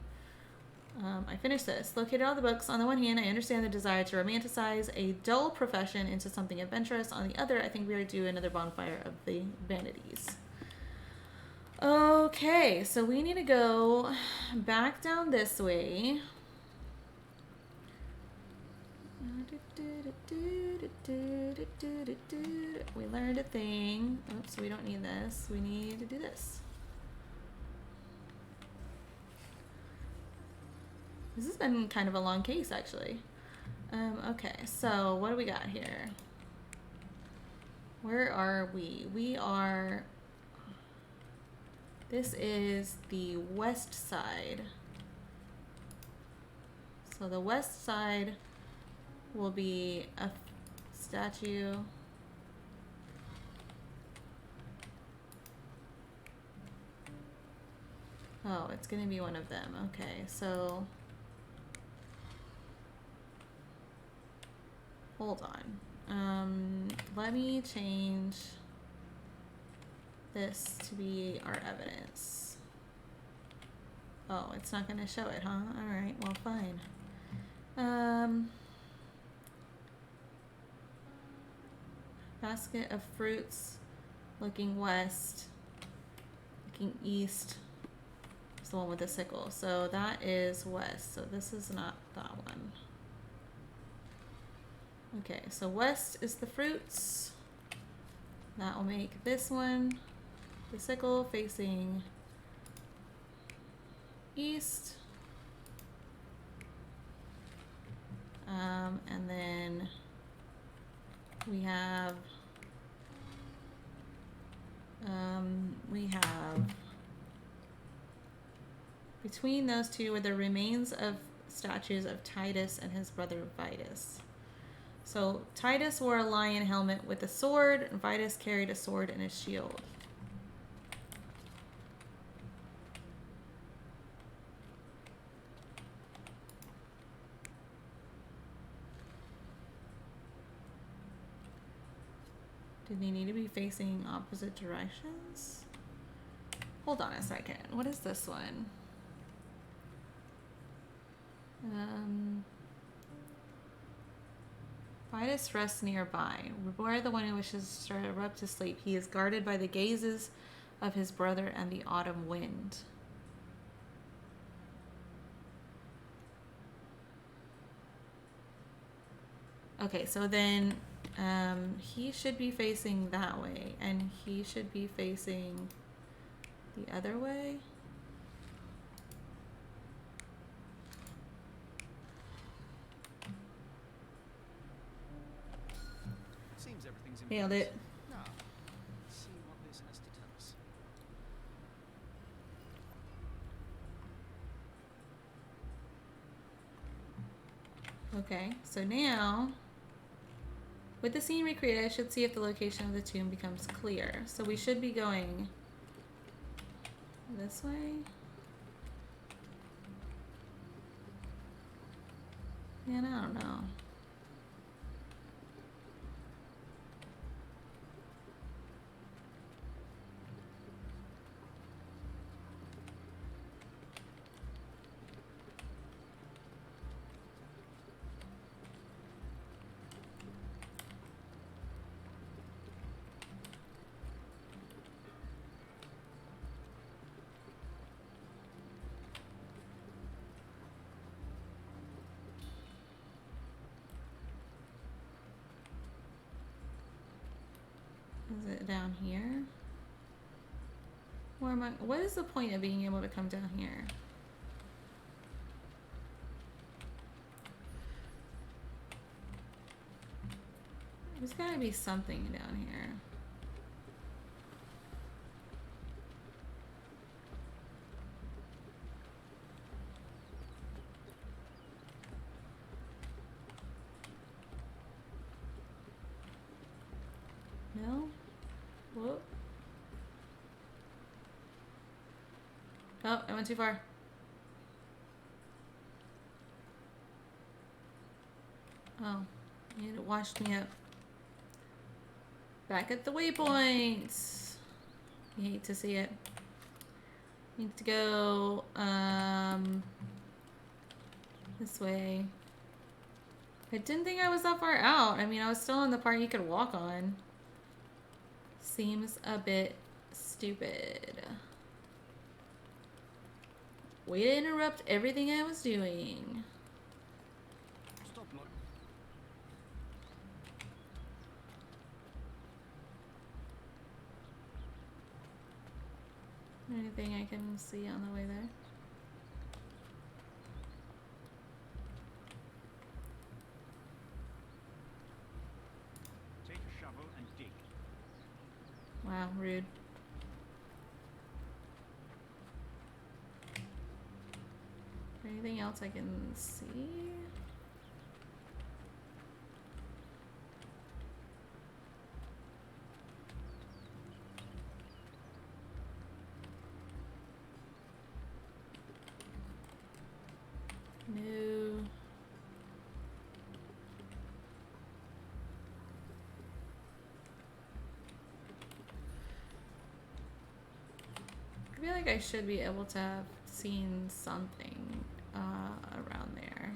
A: I finished this. Located all the books. On the one hand, I understand the desire to romanticize a dull profession into something adventurous. On the other, I think we are due another bonfire of the vanities. Okay, so we need to go back down this way. We learned a thing. Oops, we don't need this. We need to do this. This has been kind of a long case, actually. Okay, so what do we got here? Where are we? We are... This is the west side. So the west side will be a statue. Oh, it's going to be one of them. Okay, so... Hold on. Let me change this to be our evidence. Oh, it's not going to show it, huh? Alright, well, fine. Basket of fruits, looking west, looking east. It's the one with the sickle. So that is west. So this is not that one. Okay, so west is the fruits. That will make this one the sickle facing east. And then we have between those 2 were the remains of statues of Titus and his brother Vitus. So Titus wore a lion helmet with a sword, and Vitus carried a sword and a shield. Did they need to be facing opposite directions? Hold on a second. What is this one? Vitus rests nearby. Beware the one who wishes to erupt to sleep. He is guarded by the gazes of his brother and the autumn wind. Okay, so then he should be facing that way, and he should be facing the other way.
B: Seems everything's in
A: Nailed
B: place.
A: it.
B: Now, let's see what this has to tell us.
A: Okay, so now, with the scene recreated, I should see if the location of the tomb becomes clear. So we should be going this way. Man, I don't know. Is it down here? Where am I? What is the point of being able to come down here? There's gotta be something down here. No? Whoop. Oh, I went too far. Oh, it washed me up. Back at the waypoint. You hate to see it. Need to go this way. I didn't think I was that far out. I mean, I was still on the part you could walk on. Seems a bit stupid. Way to interrupt everything I was doing.
E: Stop, look.
A: Anything I can see on the way there?
B: Take a shovel and dig.
A: Wow, rude. Anything else I can see? No. I feel like I should be able to have seen something around there.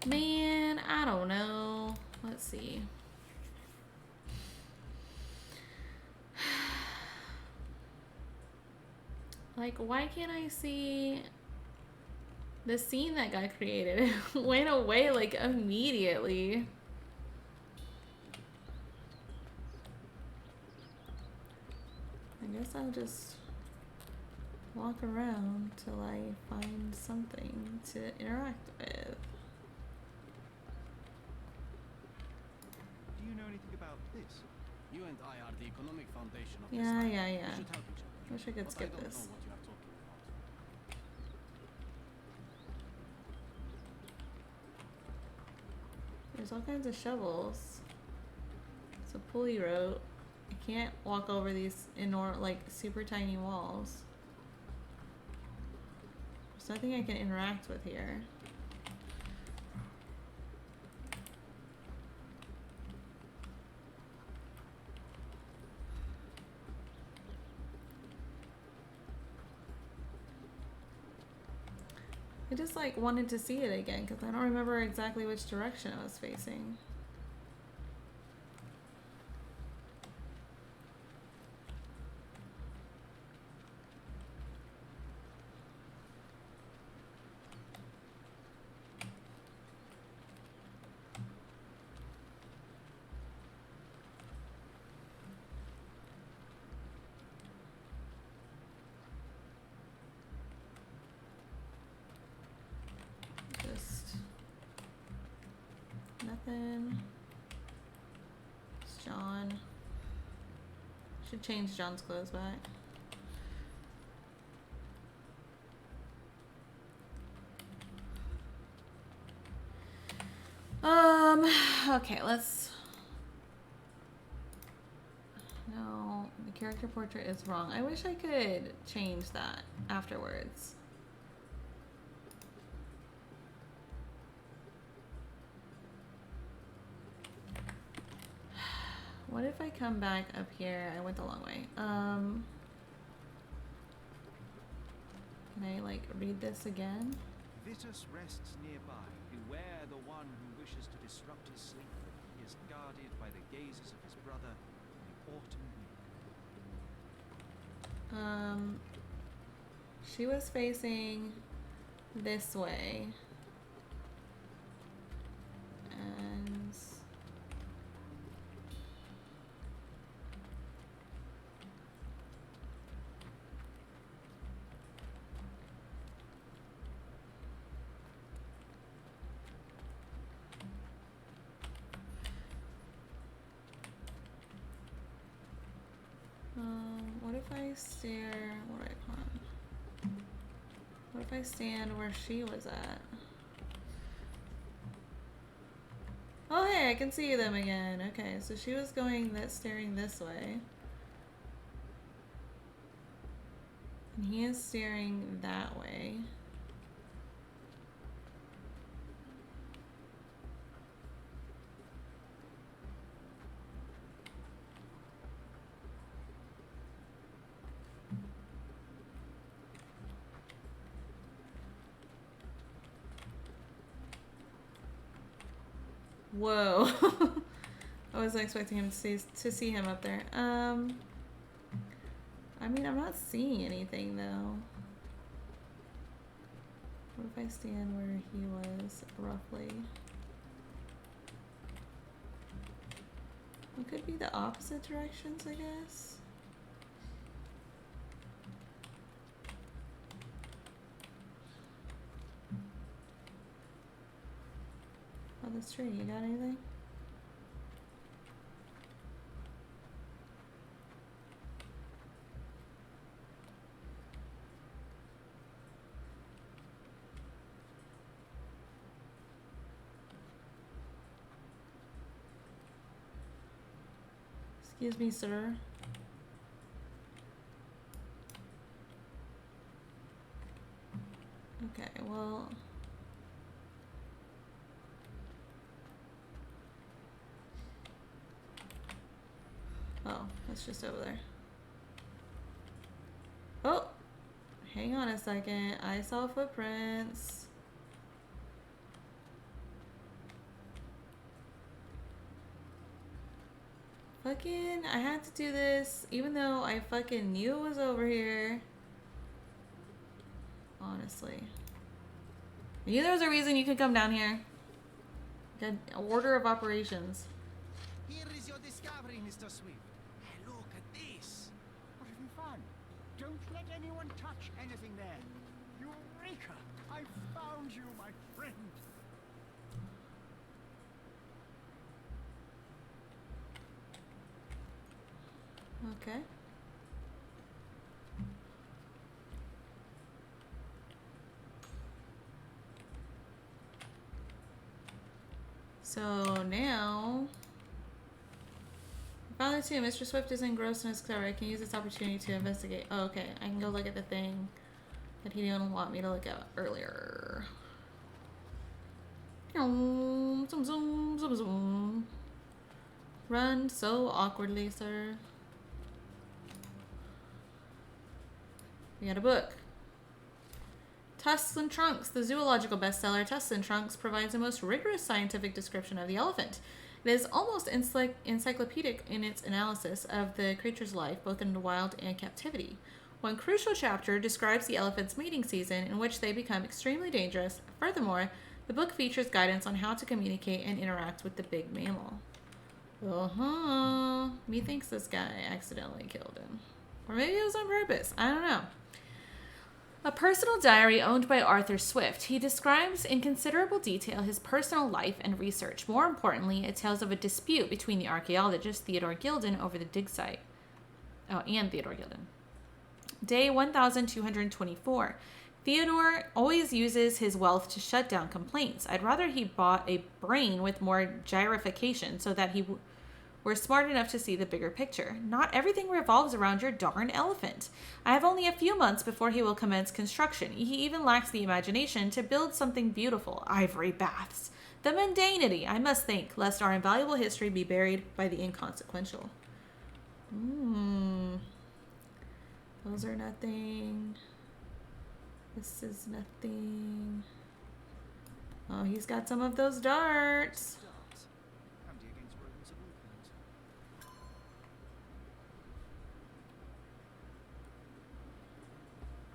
A: Man, I don't know. Let's see. Like, why can't I see the scene that got created? It went away like immediately. I guess I'll just walk around till I find something to interact with.
B: Do you know anything about this?
E: You and I are the economic foundation of this
A: Yeah,
E: land.
A: yeah,
E: We
A: yeah.
E: should help each other.
A: Wish I could
E: But
A: skip
E: I don't
A: this.
E: know what you are talking about.
A: There's all kinds of shovels. It's a pulley rope. I can't walk over these like super tiny walls. There's nothing I can interact with here. I just like wanted to see it again because I don't remember exactly which direction I was facing. Nothing. It's John. Should change John's clothes back. Okay, let's... No, the character portrait is wrong. I wish I could change that afterwards. What if I come back up here? I went the long way. Can I like read this again?
B: Vitus rests nearby, who beware the one who wishes to disrupt his sleep. He is guarded by the gazes of his brother in the autumn wind.
A: She was facing this way. And what if I stare? What do I call it? What if I stand where she was at? Oh, hey, I can see them again. Okay, so she was staring this way. And he is staring that way. Whoa. I wasn't expecting him to see him up there. I mean, I'm not seeing anything though. What if I stand where he was roughly? It could be the opposite directions, I guess. Oh, that's true. You got anything? Excuse me, sir. Okay, well... Oh, that's just over there. Oh! Hang on a second. I saw footprints. Fucking, I had to do this even though I fucking knew it was over here. Honestly. I knew there was a reason you could come down here. Good order of operations.
H: Here is your discovery, Mr. Swift. Hey, look at this. What have you found? Don't let anyone touch anything there. Eureka! I found you, my friend.
A: Okay. So now, I found it too. Mr. Swift is engrossed in his discovery. I can use this opportunity to investigate. Oh, okay. I can go look at the thing that he didn't want me to look at earlier. Zoom, zoom, zoom, zoom. Run so awkwardly, sir. We got a book. Tusks and Trunks. The zoological bestseller Tusks and Trunks provides the most rigorous scientific description of the elephant. It is almost encyclopedic in its analysis of the creature's life, both in the wild and captivity. One crucial chapter describes the elephant's mating season, in which they become extremely dangerous. Furthermore, the book features guidance on how to communicate and interact with the big mammal. Methinks this guy accidentally killed him. Or maybe it was on purpose. I don't know. A personal diary owned by Arthur Swift. He describes in considerable detail his personal life and research. More importantly, it tells of a dispute between the archaeologist Theodore Gilded over the dig site. Oh, and Theodore Gilded. Day 1224. Theodore always uses his wealth to shut down complaints. I'd rather he bought a brain with more gyrification so that he were smart enough to see the bigger picture. Not everything revolves around your darn elephant. I have only a few months before he will commence construction. He even lacks the imagination to build something beautiful. Ivory baths. The mundanity, I must think, lest our invaluable history be buried by the inconsequential. Those are nothing. This is nothing. Oh, he's got some of those darts.
B: Darts. Handy against rodents of all kinds.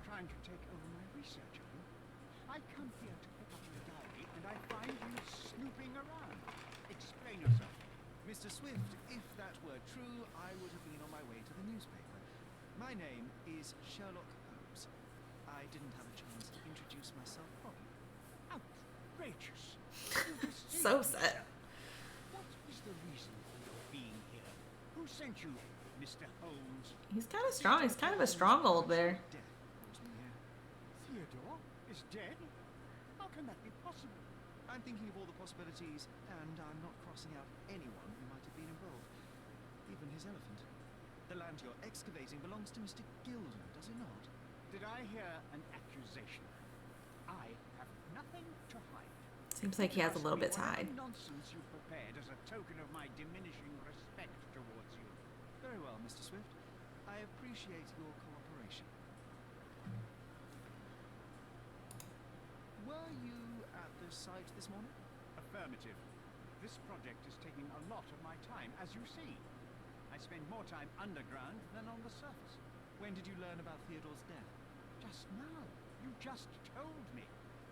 H: Trying to take over my research, are you? I come here to pick up your diary, and I find you snooping around. Explain yourself.
B: Mr. Swift, if that were true, I would have been on my way to the newspaper. My name is Sherlock Holmes. I didn't have a chance to introduce myself properly.
H: Outrageous.
A: So sad.
H: What is the reason for your being here? Who sent you, Mr. Holmes?
A: He's kind of strong. He's kind of a stronghold there.
B: Death calls me here.
H: Theodore is dead? How can that be possible?
B: I'm thinking of all the possibilities, and I'm not crossing out anyone who might have been involved. Even his elephant. The land you're excavating belongs to Mr. Gilded, does it not?
H: Did I hear an accusation? I have nothing to hide.
A: Seems like he has a little bit to hide.
H: Nonsense you prepared as a token of my diminishing respect towards you.
B: Very well, Mr. Swift. I appreciate your cooperation. Were you at the site this morning?
H: Affirmative. This project is taking a lot of my time, as you see. I spend more time underground than on the surface.
B: When did you learn about Theodore's death?
H: Just now. You just told me.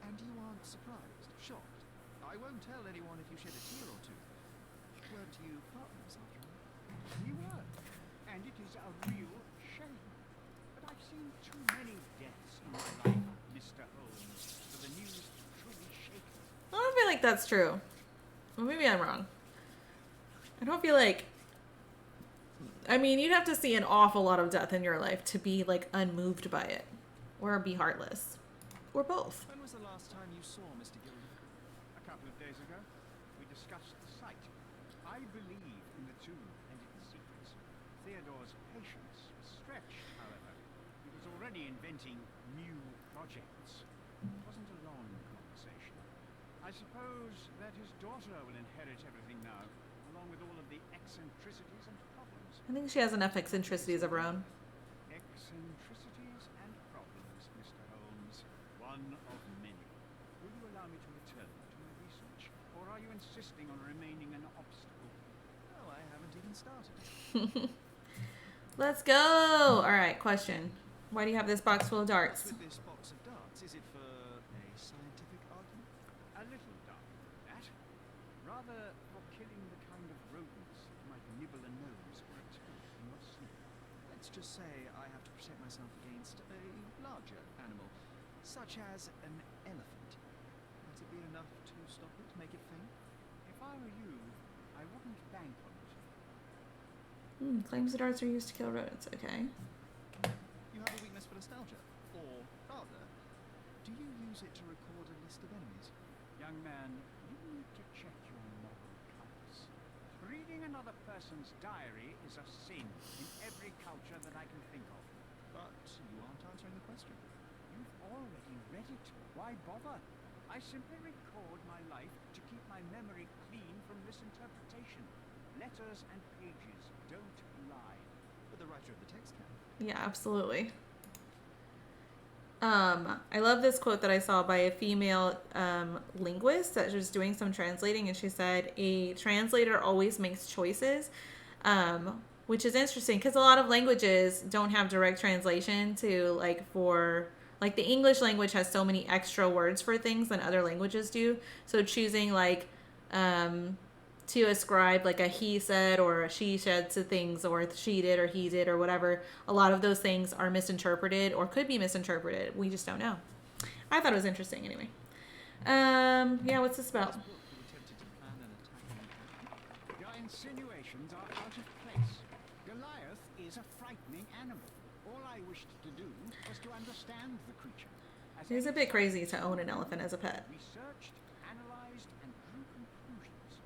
B: And you aren't surprised, shocked? I won't tell anyone if you shed a tear or two. Weren't you partners after all?
H: We were. And it is a real shame. But I've seen too many deaths in my life, Mr. Holmes, for the news to truly shake me.
A: I don't feel like that's true. Well, maybe I'm wrong. I don't feel like... I mean, you'd have to see an awful lot of death in your life to be, like, unmoved by it. Or be heartless. Or both.
B: When was the last time you saw Mr. Gilded?
H: A couple of days ago, we discussed the site. I believe in the tomb and its secrets. Theodore's patience was stretched, however. He was already inventing new projects. It wasn't a long conversation. I suppose that his daughter will inherit everything now, along with all of the eccentricities and problems.
A: I think she has enough eccentricities of her own.
H: Eccentricities and problems, Mr. Holmes. One of many. Will you allow me to return to my research? Or are you insisting on remaining an obstacle?
B: Well, I haven't even started.
A: Let's go! Alright, question. Why do you have this box full of darts?
B: With this box of darts, is it for a scientific argument?
H: A little dark, that. Rather for killing the kind of rodents that might nibble a nose or a toe in your sleep.
B: Let's just say I have to protect myself against a larger animal, such as an elephant. Might it be enough to stop it, make it faint?
H: If I were you, I wouldn't bank on it.
A: Claims the darts are used to kill rodents. Okay.
B: You have a weakness for nostalgia. Or, rather, do you use it to record a list of enemies?
H: Young man, you need to check your moral compass. Reading another person's diary is a sin in every culture that I can think of.
B: But you aren't answering the question.
H: You've already read it. Why bother? I simply record my life to keep my memory clean from misinterpretation. Letters and pages don't lie.
B: But the writer of the text can.
A: Yeah, absolutely. I love this quote that I saw by a female linguist that was doing some translating, and she said, a translator always makes choices, which is interesting because a lot of languages don't have direct translation to, like the English language has so many extra words for things than other languages do. So choosing to ascribe like a he said or a she said to things, or she did or he did or whatever, a lot of those things are misinterpreted or could be misinterpreted. We just don't know. I thought it was interesting anyway. Yeah, what's this about?
H: Your insinuations are out of place. Goliath is a frightening animal. All I wished to do was to understand the creature.
A: It is a bit crazy to own an elephant as a pet.
H: Researched, analyzed, and drew conclusions.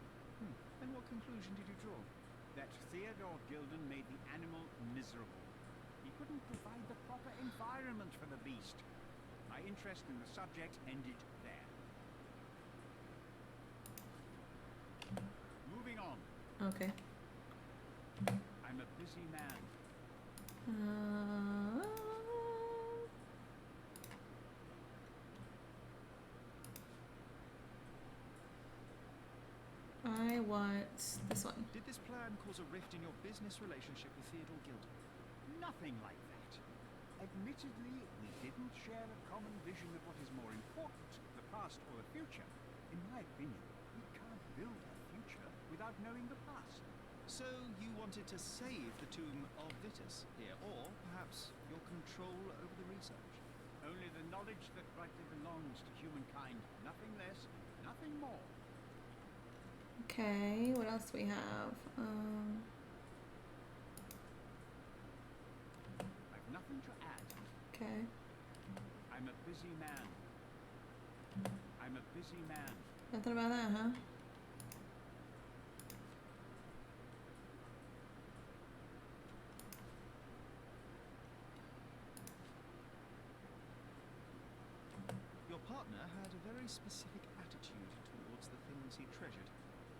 B: And what conclusion did you draw?
H: That Theodore Gilded made the animal miserable. He couldn't provide the proper environment for the beast. My interest in the subject ended there. Moving on.
A: Okay.
H: I'm a busy man.
A: Okay, what's this one?
B: Did this plan cause a rift in your business relationship with Theodore Gilded?
H: Nothing like that. Admittedly, we didn't share a common vision of what is more important, the past or the future. In my opinion, we can't build a future without knowing the past.
B: So you wanted to save the tomb of Vitus here, or perhaps your control over the research?
H: Only the knowledge that rightly belongs to humankind, nothing less, nothing more.
A: Okay, what else do we have?
H: I've nothing to add.
A: Okay.
H: I'm a busy man. I'm a busy man.
A: Nothing about that, huh?
B: Your partner had a very specific attitude towards the things he treasured.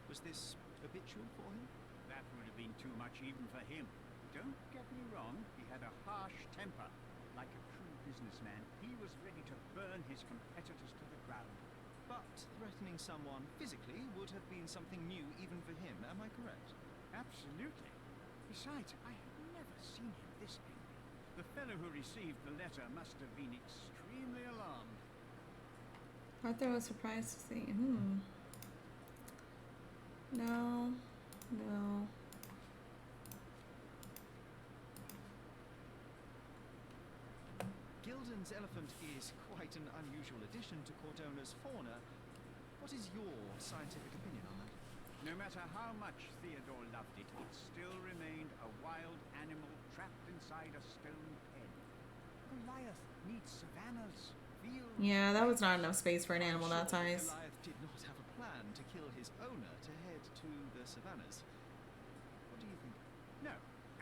B: Was this habitual for him?
H: That would have been too much even for him. Don't get me wrong, he had a harsh temper. Like a true businessman, he was ready to burn his competitors to the ground.
B: But threatening someone physically would have been something new even for him, am I correct?
H: Absolutely. Besides, I have never seen him this angry. The fellow who received the letter must have been extremely alarmed.
A: Arthur was surprised to see. No. No.
B: Gilden's elephant is quite an unusual addition to Cordona's fauna. What is your scientific opinion on that?
H: No matter how much Theodore loved it, it still remained a wild animal trapped inside a stone pen. Goliath needs savannas, fields...
A: Yeah, that was not enough space for an animal that size.
B: Goliath did not have a plan to kill his owner to head to the savannas. What do you think?
H: No,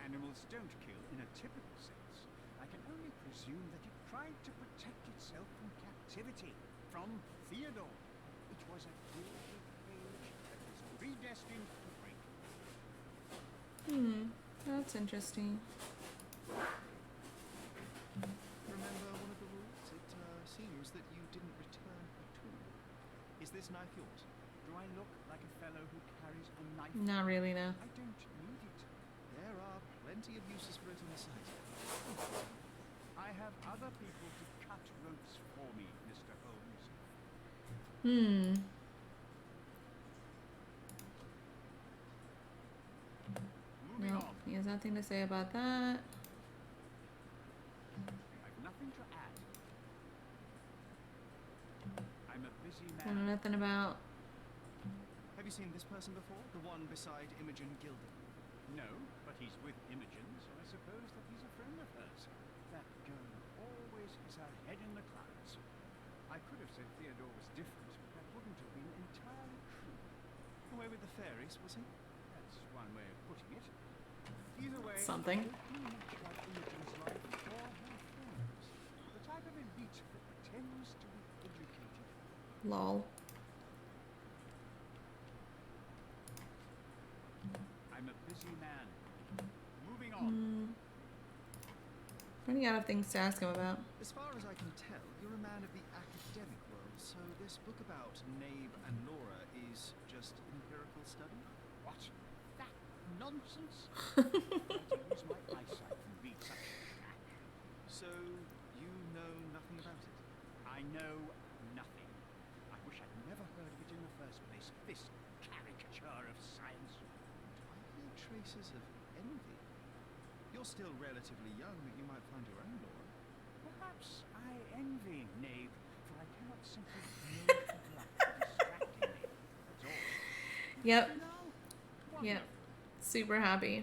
H: animals don't kill in a typical sense. I can only presume that it tried to protect itself from captivity, from Theodore. It was a gilded cage that was predestined to break.
A: That's interesting.
B: Remember one of the rules? It seems that you didn't return a tool. Is this knife yours?
H: Do I look like a fellow who carries a knife?
A: Not really, no.
H: I don't need it.
B: There are plenty of uses for it on the site.
H: I have other people to cut ropes for me, Mr. Holmes. Moving
A: No,
H: on.
A: he has nothing to say about that.
H: I've nothing to add. I'm a busy
A: I know
H: man.
A: nothing about.
B: Have you seen this person before? The one beside Imogen Gilded?
H: No, but he's with Imogen, so I suppose that he's a friend of hers. That girl always has her head in the clouds. I could have said Theodore was different, but that wouldn't have been entirely true.
B: Away with the fairies, was he?
H: That's one way of putting it. Either way,
A: Something.
H: I don't know much about Imogen's life or her friends. The type of elite that pretends to be educated.
A: Lol.
H: I'm a busy man. Moving on.
A: Running out of things to ask him about.
B: As far as I can tell, you're a man of the academic world, so this book about Nabe and Laura is just empirical study?
H: What? That nonsense? I use my eyesight and read such crap.
B: So, you know nothing about it?
H: I know nothing. I wish I'd never heard of it in the first place. This caricature of science.
B: I hear traces of envy. You're still relatively young, but you might find your own, Laura.
H: Perhaps I envy Nabe, for I cannot simply know people up distracting me. That's all.
A: Yep.
H: You know?
A: Yep.
H: Wonderful.
A: Super happy.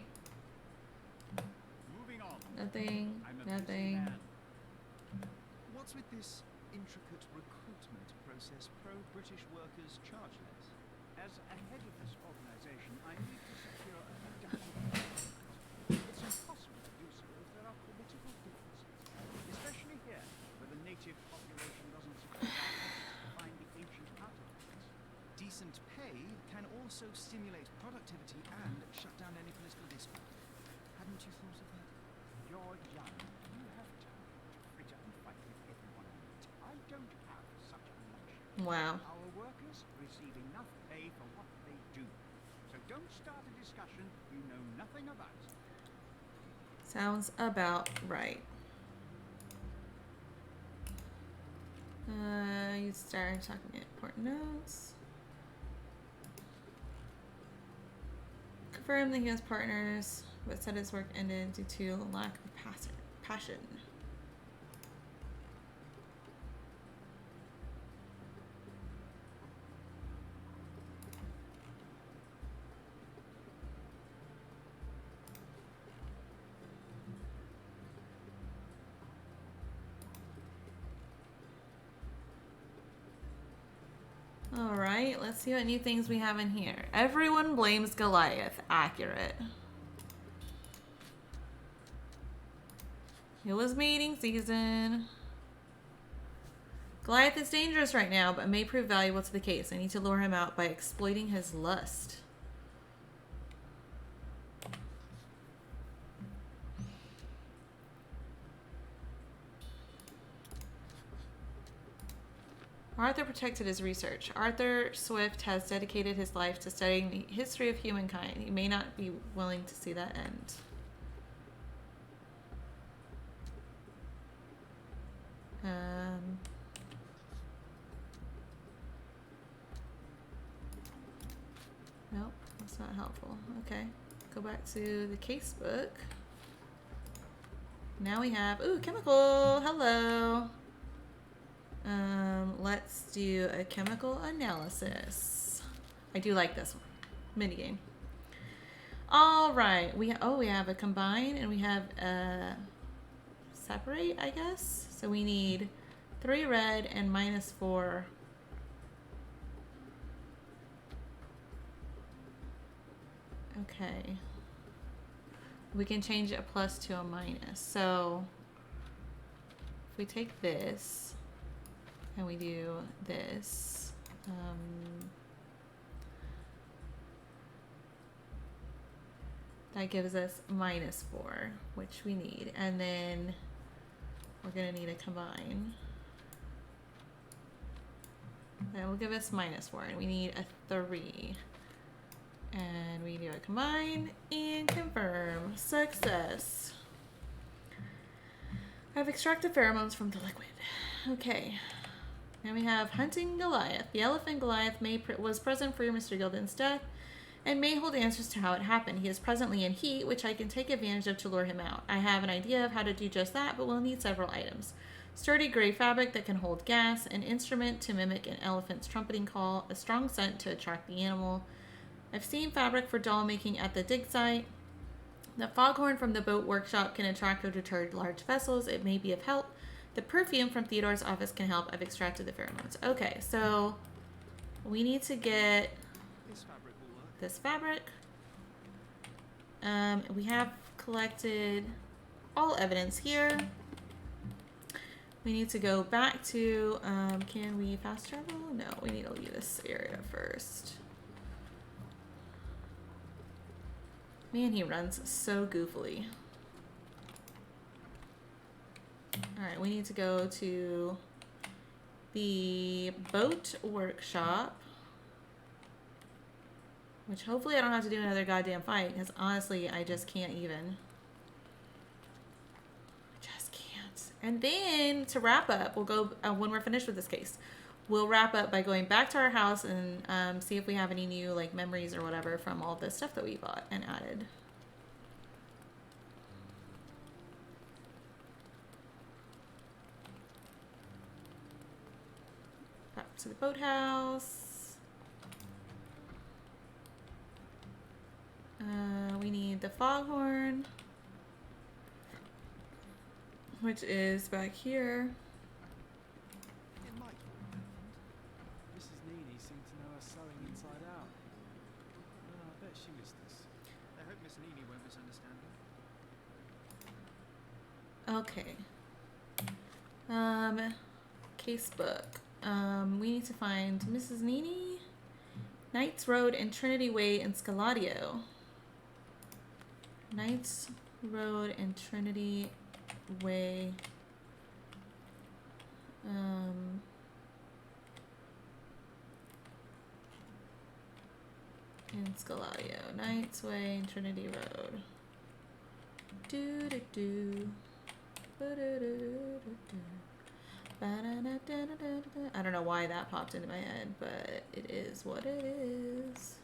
H: Moving on.
A: Nothing.
H: I'm a
A: Nothing.
H: busy man.
B: What's with this intricate recruitment process pro-British workers charge less?
H: As a head of this organization, I need to secure a productive It's impossible to do so if there are political differences, especially here, where the native population doesn't support our efforts to find the ancient artifacts.
B: Decent pay can also stimulate productivity and shut down any political dispute. Hadn't you thought of that?
H: You're young. You have time to fritter and fight with everyone on it. I don't have such a luxury.
A: Wow.
H: Our workers receive enough pay for what they do. Don't start a discussion you know nothing about.
A: Sounds about right. You start talking at important notes. Confirm that he has partners, but said his work ended due to lack of passion. All right, let's see what new things we have in here. Everyone blames Goliath. Accurate. It was mating season. Goliath is dangerous right now, but may prove valuable to the case. I need to lure him out by exploiting his lust. Arthur protected his research. Arthur Swift has dedicated his life to studying the history of humankind. He may not be willing to see that end. Nope, that's not helpful. Okay, go back to the case book. Now we have, ooh, chemical, hello. Let's do a chemical analysis. I do like this one. Minigame. All right, we have a combine and we have a separate, I guess. So we need 3 red and -4. Okay. We can change a plus to a minus. So if we take this and we do this, that gives us -4, which we need. And then we're gonna need a combine. That will give us -4, and we need a 3. And we do a combine and confirm. Success. I've extracted pheromones from the liquid. Okay. Now we have hunting Goliath. The elephant Goliath was present for Mr. Gilden's death and may hold answers to how it happened. He is presently in heat, which I can take advantage of to lure him out. I have an idea of how to do just that, but we'll need several items. Sturdy gray fabric that can hold gas, an instrument to mimic an elephant's trumpeting call, a strong scent to attract the animal. I've seen fabric for doll making at the dig site. The foghorn from the boat workshop can attract or deter large vessels. It may be of help. The perfume from Theodore's office can help. I've extracted the pheromones. Okay, so we need to get this fabric. We have collected all evidence here. We need to go back to, can we fast travel? No, we need to leave this area first. Man, he runs so goofily. Alright, we need to go to the boat workshop. Which hopefully I don't have to do another goddamn fight, because honestly, I just can't even. I just can't. And then, to wrap up, we'll go, when we're finished with this case, we'll wrap up by going back to our house and see if we have any new like memories or whatever from all this stuff that we bought and added. Back to the boathouse. We need the foghorn, which is back here.
D: Mrs. Needy seemed to know her sewing inside out. Oh, I bet she missed us.
B: I hope Miss Needy won't misunderstand me.
A: Okay. Casebook. We need to find Mrs. Needy, Knights Road and Trinity Way in Scaladio. Knights Road and Trinity Way. in Scaladio. Knights Way and Trinity Road. Do do do. I don't know why that popped into my head, but it is what it is.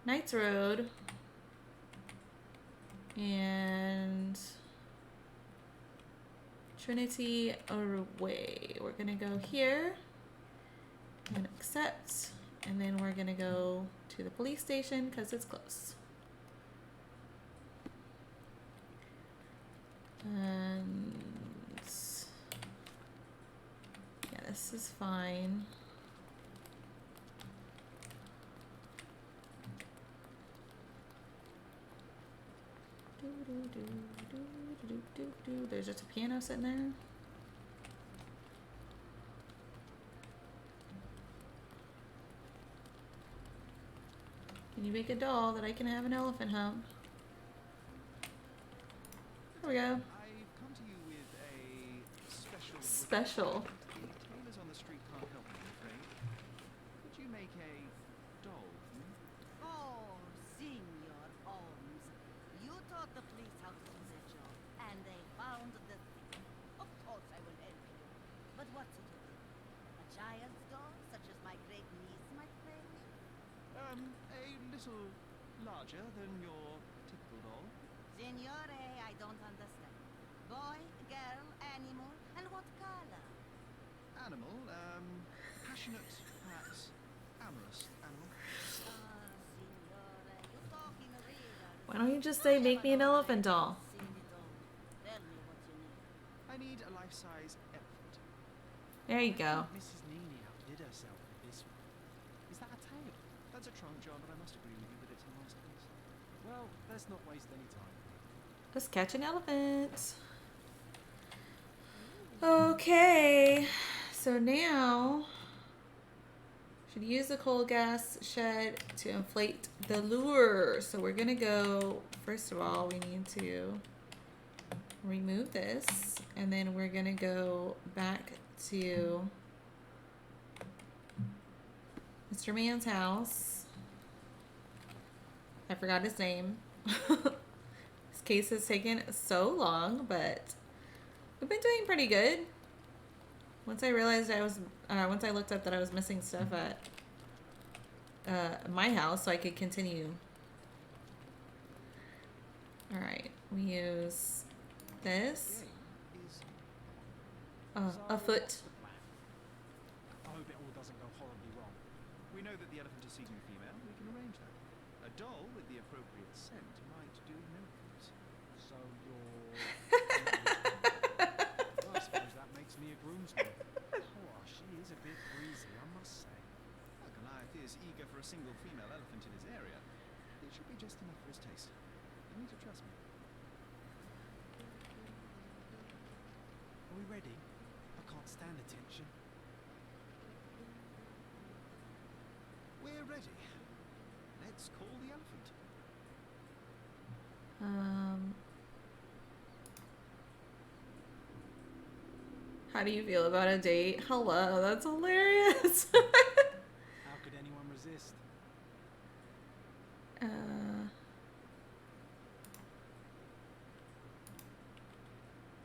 A: Knights Road. And Trinity Way. We're gonna go here and accept, and then we're gonna go to the police station because it's close. And yeah, this is fine. There's just a piano sitting there. Can you make a doll that I can have an elephant hump? There we go.
B: I've come to you with a special.
A: Special.
B: The tailors on the street can't help me, I'm afraid. Could you make a doll for me?
I: Oh, Senor Holmes. You taught the police how to do their job, and they found the thief. Of course I will help you. But what's it to do? A child's doll, such as my great niece might play with?
B: A little larger than your typical doll.
I: Signore, I don't understand. Boy, girl, animal, and what color?
B: Animal, passionate, perhaps amorous animal.
I: Signore, you talk in riddles.
A: Why don't you just say, make me an elephant doll?
I: Sing it all. Tell me what you need.
B: I need a life-size elephant.
A: There you go.
D: Mrs. Neely outdid herself with this one. Is that a tail?
B: That's a trunk, John, but I must agree with you that it's a masterpiece.
D: Well, let's not waste any time.
A: Let's catch an elephant. Okay, so now should use the coal gas shed to inflate the lure. So we're gonna go, first of all, we need to remove this, and then we're gonna go back to Mr. Man's house. I forgot his name. This case has taken so long, but we've been doing pretty good. Once I realized once I looked up that I was missing stuff at my house, so I could continue. All right, we use this. A foot.
D: I hope it all doesn't go horribly wrong.
B: We know that the elephant is seeking a female. We can arrange that. A doll with the appropriate scent might do miracles.
D: So well, I suppose that makes me a groomsman. Oh, she is a bit breezy, I must say.
B: Well, Goliath is eager for a single female elephant in his area. It should be just enough for his taste. You need to trust me.
D: Are we ready? I can't stand attention.
B: We're ready. Let's call the elephant.
A: How do you feel about a date? Hello, that's hilarious.
D: How could anyone resist?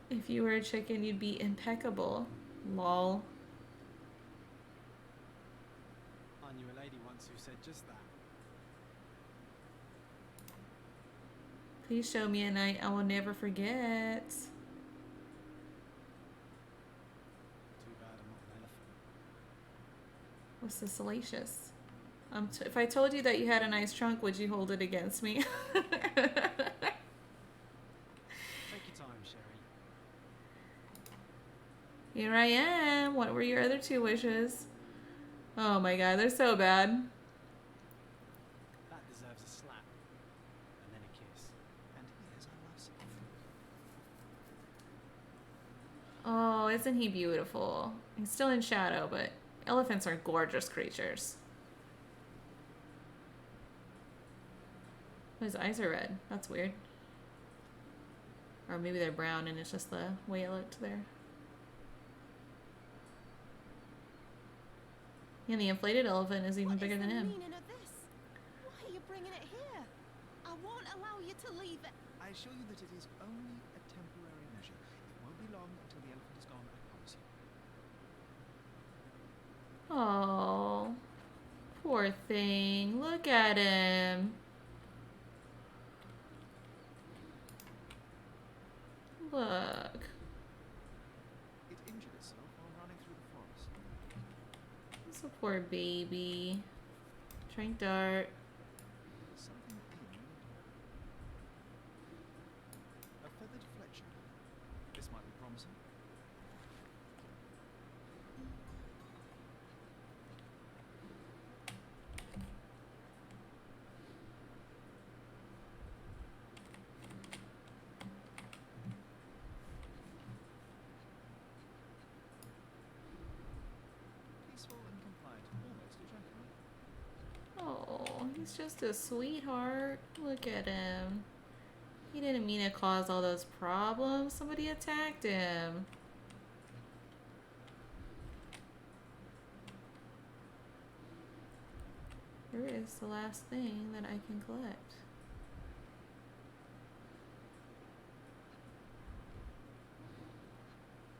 A: If you were a chicken, you'd be impeccable. Lol.
D: I knew a lady once who said just that.
A: Please show me a night I will never forget.
D: Too bad I'm not an elephant.
A: What's the salacious? If I told you that you had a nice trunk, would you hold it against me?
D: Take your time, Sherry.
A: Here I am. What were your other two wishes? Oh my god, they're so bad.
D: That deserves a slap. And then a kiss.
B: And here's our love song.
A: Oh, isn't he beautiful? He's still in shadow, but elephants are gorgeous creatures. His eyes are red. That's weird. Or maybe they're brown and it's just the way it looked there. And the inflated elephant is even
C: What
A: bigger
C: is
A: than
C: the
A: him.
C: meaning of this? allow you to leave it.
B: I assure you that it is only a temporary measure. It won't be long until the elephant is gone, I promise you.
A: Oh, poor thing. Look at him. Look.
B: It injured itself while running through the forest.
A: It's a poor baby. Drink dart.
B: Something pinned. A feathered fletcher. This might be promising. Peaceful and compliant, almost a gentleman.
A: Oh, he's just a sweetheart. Look at him. He didn't mean to cause all those problems. Somebody attacked him. Here is the last thing that I can collect.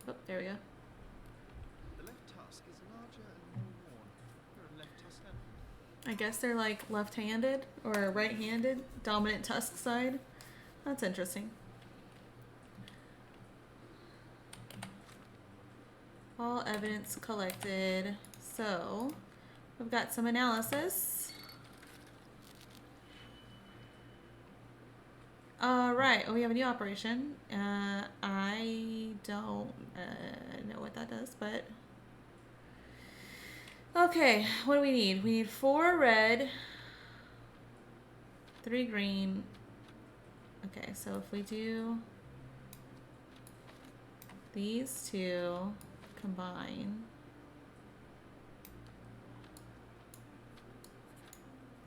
A: Oh, there we go.
B: The left tusk is larger and more worn. You're a left tusk elephant.
A: I guess they're like left-handed or right-handed, dominant tusk side. That's interesting. All evidence collected. So, we've got some analysis. Right, we have a new operation. I don't know what that does, but... Okay, what do we need? We need 4 red, 3 green. Okay, so if we do these 2 combine,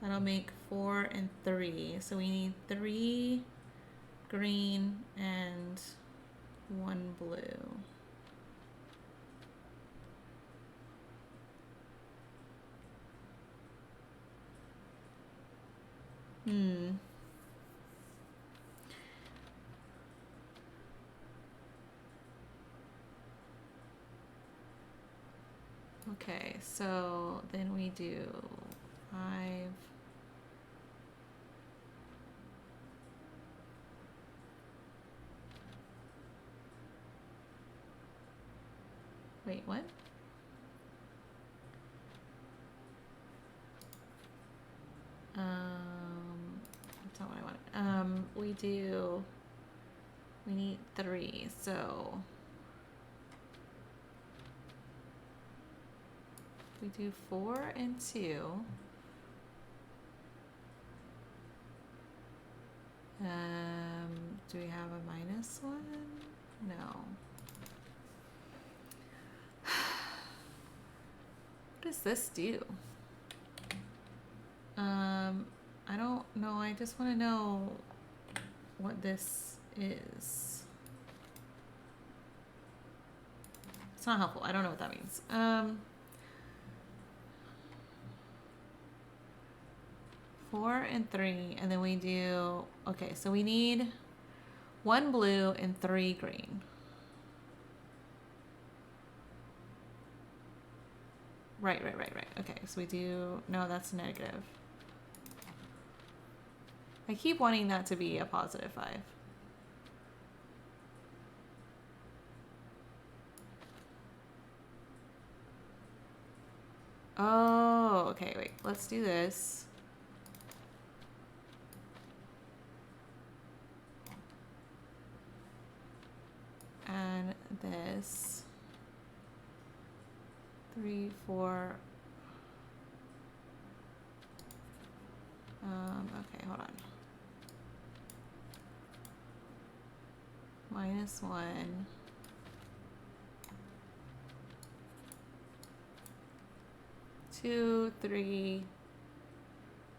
A: that'll make 4 and 3. So we need 3 green and 1 blue. Okay, so then we do 5. Wait, what? That's not what I wanted. We need 3, so we do 4 and 2. Do we have a -1? No. What does this do? I don't know. I just want to know what this is. It's not helpful. I don't know what that means. 4 and 3, and then we do... Okay, so we need 1 blue and 3 green. Right. Okay, so we do... No, that's negative. I keep wanting that to be a +5. Oh, okay, wait. Let's do this. And this. 3, 4. Okay, hold on. -1. 2, 3,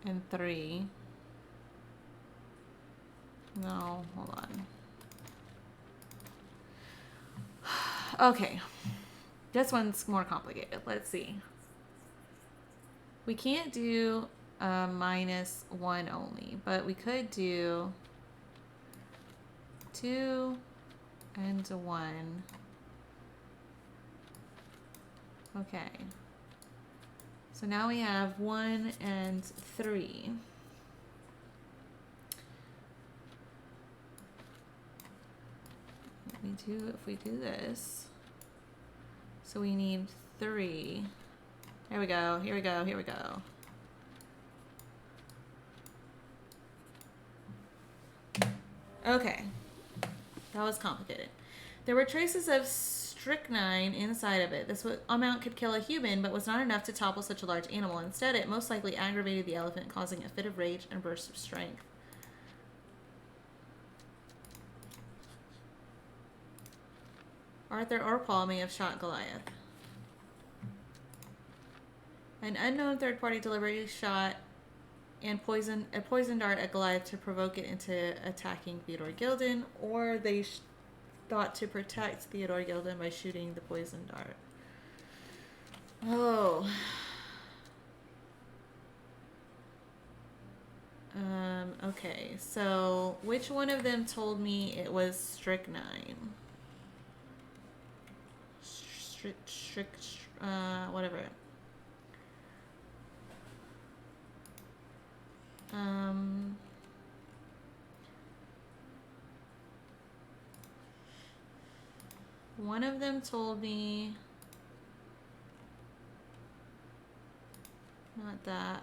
A: and 3. No, hold on. Okay. This one's more complicated. Let's see. We can't do -1 only, but we could do 2 and 1. Okay. So now we have 1 and 3. If we do this. So we need 3. Here we go, here we go, here we go. Okay. That was complicated. There were traces of strychnine inside of it. This amount could kill a human, but was not enough to topple such a large animal. Instead, it most likely aggravated the elephant, causing a fit of rage and burst of strength. Arthur or Paul may have shot Goliath. An unknown third party deliberately shot and poisoned a poison dart at Goliath to provoke it into attacking Theodore Gilded, or they thought to protect Theodore Gilded by shooting the poison dart. Oh. Okay, so which one of them told me it was strychnine? Whatever. One of them told me, not that,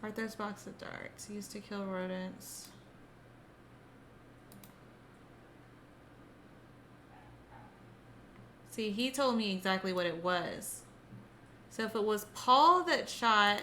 A: Arthur's box of darts used to kill rodents. See, he told me exactly what it was. So if it was Paul that shot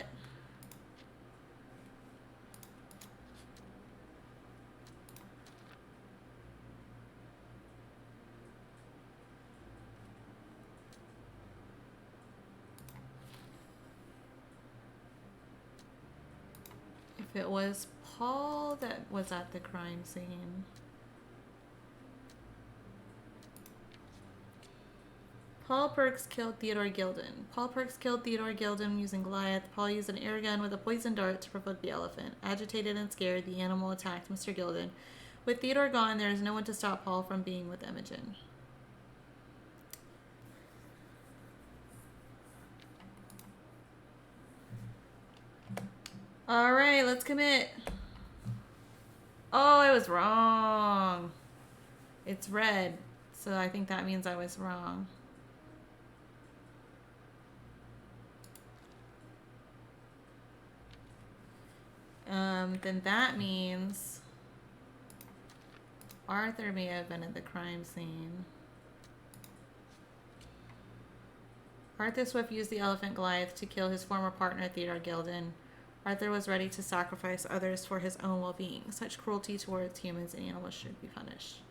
A: it was Paul that was at the crime scene. Paul Perks killed Theodore Gilded. Paul Perks killed Theodore Gilded using Goliath. Paul used an air gun with a poison dart to provoke the elephant. Agitated and scared, the animal attacked Mr. Gilded. With Theodore gone, there is no one to stop Paul from being with Imogen. Alright, let's commit. Oh, I was wrong. It's red, so I think that means I was wrong. Then that means Arthur may have been at the crime scene. Arthur Swift used the elephant Goliath to kill his former partner Theodore Gilded. Arthur was ready to sacrifice others for his own well-being. Such cruelty towards humans and animals should be punished.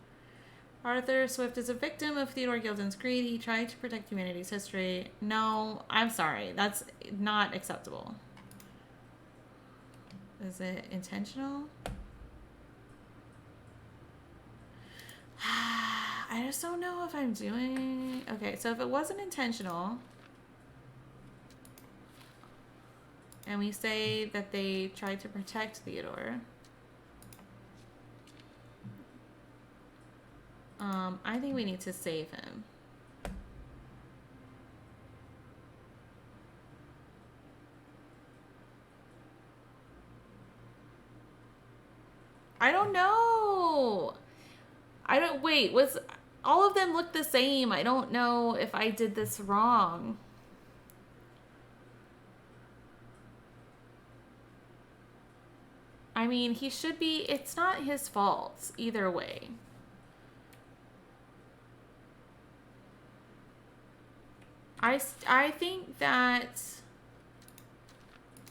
A: Arthur Swift is a victim of Theodore Gilded's greed. He tried to protect humanity's history. No, I'm sorry. That's not acceptable. Is it intentional? I just don't know if I'm doing... Okay, so if it wasn't intentional... and we say that they tried to protect Theodore... I think we need to save him. I don't know. Wait, was all of them look the same? I don't know if I did this wrong. I mean, he should be, it's not his fault either way. I think that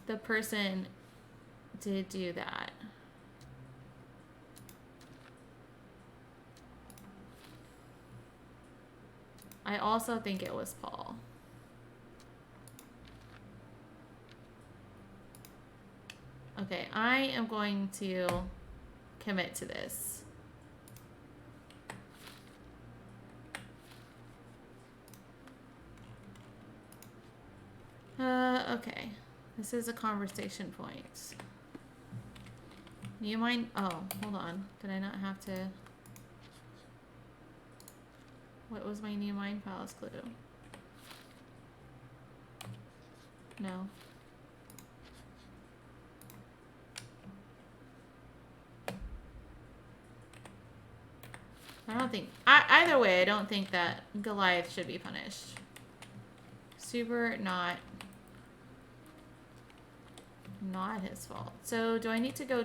A: the person did do that. I also think it was Paul. Okay, I am going to commit to this. Okay. This is a conversation point. New mind. Oh, hold on. Did I not have to? What was my new mind palace clue? No. I don't think. Either way, I don't think that Goliath should be punished. Super not his fault. So do I need to go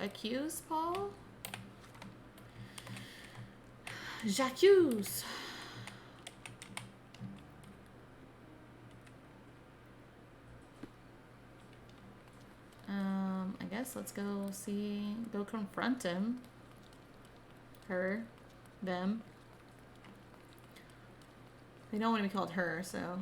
A: accuse Paul? J'accuse. I guess let's go confront him. Her. Them. They don't want to be called her, so.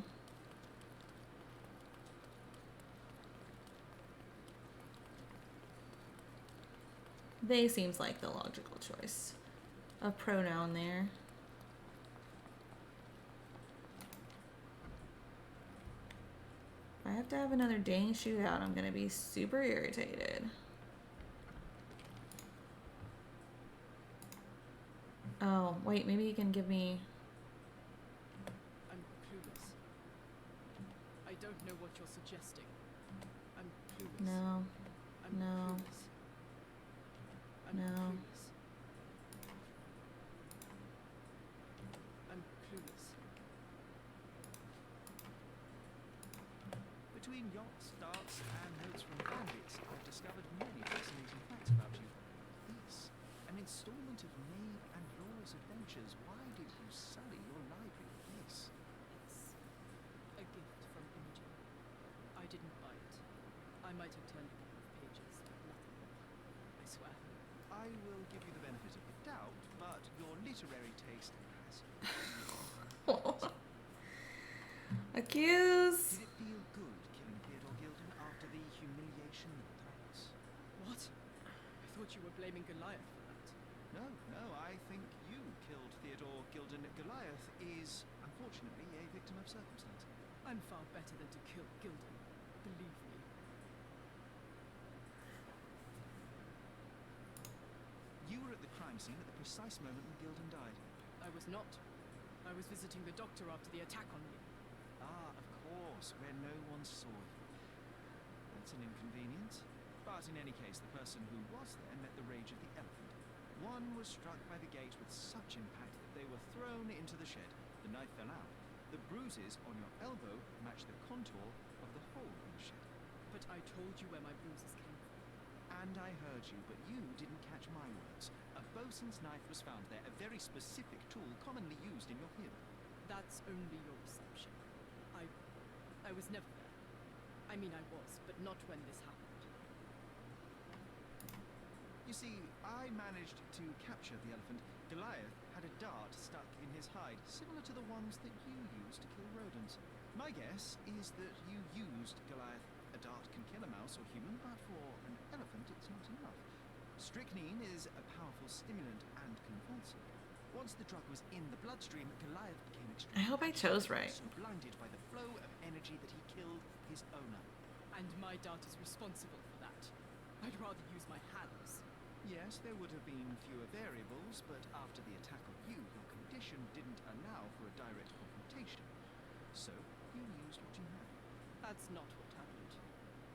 A: They seems like the logical choice of pronoun there. If I have to have another dang shootout, I'm gonna be super irritated. Oh, wait, maybe you can give me...
G: I'm clueless. I don't know what you're suggesting. I'm clueless.
A: No.
G: I'm
A: No.
G: clueless. I'm
A: No.
G: clueless. I'm clueless.
B: Between yachts, darts, and notes from bandits, I've discovered many fascinating facts about you. This, an installment of Maeve and Laura's adventures. Why did you sully your library with this?
G: It's a gift from Imogen. I didn't buy it. I might have turned a couple of pages, but nothing more. I swear.
B: I will give you the benefit of the doubt, but your literary taste has...
A: Accuse!
B: Did it feel good killing Theodore Gilded after the humiliation of the dogs?
G: What? I thought you were blaming Goliath for that.
B: No, I think you killed Theodore Gilded. Goliath is, unfortunately, a victim of circumstance.
G: I'm far better than to kill Gilded. Believe me.
B: You were at the crime scene at the precise moment when Gilded died.
G: I was not. I was visiting the doctor after the attack on me.
B: Ah, of course, where no one saw you. That's an inconvenience. But in any case, the person who was there met the rage of the elephant. One was struck by the gate with such impact that they were thrown into the shed. The knife fell out. The bruises on your elbow match the contour of the hole in the shed.
G: But I told you where my bruises came from.
B: And I heard you, but you didn't catch my words. A bosun's knife was found there, a very specific tool commonly used in your field.
G: That's only your assumption. I was never there. I mean, I was, but not when this happened.
B: You see, I managed to capture the elephant. Goliath had a dart stuck in his hide, similar to the ones that you use to kill rodents. My guess is that you used Goliath. A dart can kill a mouse or human, but for an elephant it's not enough. Strychnine is a powerful stimulant and convulsant. Once the drug was in the bloodstream, Goliath became extremely...
A: I hope I chose right.
B: ...so blinded by the flow of energy that he killed his owner.
G: And my dart is responsible for that. I'd rather use my hands.
B: Yes, there would have been fewer variables, but after the attack on you, your condition didn't allow for a direct confrontation. So, you used what you had.
G: That's not what happened.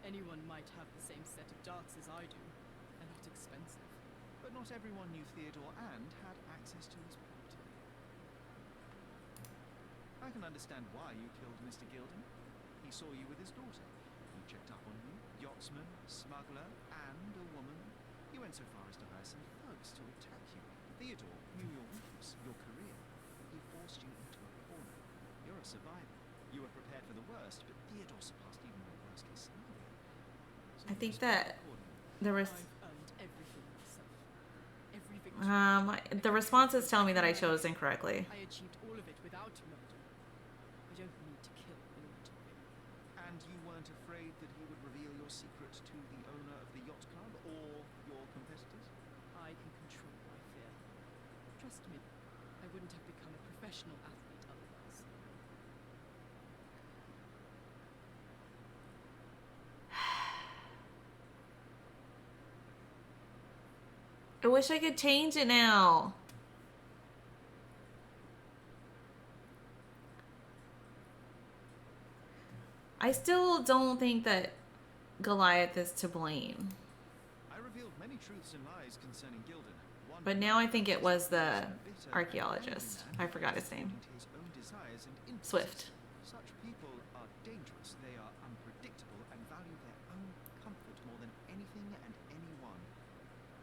G: Anyone might have the same set of darts as I do. They're not expensive.
B: But not everyone knew Theodore and had access to his property. I can understand why you killed Mr. Gilded. He saw you with his daughter. He checked up on you, yachtsman, smuggler, and a woman. You went so far as to hire some thugs to attack you. Theodore knew your weakness, your career. He forced you into a corner. You're a survivor. You were prepared for the worst, but Theodore surpassed even your worst-case scenario. So
A: I think that there was...
G: I've earned everything myself. Every victory.
A: The responses tell me that I chose incorrectly.
G: I achieved all of it without murder. I don't need to kill in order to win.
B: And you weren't afraid that he would reveal your secret to the owner of the yacht club or your competitors?
G: I can control my fear. Trust me, I wouldn't have become a professional athlete otherwise.
A: I wish I could change it now. I still don't think that Goliath is to blame.
B: I revealed many truths and lies concerning Gilded. One
A: But now I think it was the archaeologist. I forgot his name.
B: according to his own desires and impulses.
A: Swift.
B: Such people are dangerous. They are unpredictable and value their own comfort more than anything and anyone.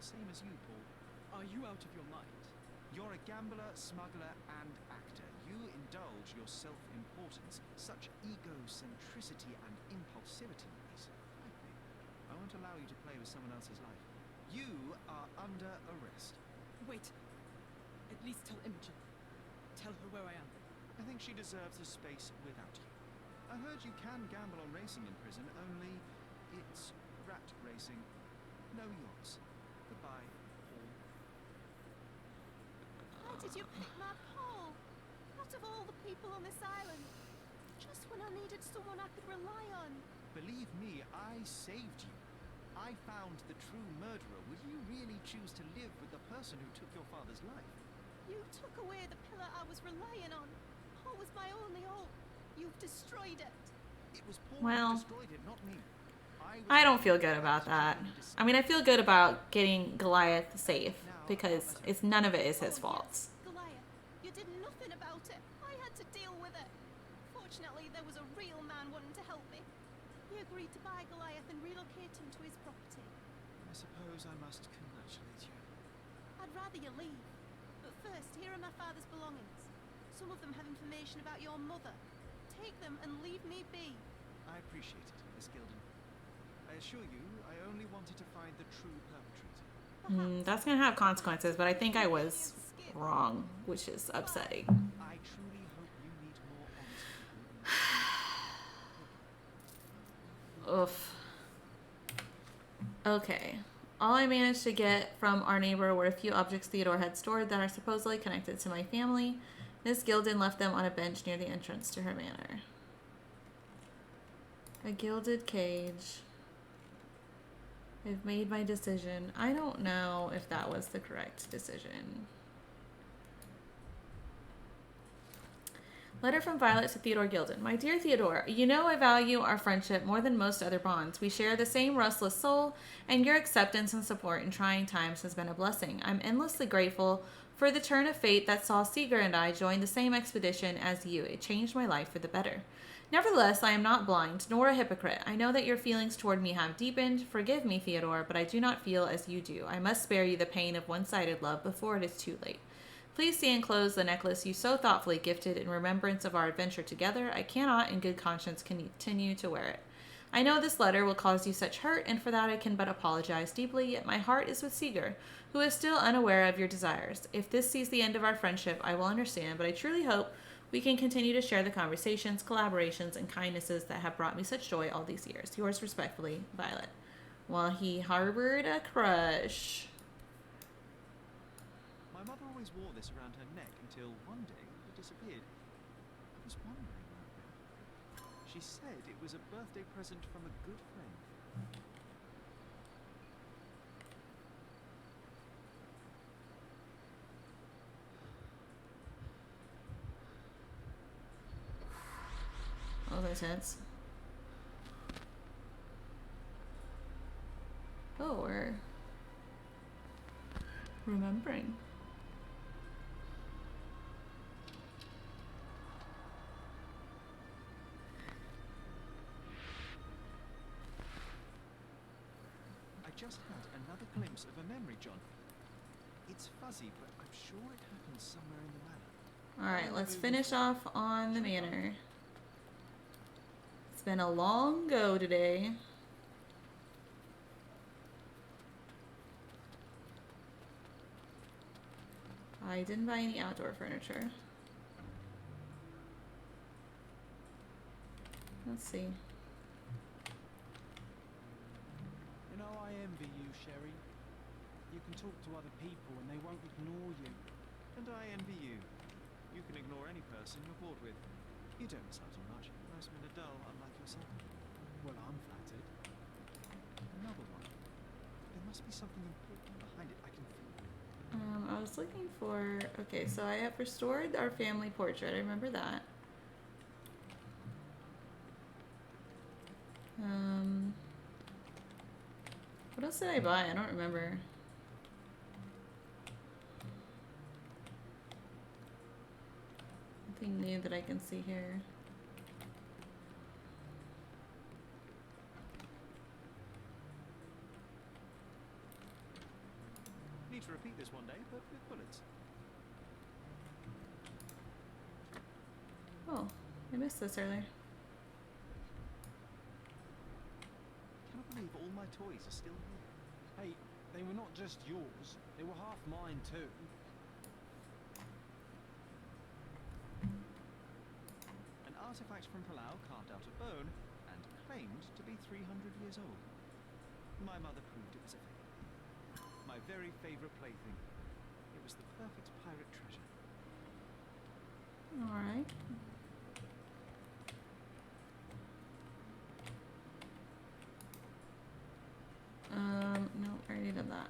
B: Same as you, Paul.
G: Are you out of your mind?
B: You're a gambler, smuggler, and actor. You indulge your self-importance. Such egocentricity and impulsivity is frightening. I won't allow you to play with someone else's life. You are under arrest.
G: Wait. At least tell Imogen. Tell her where I am.
B: I think she deserves a space without you. I heard you can gamble on racing in prison, only it's rat racing. No yachts. Goodbye, Paul.
C: Why did you pick my Paul? Out of all the people on this island. Just when I needed someone I could rely on.
B: Believe me, I saved you. I found the true murderer. Will you really choose to live with the person who took your father's life?
C: You took away the pillar I was relying on. Paul was my only hope. You've destroyed it.
B: It was Paul
A: Well,
B: who destroyed it, not me.
A: I don't feel good about that. I mean, I feel good about getting Goliath safe because it's none of it is his fault.
C: Goliath, you did nothing about it. I had to deal with it. Fortunately, there was a real man wanting to help me. He agreed to buy Goliath and relocate him to his property.
B: I suppose I must congratulate you.
C: I'd rather you leave. But first, here are my father's belongings. Some of them have information about your mother. Take them and leave me be.
B: I appreciate it, Miss Gilded. I assure you, I only wanted to find the true perpetrator.
A: That's going to have consequences, but I think I was wrong, which is upsetting.
B: I truly hope you meet more honest people.
A: Oof. Okay. All I managed to get from our neighbor were a few objects Theodore had stored that are supposedly connected to my family. Miss Gilded left them on a bench near the entrance to her manor. A gilded cage. I've made my decision. I don't know if that was the correct decision. Letter from Violet to Theodore Gilded. My dear Theodore, you know I value our friendship more than most other bonds. We share the same restless soul, and your acceptance and support in trying times has been a blessing. I'm endlessly grateful for the turn of fate that saw Seeger and I join the same expedition as you. It changed my life for the better. Nevertheless, I am not blind, nor a hypocrite. I know that your feelings toward me have deepened. Forgive me, Theodore, but I do not feel as you do. I must spare you the pain of one-sided love before it is too late. Please see enclosed the necklace you so thoughtfully gifted in remembrance of our adventure together. I cannot, in good conscience, continue to wear it. I know this letter will cause you such hurt, and for that I can but apologize deeply, yet my heart is with Seeger, who is still unaware of your desires. If this sees the end of our friendship, I will understand, but I truly hope we can continue to share the conversations, collaborations, and kindnesses that have brought me such joy all these years. Yours respectfully, Violet. While he harbored a crush.
B: My mother always wore this around her neck until one day it disappeared. I was wondering where it went. She said it was a birthday present from a good friend.
A: That was intense. Oh, we're remembering.
B: I just had another glimpse of a memory, John. It's fuzzy, but I'm sure it happened somewhere in the manor.
A: Alright, let's finish off on the manor. It's been a long go today. I didn't buy any outdoor furniture. Let's see.
D: You know, I envy you, Sherry. You can talk to other people and they won't ignore you.
B: And I envy you. You can ignore any person you're bored with. You don't miss out on much. Most men are dull, unlike yourself.
D: Well, I'm flattered.
B: Another one. There must be something important behind it. I can feel it.
A: I was looking for... Okay, so I have restored our family portrait. I remember that. What else did I buy? I don't remember. Nothing new that I can see here.
B: Need to repeat this one day, but with bullets.
A: Oh, I missed this earlier.
B: Cannot believe all my toys are still here.
D: Hey, they were not just yours. They were half mine too.
B: An artifact from Palau carved out of bone and claimed to be 300 years old. My mother proved it was a fake. My very favorite plaything. It was the perfect pirate treasure.
A: Alright. No, I already did that.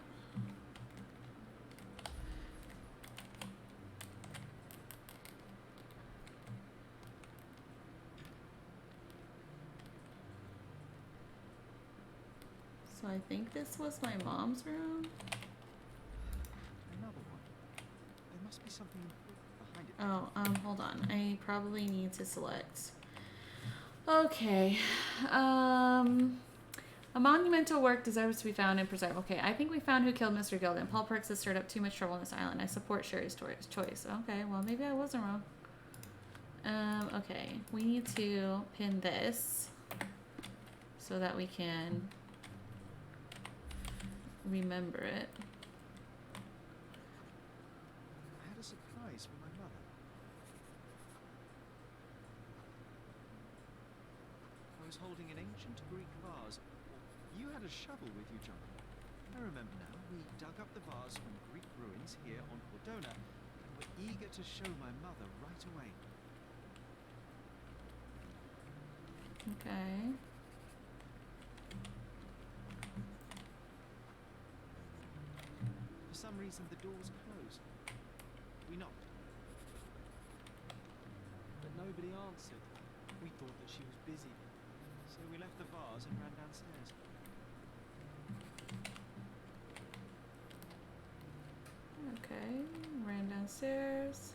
A: So I think this was my mom's room.
B: Another one. There must be something important behind it.
A: Oh, hold on. I probably need to select. Okay. A monumental work deserves to be found and preserved. Okay, I think we found who killed Mr. Gilded. Paul Perks has stirred up too much trouble on this island. I support Sherry's choice. Okay, well, maybe I wasn't wrong. Okay, we need to pin this so that we can remember it.
B: I had a surprise for my mother. I was holding an ancient Greek vase. You had a shovel with you, John. I remember now. We dug up the vase from Greek ruins here on Cordona and were eager to show my mother right away.
A: Okay.
B: For some reason, the door was closed. We knocked.
D: But nobody answered. We thought that she was busy.
B: So we left the vase and ran downstairs.
A: Okay, ran downstairs.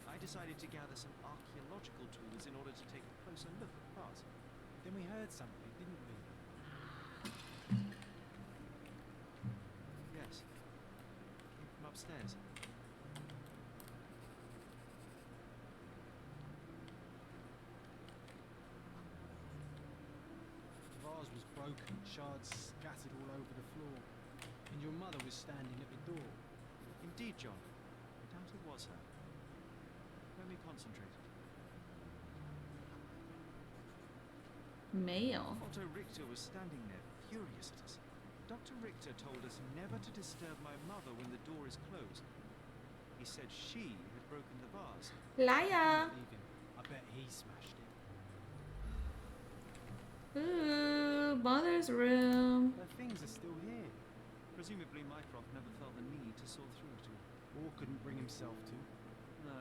B: I decided to gather some archaeological tools in order to take a closer look at the vase.
D: Then we heard something, didn't we?
B: Yes. Came from upstairs.
D: The vase was broken, shards scattered all over the floor. And your mother was standing at the door.
B: Indeed, John. I doubt it was her. Let me concentrate.
A: Mail.
B: Otto Richter was standing there, furious at us. Dr. Richter told us never to disturb my mother when the door is closed. He said she had broken the vase.
A: Liar.
D: Leave him. I bet he smashed it.
A: Ooh, mother's room.
D: Her things are still here.
B: Presumably Mycroft never felt the need to saw through it all.
D: Or couldn't bring himself to.
B: No.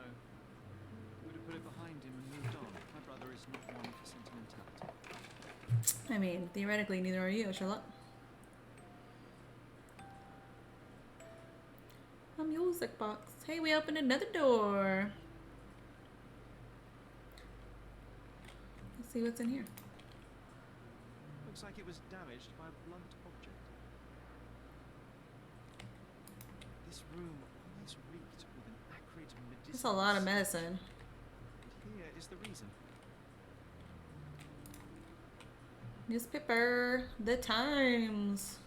B: Would have put it behind him and moved on. My brother is not one for sentimentality.
A: I mean, theoretically, neither are you, Sherlock. A music box. Hey, we opened another door. Let's see what's in here.
B: Looks like it was damaged by a blunt object. This room always reeked with an acrid medicinal
A: That's a lot of
B: scent.
A: medicine.
B: And here is the reason.
A: Newspaper. The Times.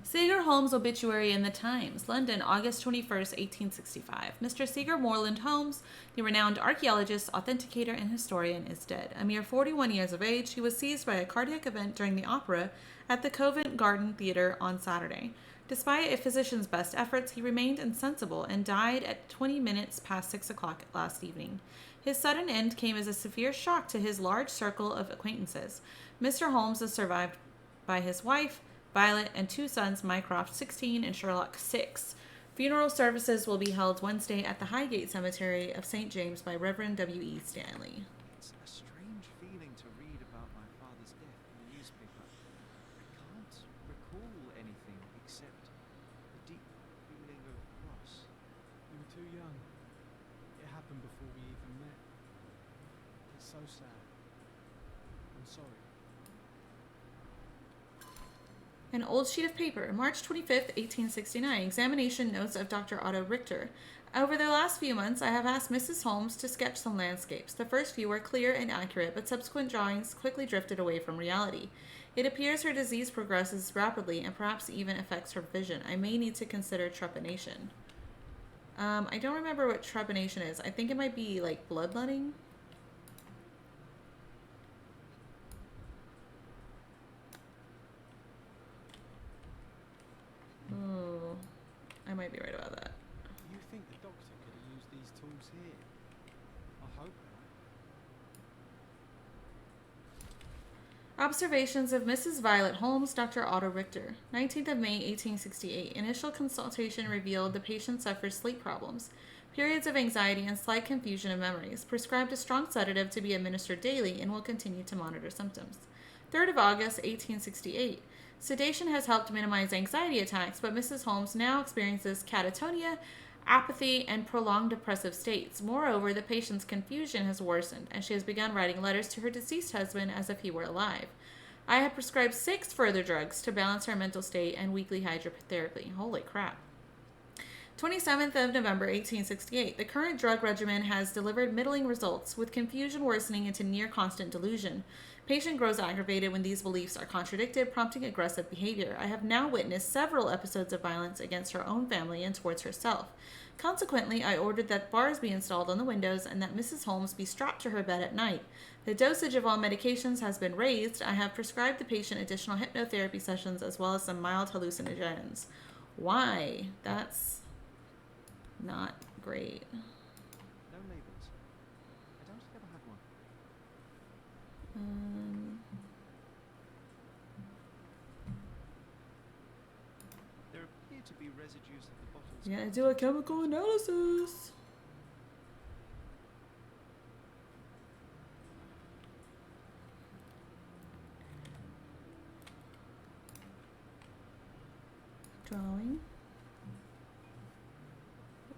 A: Seeger Holmes' obituary in the Times. London, August 21st, 1865. Mr. Seeger Moreland Holmes, the renowned archaeologist, authenticator, and historian, is dead. A mere 41 years of age, he was seized by a cardiac event during the opera at the Covent Garden Theatre on Saturday. Despite a physician's best efforts, he remained insensible and died at 20 minutes past 6 o'clock last evening. His sudden end came as a severe shock to his large circle of acquaintances. Mr. Holmes is survived by his wife, Violet, and 2 sons, Mycroft, 16, and Sherlock, 6. Funeral services will be held Wednesday at the Highgate Cemetery of St. James by Reverend W.E. Stanley.
B: It's a strange feeling to read about my father's death in the newspaper. I can't recall anything except a deep feeling of loss.
D: You were too young. It happened before we even met. It's so sad. I'm sorry.
A: An old sheet of paper, March 25th, 1869. Examination notes of Dr. Otto Richter. Over the last few months, I have asked Mrs. Holmes to sketch some landscapes. The first few were clear and accurate, but subsequent drawings quickly drifted away from reality. It appears her disease progresses rapidly and perhaps even affects her vision. I may need to consider trepanation. I don't remember what trepanation is. I think it might be like bloodletting. Oh, I might be right about that.
D: You think the doctor could have used these tools here? I hope not.
A: Observations of Mrs. Violet Holmes, Dr. Otto Richter. 19th of May, 1868. Initial consultation revealed the patient suffers sleep problems, periods of anxiety, and slight confusion of memories. Prescribed a strong sedative to be administered daily and will continue to monitor symptoms. 3rd of August, 1868. Sedation has helped minimize anxiety attacks, but Mrs. Holmes now experiences catatonia, apathy, and prolonged depressive states. Moreover, the patient's confusion has worsened, and she has begun writing letters to her deceased husband as if he were alive. I have prescribed 6 further drugs to balance her mental state and weekly hydrotherapy. Holy crap. 27th of November, 1868. The current drug regimen has delivered middling results, with confusion worsening into near constant delusion. Patient grows aggravated when these beliefs are contradicted, prompting aggressive behavior. I have now witnessed several episodes of violence against her own family and towards herself. Consequently, I ordered that bars be installed on the windows and that Mrs. Holmes be strapped to her bed at night. The dosage of all medications has been raised. I have prescribed the patient additional hypnotherapy sessions as well as some mild hallucinogens. Why? That's not great.
B: No labels. I don't think I've ever had one. There appear to be residues of the bottles.
A: Yeah, do a chemical analysis. Drawing.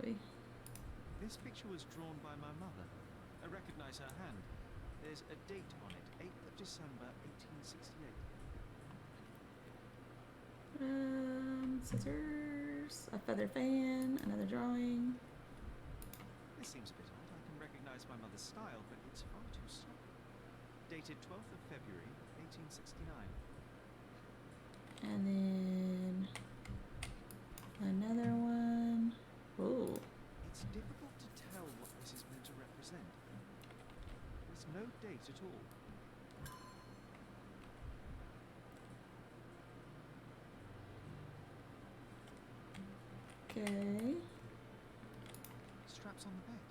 A: Oy.
B: This picture was drawn by my mother. I recognize her hand. There's a date on it, 8th of December, 1868.
A: Scissors, a feather fan, another drawing.
B: This seems a bit odd. I can recognize my mother's style, but it's far too slow. Dated 12th of February, 1869.
A: And then another one. Ooh.
B: It's difficult to tell what this is meant to represent. There's no date at all.
A: Okay.
B: Straps on the bed.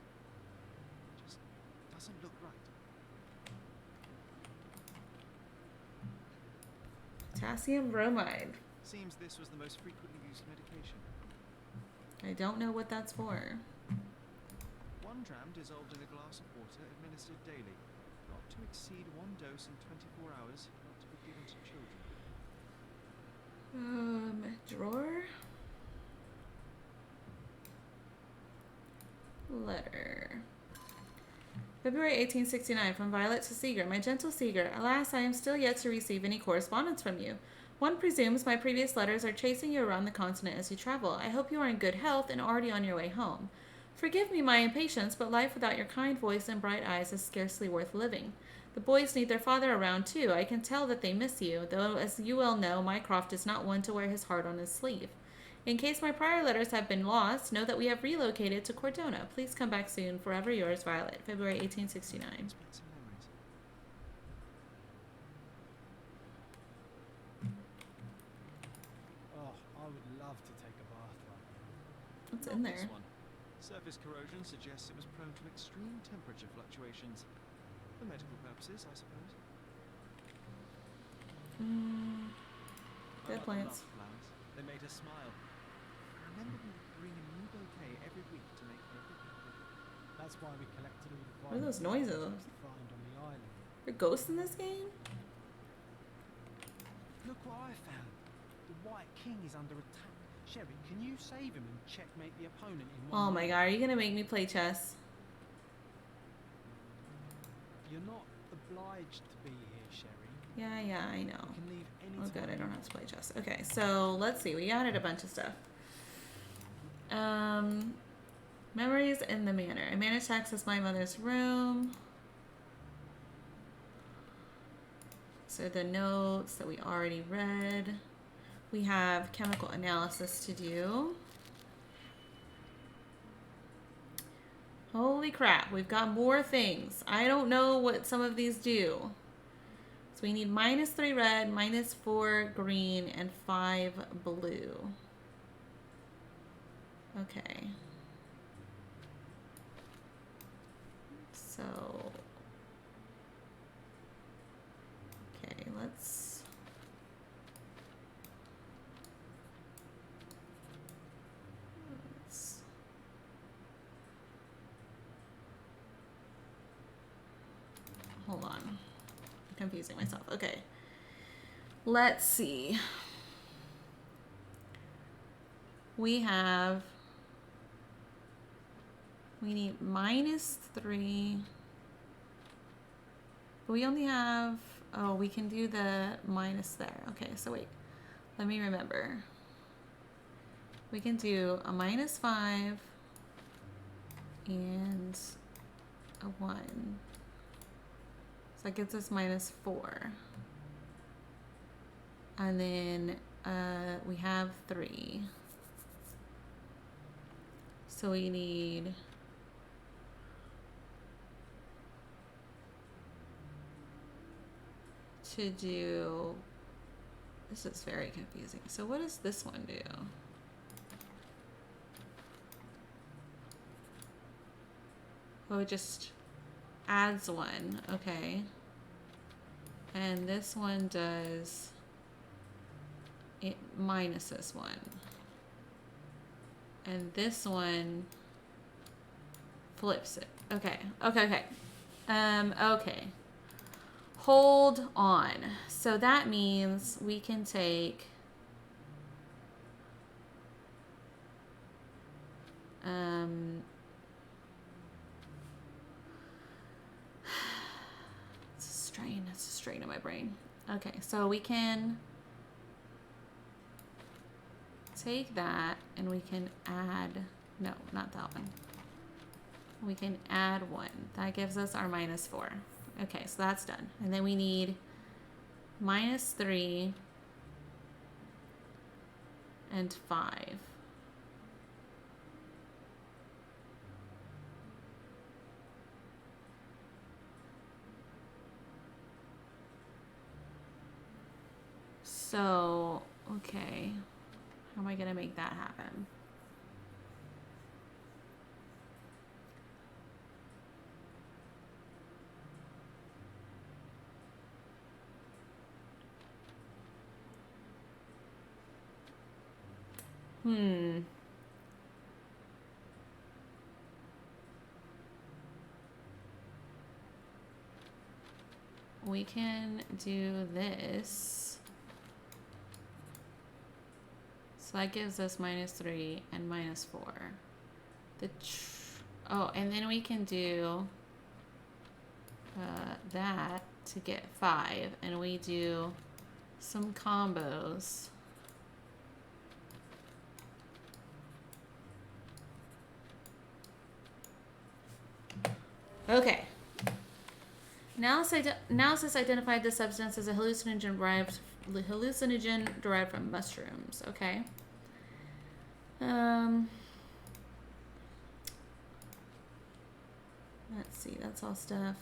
B: Just doesn't look right.
A: Potassium bromide.
B: Seems this was the most frequently used medication.
A: I don't know what that's for.
B: 1 dram dissolved in a glass of water, administered daily. Not to exceed 1 dose in 24 hours. Not to be given to children.
A: Drawer. Letter. February 1869, from Violet to Seeger. My gentle Seeger, alas, I am still yet to receive any correspondence from you. One presumes my previous letters are chasing you around the continent as you travel. I hope you are in good health and already on your way home. Forgive me my impatience, but life without your kind voice and bright eyes is scarcely worth living. The boys need their father around, too. I can tell that they miss you, though, as you well know, Mycroft is not one to wear his heart on his sleeve. In case my prior letters have been lost, know that we have relocated to Cordona. Please come back soon. Forever yours, Violet. February 1869.
B: Let's make some memories.
D: Oh, I would love to take a bath right now.
A: What's
B: Not
A: in
B: this
A: there?
B: one. Surface corrosion suggests it was prone to extreme temperature fluctuations. For medical purposes, I suppose.
A: Good
B: My mother
A: plants.
B: loved flowers. They made her smile. I remember we would bring a new bouquet every week to make her every happy.
D: That's why we collected all the
A: What are those
D: violent
A: noises?
D: flowers we find on the island.
A: Are there ghosts in this game?
D: Look what I found. The White King is under attack. Sherry, can you save him and checkmate the opponent in one
A: Oh my
D: move?
A: god, are you gonna make me play chess?
D: You're not obliged to be here, Sherry.
A: Yeah, I know.
D: You can leave any
A: Oh good, I
D: time
A: don't
D: you
A: have to play
D: want.
A: chess. Okay, so let's see. We added a bunch of stuff. Memories in the manor. I managed to access my mother's room. So the notes that we already read. We have chemical analysis to do. Holy crap, we've got more things. I don't know what some of these do. So we need -3 red, -4 green, and 5 blue. Okay. So, okay, let's hold on. I'm confusing myself. Okay. Let's see. We need -3. But we only have, oh, we can do the minus there. Okay, so wait. Let me remember. We can do a -5 and a 1. So that gives us -4. And then we have 3. So we need to do, this is very confusing. So what does this one do? Oh, it just adds 1. Okay. And this one does, it minuses 1. And this one flips it. Okay. Okay. Hold on. So that means we can take it's a strain in my brain. Okay, so we can take that and we can add, no, not that one. We can add 1. That gives us our -4. Okay, so that's done. And then we need -3 and 5. So, okay. How am I gonna make that happen? We can do this. So that gives us -3 and -4. Oh, and then we can do that to get 5, and we do some combos. Okay. Analysis identified the substance as a hallucinogen derived from mushrooms. Okay. Let's see. That's all stuff.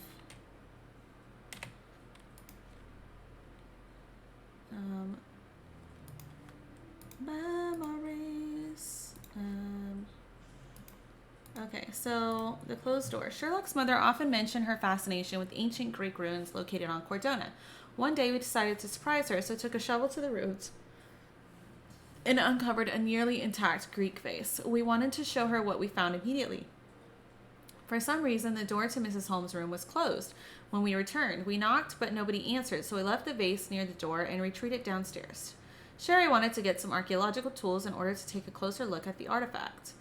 A: Memories. Okay, so the closed door. Sherlock's mother often mentioned her fascination with ancient Greek ruins located on Cordona. One day we decided to surprise her, so took a shovel to the ruins and uncovered a nearly intact Greek vase. We wanted to show her what we found immediately. For some reason, the door to Mrs. Holmes' room was closed. When we returned, we knocked, but nobody answered, so we left the vase near the door and retreated downstairs. Sherry wanted to get some archaeological tools in order to take a closer look at the artifact.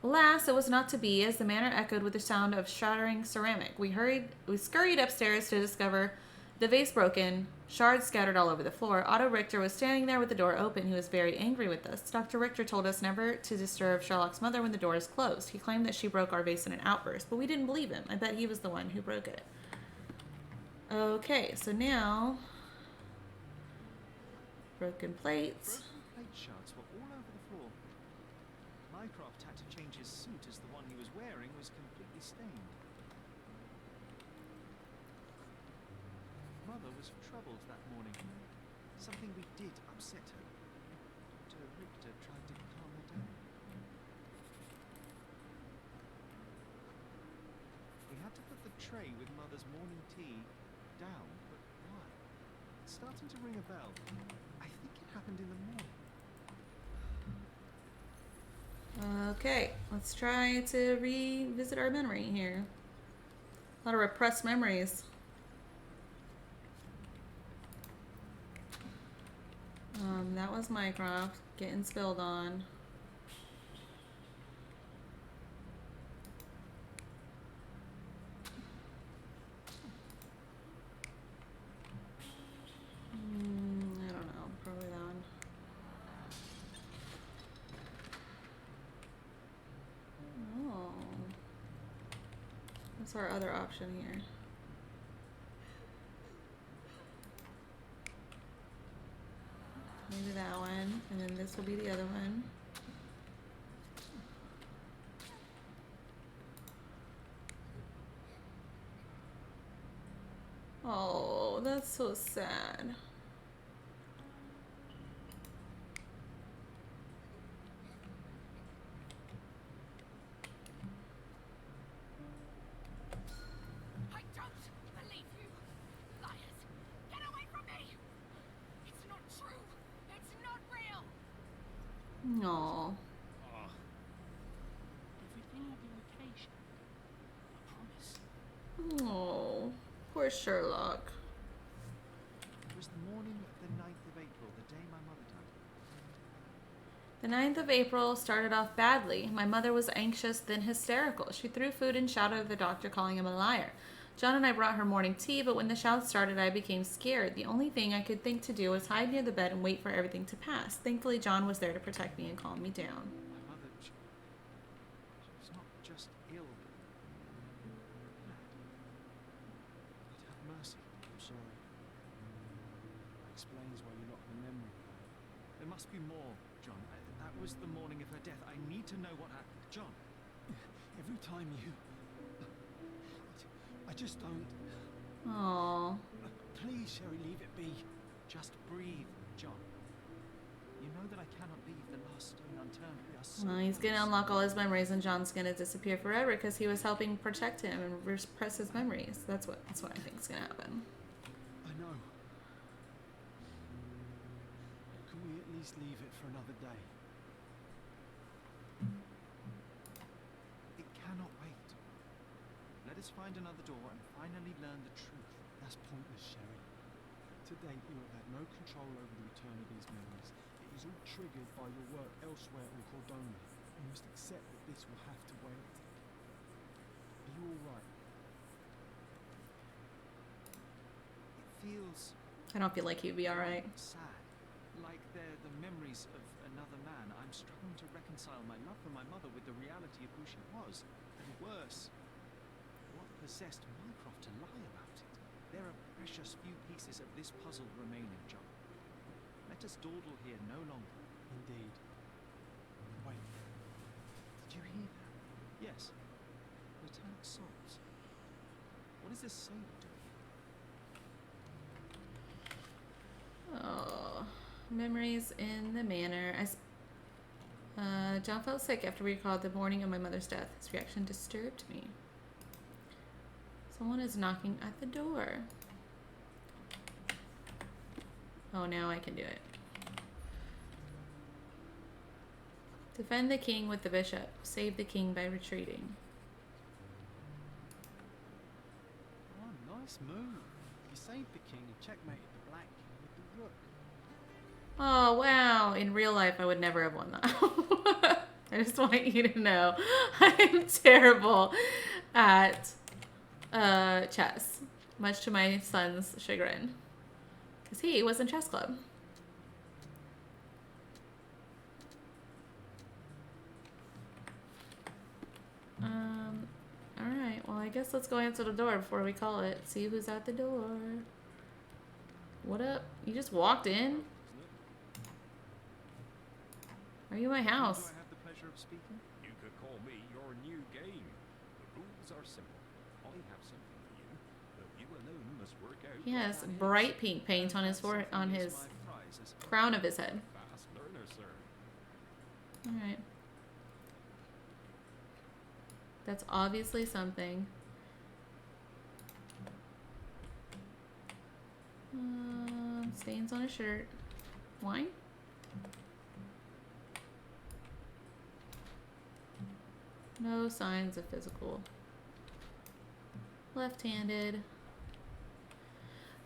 A: Alas, it was not to be, as the manor echoed with the sound of shattering ceramic. We scurried upstairs to discover the vase broken, shards scattered all over the floor. Otto Richter was standing there with the door open. He was very angry with us. Dr. Richter told us never to disturb Sherlock's mother when the door is closed. He claimed that she broke our vase in an outburst, but we didn't believe him. I bet he was the one who broke it. Okay, so now... broken plates.
B: Broken plate shards were all over the floor. Mycroft had to change his suit as the one he was wearing was completely stained. Mother was troubled that morning. Something we did upset her. Dr. Richter tried to calm her down. We had to put the tray with Mother's morning tea down, but why? It's starting to ring a bell. I think it happened in the morning.
A: Okay, let's try to revisit our memory here. A lot of repressed memories. That was Mycroft getting spilled on. I don't know, probably that one. Oh. What's our other option here? Maybe that one, and then this will be the other one. Oh, that's so sad.
F: I don't believe you! Liars! Get away from me! It's not true! It's not real!
A: Aw.
D: Everything will be okay, Sherlock. I promise.
A: Oh, poor Sherlock.
B: It was the morning of the 9th of April, the day my mother died.
A: The 9th of April started off badly. My mother was anxious, then hysterical. She threw food and shouted at the doctor, calling him a liar. John and I brought her morning tea, but when the shouts started, I became scared. The only thing I could think to do was hide near the bed and wait for everything to pass. Thankfully, John was there to protect me and calm me down.
B: My mother, she was not just ill, but mad. God have mercy.
D: I'm sorry. That explains why you locked the memory card.
B: There must be more, John. That was the morning of her death. I need to know what happened. John.
D: Every time you... I just don't...
A: Aww.
D: Please, Sherry, leave it be.
B: Just breathe, John. You know that I cannot leave the last stone unturned. We are so
A: Well, he's
B: close.
A: gonna unlock all his memories, and John's gonna disappear forever because he was helping protect him and repress his memories. That's what I think is gonna happen.
D: I know. Can we at least leave it for another day?
B: It cannot wait. Let us find another door and finally learn the truth.
D: That's pointless, Sherry. To date, you have had no control over the return of these memories. It is all triggered by your work elsewhere on Cordona. You must accept that this will have to wait. Are you all right?
B: It feels
A: I don't feel like he'd be alright.
B: sad. Like they're the memories of another man. I'm struggling to reconcile my love for my mother with the reality of who she was. And worse, what possessed Mycroft to lie about it? There are precious few pieces of this puzzle remaining, John. Let us dawdle here no longer.
D: Indeed. Wait.
B: Did you hear that? Yes. Metallic sobs. What is this sailor doing?
A: Oh, memories in the manor. John felt sick after we recalled the morning of my mother's death. His reaction disturbed me. Someone is knocking at the door. Oh, now I can do it. Defend the king with the bishop. Save the king by retreating.
D: Oh, nice move. You saved the king and checkmated the black king with the rook.
A: Oh, wow. In real life, I would never have won that. I just want you to know I'm terrible at chess, much to my son's chagrin. Because he was in chess club. Alright, well, I guess let's go answer the door before we call it. See who's at the door. What up? You just walked in? Are you in my house?
B: Do I have the pleasure of speaking?
E: You could call me your new game. The rules are simple. I have something for you, but you alone must work out.
A: He has bright pink paint on his on his crown of his head.
E: Fast learner, sir.
A: Alright. That's obviously something. Stains on his shirt. Wine? No signs of physical. Left-handed.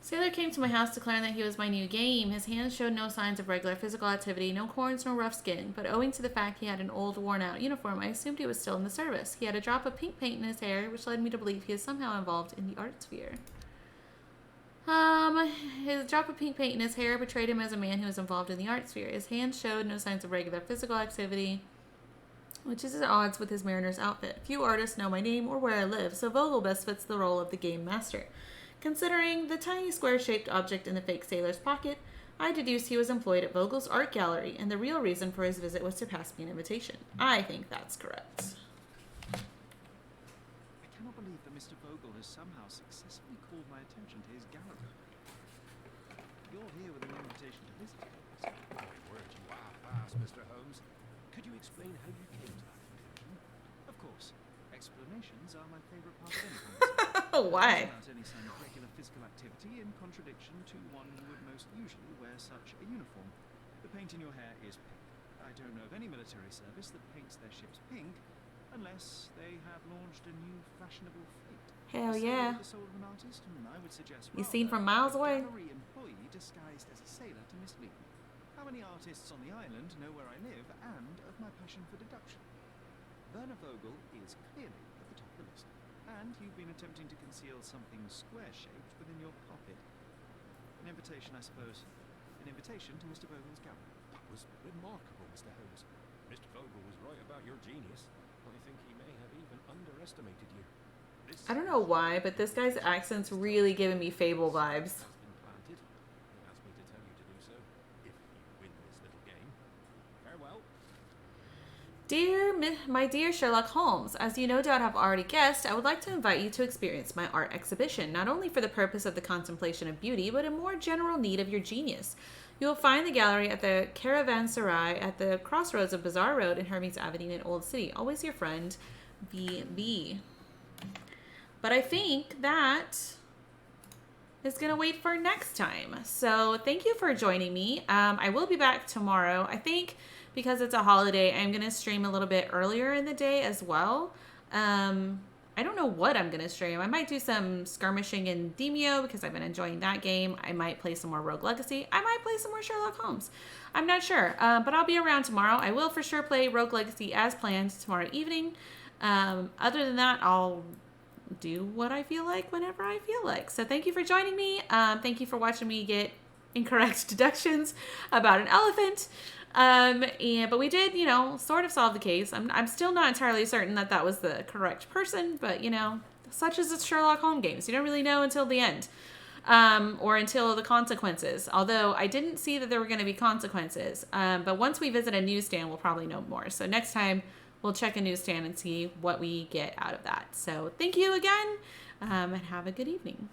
A: Sailor came to my house declaring that he was my new game. His hands showed no signs of regular physical activity, no corns nor rough skin, but owing to the fact he had an old, worn-out uniform, I assumed he was still in the service. He had a drop of pink paint in his hair, which led me to believe he is somehow involved in the art sphere. His drop of pink paint in his hair betrayed him as a man who was involved in the art sphere. His hands showed no signs of regular physical activity, which is at odds with his mariner's outfit. Few artists know my name or where I live, so Vogel best fits the role of the game master. Considering the tiny square-shaped object in the fake sailor's pocket, I deduced he was employed at Vogel's art gallery, and the real reason for his visit was to pass me an invitation. I think that's correct.
B: I cannot believe that Mr. Vogel has somehow successfully called my attention to his gallery. You're here with an invitation to visit.
E: My word, you are fast, Mr. Holmes. Could you explain how you came to that conclusion?
B: Of course. Explanations are my favorite part of any conversation.
A: Why?
B: Without any sign of regular physical activity, in contradiction to one who would most usually wear such a uniform. The paint in your hair is pink. I don't know of any military service that paints their ships pink, unless they have launched a new fashionable fleet.
A: Hell yeah.
B: The soul of an artist? I would suggest
A: You seen
B: rather
A: from miles
B: a
A: away?
B: gallery employee disguised as a sailor to mislead me. How many artists on the island know where I live and of my passion for deduction? Werner Vogel is clearly at the top of the list. And you've been attempting to conceal something square-shaped within your pocket. An invitation, I suppose. An invitation to Mr. Vogel's gallery.
E: That was remarkable, Mr. Holmes. Mr. Vogel was right about your genius. I think he may have even underestimated you.
A: I don't know why, but this guy's accent's really giving me Fable vibes.
E: Has been planted. He asked me to tell you to do so, if you win this little game. Farewell.
A: My dear Sherlock Holmes, as you no doubt have already guessed, I would like to invite you to experience my art exhibition, not only for the purpose of the contemplation of beauty, but in more general need of your genius. You will find the gallery at the Caravanserai at the crossroads of Bazaar Road and Hermes Avenue in Old City. Always your friend, B.B. But I think that is going to wait for next time. So thank you for joining me. I will be back tomorrow. I think because it's a holiday, I'm going to stream a little bit earlier in the day as well. I don't know what I'm going to stream. I might do some skirmishing in Demio because I've been enjoying that game. I might play some more Rogue Legacy. I might play some more Sherlock Holmes. I'm not sure, but I'll be around tomorrow. I will for sure play Rogue Legacy as planned tomorrow evening. Other than that, I'll do what I feel like whenever I feel like. So thank you for joining me. Thank you for watching me get incorrect deductions about an elephant. But we did, sort of solve the case. I'm still not entirely certain that that was the correct person, but such as it's Sherlock Holmes games. You don't really know until the end, or until the consequences. Although I didn't see that there were going to be consequences. But once we visit a newsstand, we'll probably know more. So next time we'll check a newsstand and see what we get out of that. So thank you again, and have a good evening.